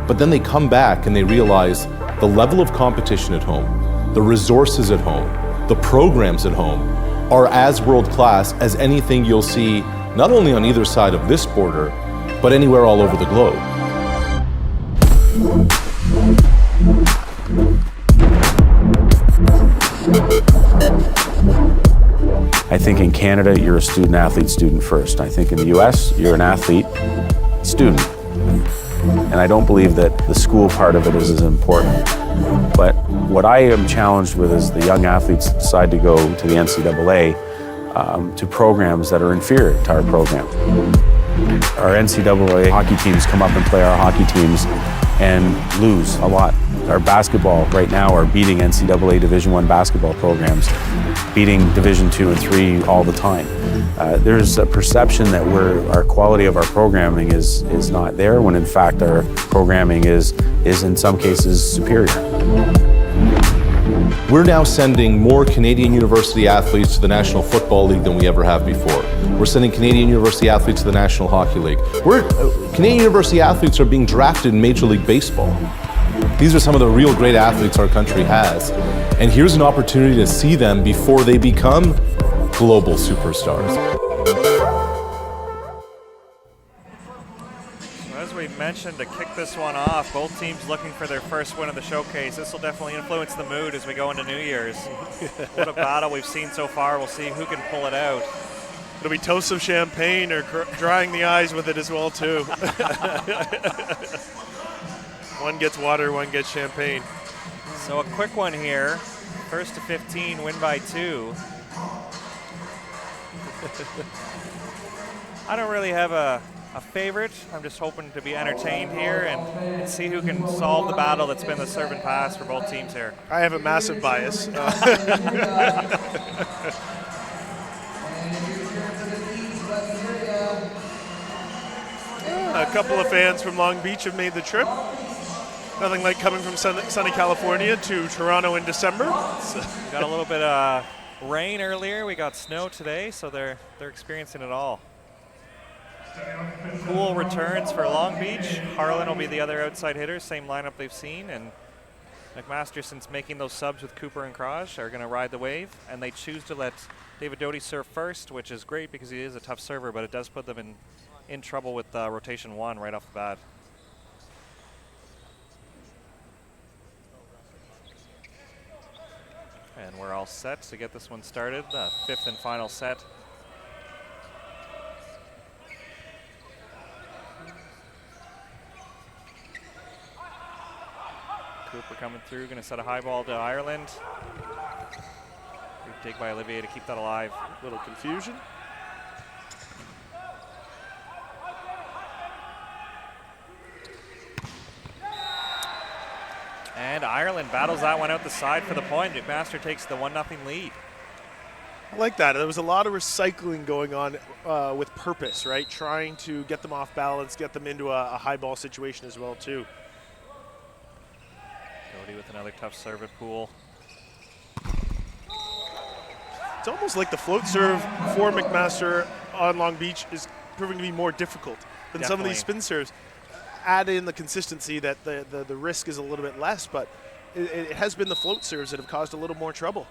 But then they come back and they realize the level of competition at home, the resources at home, the programs at home are as world-class as anything you'll see not only on either side of this border, but anywhere all over the globe. I think in Canada, you're a student athlete, student first. I think in the US, you're an athlete, student. And I don't believe that the school part of it is as important. But what I am challenged with is the young athletes decide to go to the NCAA to programs that are inferior to our program. Our NCAA hockey teams come up and play our hockey teams and lose a lot. Our basketball right now are beating NCAA Division I basketball programs, beating Division II and III all the time. There's a perception that our quality of our programming is not there, when in fact our programming is in some cases superior. We're now sending more Canadian university athletes to the National Football League than we ever have before. We're sending Canadian university athletes to the National Hockey League. Canadian university athletes are being drafted in Major League Baseball. These are some of the real great athletes our country has. And here's an opportunity to see them before they become global superstars. As we mentioned, to kick this one off, both teams looking for their first win of the showcase. This will definitely influence the mood as we go into New Year's. What a battle we've seen so far. We'll see who can pull it out. It'll be toasts of champagne or drying the eyes with it as well, too. One gets water, one gets champagne. So a quick one here. First to 15, win by 2. I don't really have a favorite. I'm just hoping to be entertained here and see who can solve the battle that's been the serve and pass for both teams here. I have a massive bias. A couple of fans from Long Beach have made the trip. Nothing like coming from sunny California to Toronto in December. Got a little bit of rain earlier. We got snow today, so they're experiencing it all. Cool returns for Long Beach. Harlan will be the other outside hitter, same lineup they've seen, and McMaster, since making those subs with Cooper and Kraj, are going to ride the wave, and they choose to let David Doty serve first, which is great because he is a tough server, but it does put them in trouble with rotation 1 right off the bat. And we're all set to get this one started, the 5th and final set. Cooper coming through, going to set a high ball to Ireland. Good dig by Olivier to keep that alive. Little confusion. And Ireland battles that one out the side for the point. McMaster takes the 1-0 lead. I like that. There was a lot of recycling going on with purpose, right? Trying to get them off balance, get them into a high ball situation as well, too. Doty with another tough serve at Poole. It's almost like the float serve for McMaster on Long Beach is proving to be more difficult than some of these spin serves. Add in the consistency that the risk is a little bit less, but it has been the float serves that have caused a little more trouble.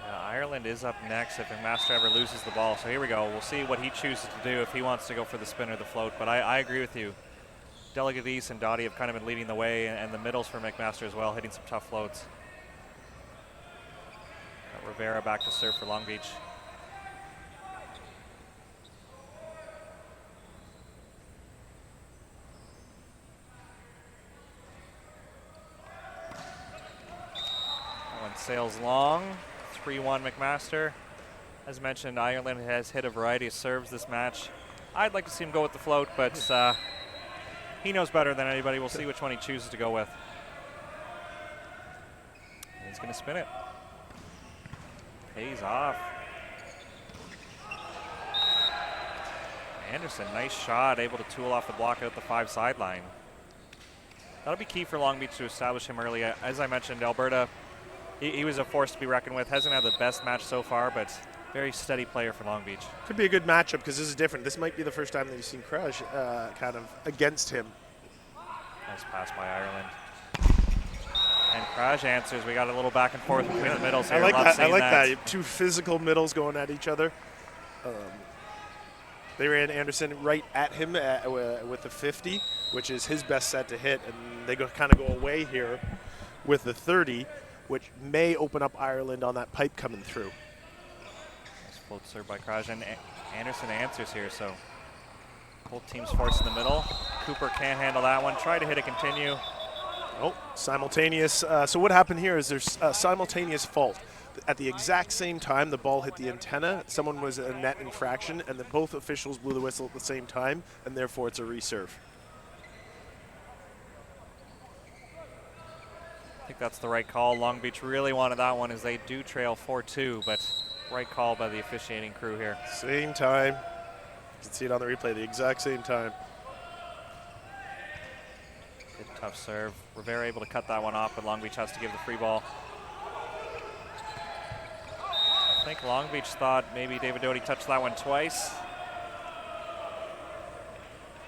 Ireland is up next if McMaster ever loses the ball. So here we go. We'll see what he chooses to do if he wants to go for the spin or the float. But I agree with you. Delegatis and Dottie have kind of been leading the way, and the middles for McMaster as well, hitting some tough floats. Rivera back to serve for Long Beach. That one sails long. 3-1 McMaster. As mentioned, Ireland has hit a variety of serves this match. I'd like to see him go with the float, but he knows better than anybody. We'll see which one he chooses to go with. He's going to spin it. Pays off. Anderson, nice shot, able to tool off the block out the 5 sideline. That'll be key for Long Beach to establish him early. As I mentioned, Alberta, he was a force to be reckoned with. Hasn't had the best match so far, but very steady player for Long Beach. Could be a good matchup because this is different. This might be the first time that you've seen Kraj kind of against him. Nice pass by Ireland. And Kraj answers. We got a little back and forth between the middles here. I like that. 2 physical middles going at each other. They ran Anderson right at him with the 50, which is his best set to hit, and they kind of go away here with the 30, which may open up Ireland on that pipe coming through. Nice float serve by Kraj, and Anderson answers here, so both teams forced in the middle. Cooper can't handle that one. Try to hit a continue. Oh, simultaneous. So what happened here is there's a simultaneous fault. At the exact same time the ball hit the antenna, someone was a net infraction, and then both officials blew the whistle at the same time, and therefore it's a reserve. I think that's the right call. Long Beach really wanted that one as they do trail 4-2, but right call by the officiating crew here. Same time. You can see it on the replay, the exact same time. Good tough serve. Rivera able to cut that one off, but Long Beach has to give the free ball. I think Long Beach thought maybe David Doty touched that one twice.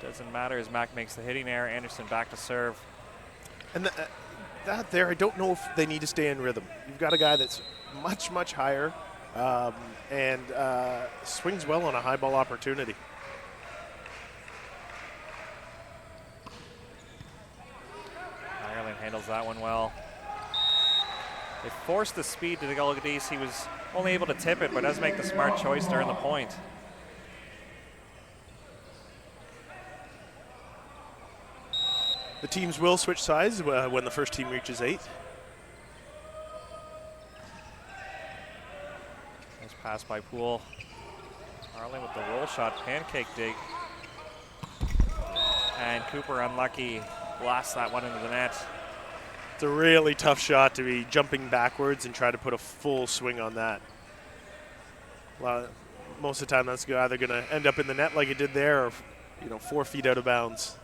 Doesn't matter as Mac makes the hitting error. Anderson back to serve. And that there, I don't know if they need to stay in rhythm. You've got a guy that's much, much higher and swings well on a high ball opportunity. Ireland handles that one well. They forced the speed to the Gulgadis. He was only able to tip it, but does make the smart choice to earn the point. The teams will switch sides when the first team reaches 8. Nice pass by Poole. Arlen with the roll shot, pancake dig. And Cooper unlucky, blasts that one into the net. It's a really tough shot to be jumping backwards and try to put a full swing on that. Most of the time that's either going to end up in the net like it did there or 4 feet out of bounds.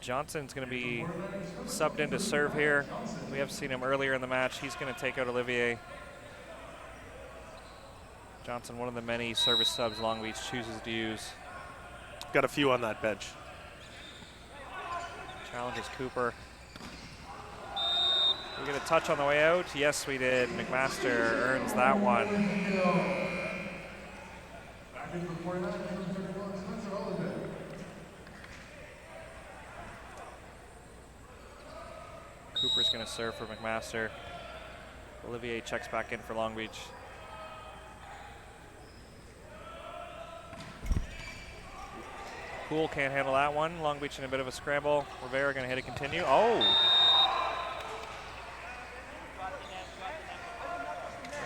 Johnson's going to be subbed in to serve here. We have seen him earlier in the match. He's going to take out Olivier. Johnson, one of the many service subs Long Beach chooses to use. Got a few on that bench. Challenges Cooper. we get a touch on the way out? Yes, we did. McMaster earns that one. Cooper's going to serve for McMaster. Olivier checks back in for Long Beach. Poole can't handle that one. Long Beach in a bit of a scramble. Rivera going to hit a continue. Oh!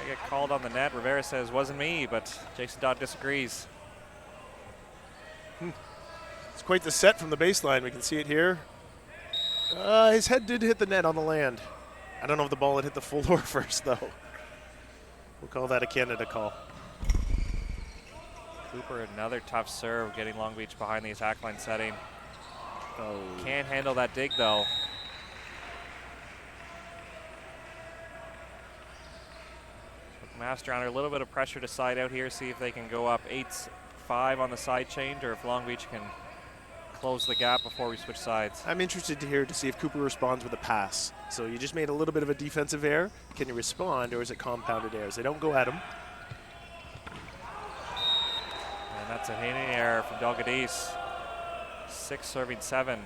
They get called on the net. Rivera says, wasn't me, but Jason Dodd disagrees. It's quite the set from the baseline. We can see it here. His head did hit the net on the land. I don't know if the ball had hit the floor first, though. We'll call that a Canada call. Cooper, another tough serve, getting Long Beach behind the attack line setting. Oh. Can't handle that dig, though. McMaster under a little bit of pressure to side out here, see if they can go up 8-5 on the side change, or if Long Beach can close the gap before we switch sides. I'm interested to see if Cooper responds with a pass. So you just made a little bit of a defensive error. Can you respond, or is it compounded errors? They don't go at him. And that's a hitting error from Delgadis. 6 serving 7.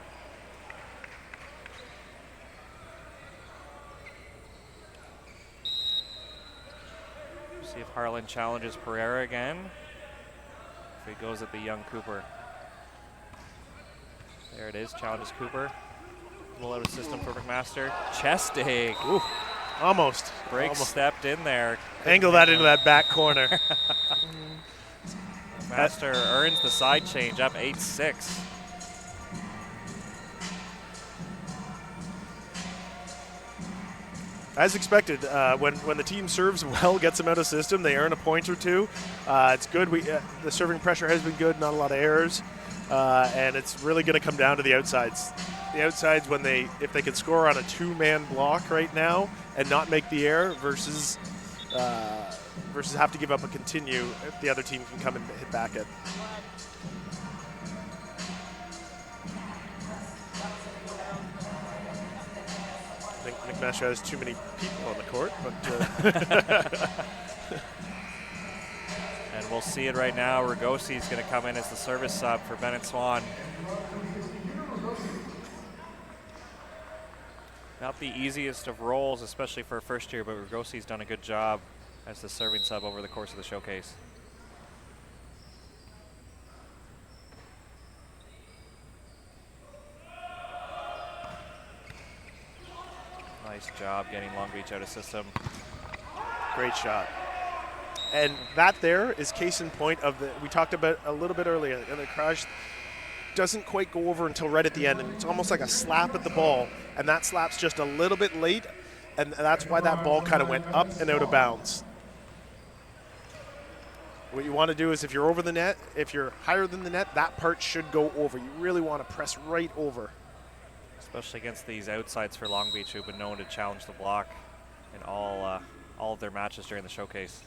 See if Harlan challenges Pereira again. If he goes at the young Cooper. There it is, challenges Cooper. Roll out of system for McMaster. Chest dig. Ooh, almost. Briggs stepped in there. Angle that into that back corner. McMaster earns the side change, up 8-6. As expected, when the team serves well, gets them out of system, they earn a point or two. It's good. The serving pressure has been good, not a lot of errors. And it's really going to come down to the outsides. The outsides, if they can score on a 2-man block right now and not make the error versus have to give up a continue, if the other team can come and hit back it. I think McMaster has too many people on the court, but. And we'll see it right now. Ragosi's going to come in as the service sub for Bennett Swan. Not the easiest of roles, especially for a first year, but Ragosi's done a good job as the serving sub over the course of the showcase. Nice job getting Long Beach out of system. Great shot. And that there is case in point of we talked about a little bit earlier, and the crash doesn't quite go over until right at the end, and it's almost like a slap at the ball, and that slap's just a little bit late, and that's why that ball kind of went up and out of bounds. What you want to do is if you're over the net, if you're higher than the net, that part should go over. You really want to press right over. Especially against these outsides for Long Beach, who've been known to challenge the block in all of their matches during the showcase.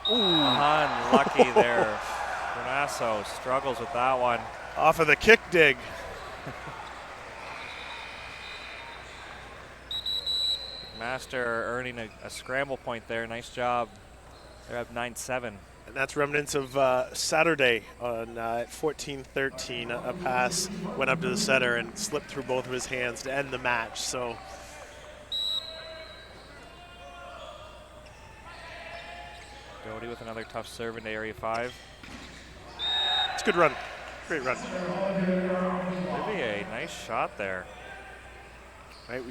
Ooh. Unlucky there. Renasso struggles with that one. Off of the kick dig. Master earning a scramble point there. Nice job. They're up 9-7. And that's remnants of Saturday on 14-13. A pass went up to the center and slipped through both of his hands to end the match. So. Doty with another tough serve into area 5. It's a good run. Great run. Olivier, nice shot there. Right,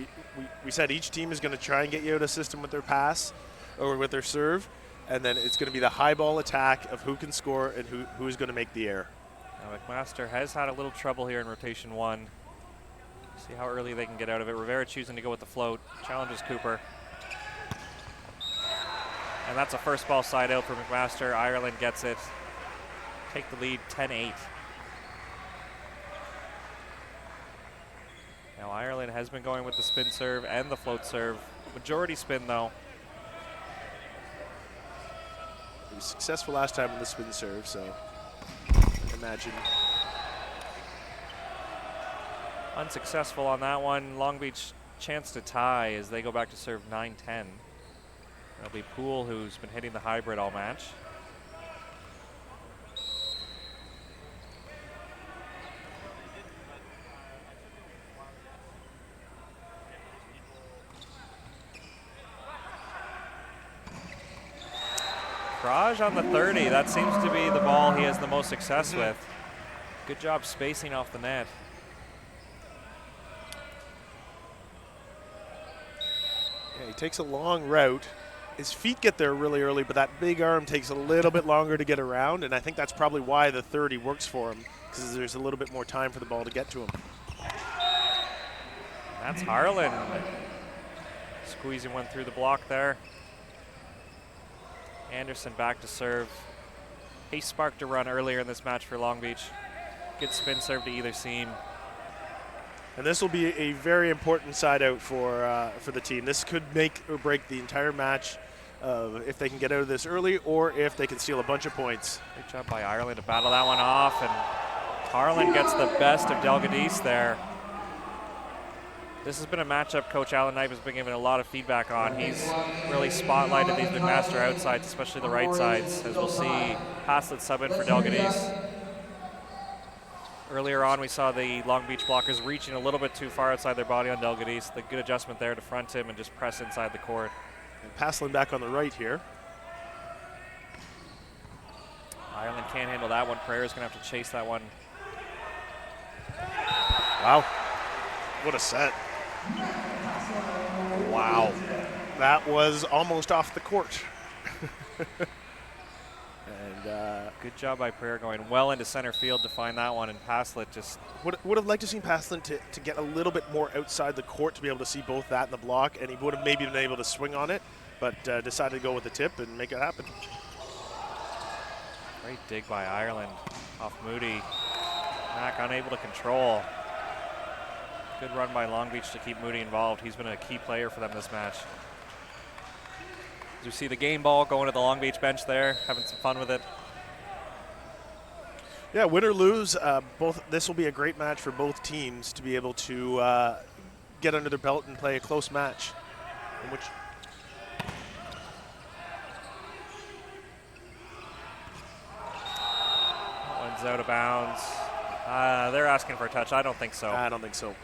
we said each team is going to try and get you out of system with their pass or with their serve, and then it's going to be the high ball attack of who can score and who's going to make the error. Now McMaster has had a little trouble here in rotation 1. See how early they can get out of it. Rivera choosing to go with the float. Challenges Cooper. And that's a first ball side out for McMaster. Ireland gets it. Take the lead 10-8. Now Ireland has been going with the spin serve and the float serve. Majority spin though. was successful last time with the spin serve, so imagine. Unsuccessful on that one. Long Beach chance to tie as they go back to serve 9-10. It'll be Poole who's been hitting the hybrid all match. Raj on the 30. That seems to be the ball he has the most success with. Good job spacing off the net. Yeah, he takes a long route. His feet get there really early, but that big arm takes a little bit longer to get around, and I think that's probably why the 30 works for him, because there's a little bit more time for the ball to get to him. That's Harlan squeezing one through the block there. Anderson back to serve. He sparked a run earlier in this match for Long Beach. Good spin serve to either seam. And this will be a very important side out for the team. This could make or break the entire match if they can get out of this early or if they can steal a bunch of points. Great job by Ireland to battle that one off, and Harlan gets the best of Delgadis there. This has been a matchup Coach Alan Knipe has been giving a lot of feedback on. He's really spotlighted these McMaster outsides, especially the right sides, as we'll see Haslett sub in for Delgadis. Earlier on, we saw the Long Beach blockers reaching a little bit too far outside their body on Delgadis. The good adjustment there to front him and just press inside the court. And Paslin back on the right here. Ireland can't handle that one. Pereira's going to have to chase that one. Wow. What a set. Wow. That was almost off the court. And good job by Pereira going well into center field to find that one, and Paslin just would have liked to see Paslin to get a little bit more outside the court to be able to see both that and the block, and he would have maybe been able to swing on it, but decided to go with the tip and make it happen. Great dig by Ireland off Moody. Mack unable to control. Good run by Long Beach to keep Moody involved. He's been a key player for them this match. As you see the game ball going to the Long Beach bench there, having some fun with it. Yeah, win or lose, this will be a great match for both teams to be able to get under their belt and play a close match. In which one's out of bounds. They're asking for a touch. I don't think so. I don't think so.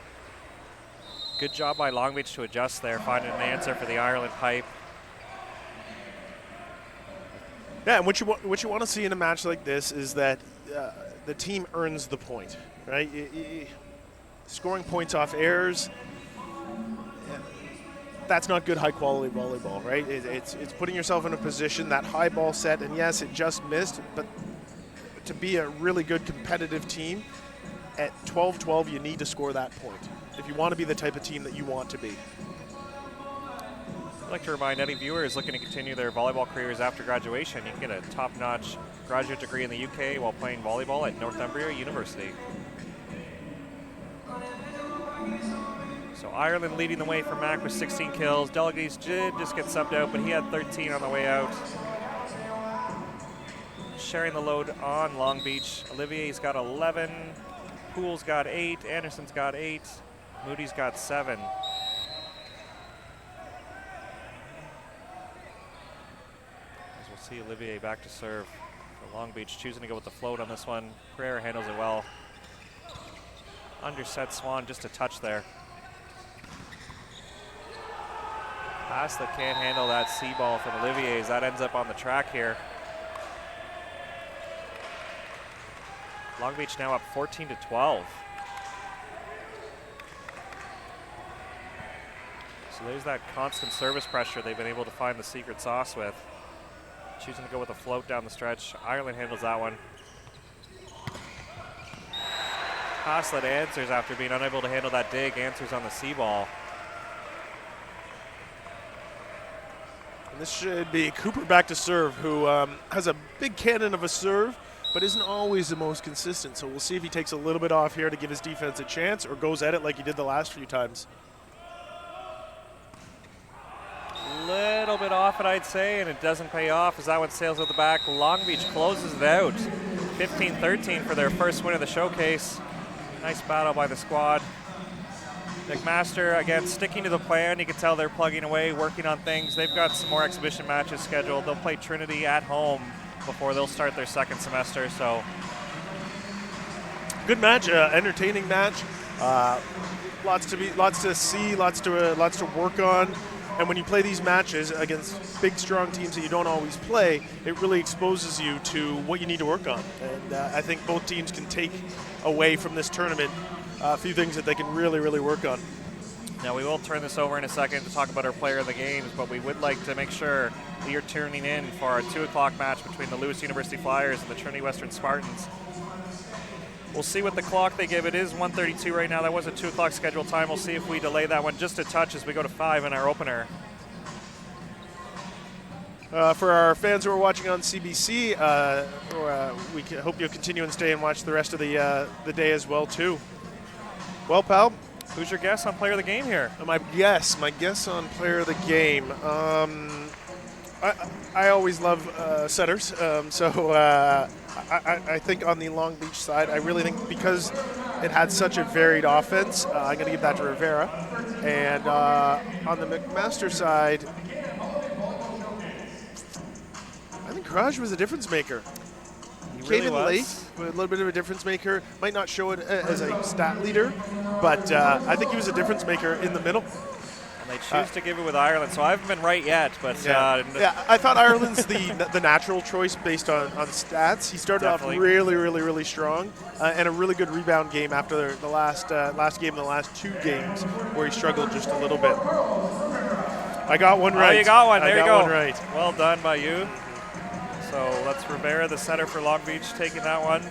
Good job by Long Beach to adjust there, finding an answer for the Ireland pipe. Yeah, and what you want to see in a match like this is that the team earns the point, right? Scoring points off errors, that's not good high-quality volleyball, right? It's putting yourself in a position, that high ball set, and yes, it just missed, but to be a really good competitive team, at 12-12, you need to score that point if you want to be the type of team that you want to be. I'd like to remind any viewers looking to continue their volleyball careers after graduation, you can get a top-notch graduate degree in the UK while playing volleyball at Northumbria University. So Ireland leading the way for Mack with 16 kills. Delgadis did just get subbed out, but he had 13 on the way out. Sharing the load on Long Beach. Olivier's got 11, Poole's got 8, Anderson's got 8, Moody's got 7. See Olivier back to serve for Long Beach, choosing to go with the float on this one. Pereira handles it well. Underset Swan, just a touch there. Pass that can't handle that C ball from Olivier's. That ends up on the track here. Long Beach now up 14-12. So there's that constant service pressure they've been able to find the secret sauce with. Choosing to go with a float down the stretch. Ireland handles that one. Haslett answers after being unable to handle that dig, answers on the C ball. And this should be Cooper back to serve, who has a big cannon of a serve, but isn't always the most consistent. So we'll see if he takes a little bit off here to give his defense a chance or goes at it like he did the last few times. Little little bit off it, I'd say, and it doesn't pay off as that one sails out the back. Long Beach closes it out. 15-13 for their first win of the showcase. Nice battle by the squad. McMaster, again, sticking to the plan. You can tell they're plugging away, working on things. They've got some more exhibition matches scheduled. They'll play Trinity at home before they'll start their second semester. So, good match, entertaining match. Lots to see, lots to work on. And when you play these matches against big, strong teams that you don't always play, it really exposes you to what you need to work on. And I think both teams can take away from this tournament a few things that they can really, really work on. Now, we will turn this over in a second to talk about our player of the games, but we would like to make sure that you're tuning in for our 2 o'clock match between the Lewis University Flyers and the Trinity Western Spartans. We'll see what the clock they give. It is 1:32 right now. That was a 2 o'clock scheduled time. We'll see if we delay that one just a touch as we go to 5 in our opener. For our fans who are watching on CBC, we hope you'll continue and stay and watch the rest of the day as well, too. Well, pal, who's your guess on player of the game here? My guess on player of the game. I always love setters, I think on the Long Beach side, I really think because it had such a varied offense, I'm going to give that to Rivera. And on the McMaster side, I think Kraj was a difference maker. He came in late, a little bit of a difference maker. Might not show it as a stat leader, but I think he was a difference maker in the middle. And they choose to give it with Ireland, so I haven't been right yet. But I thought Ireland's the natural choice based on stats. He started off really, really, really strong, and a really good rebound game after the last game and the last 2 games where he struggled just a little bit. I got one right. Oh, you got one. There you go. One right. Well done by you. So that's Rivera, the setter for Long Beach, taking that one.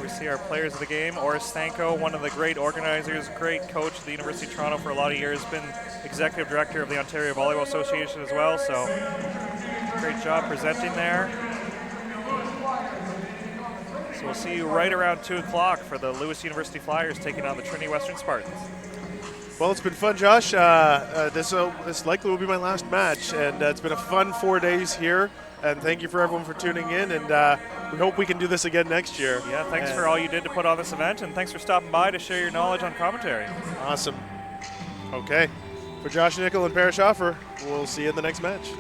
We see our players of the game. Oris Stanko, one of the great organizers, great coach at the University of Toronto for a lot of years, been executive director of the Ontario Volleyball Association as well, so great job presenting there. So we'll see you right around 2 o'clock for the Lewis University Flyers taking on the Trinity Western Spartans. Well, it's been fun, Josh. This likely will be my last match, and it's been a fun 4 days here. And thank you for everyone for tuning in, and we hope we can do this again next year. Yeah, thanks for all you did to put on this event, and thanks for stopping by to share your knowledge on commentary. Awesome. Okay. For Josh Nickel and Parrish Offer, we'll see you in the next match.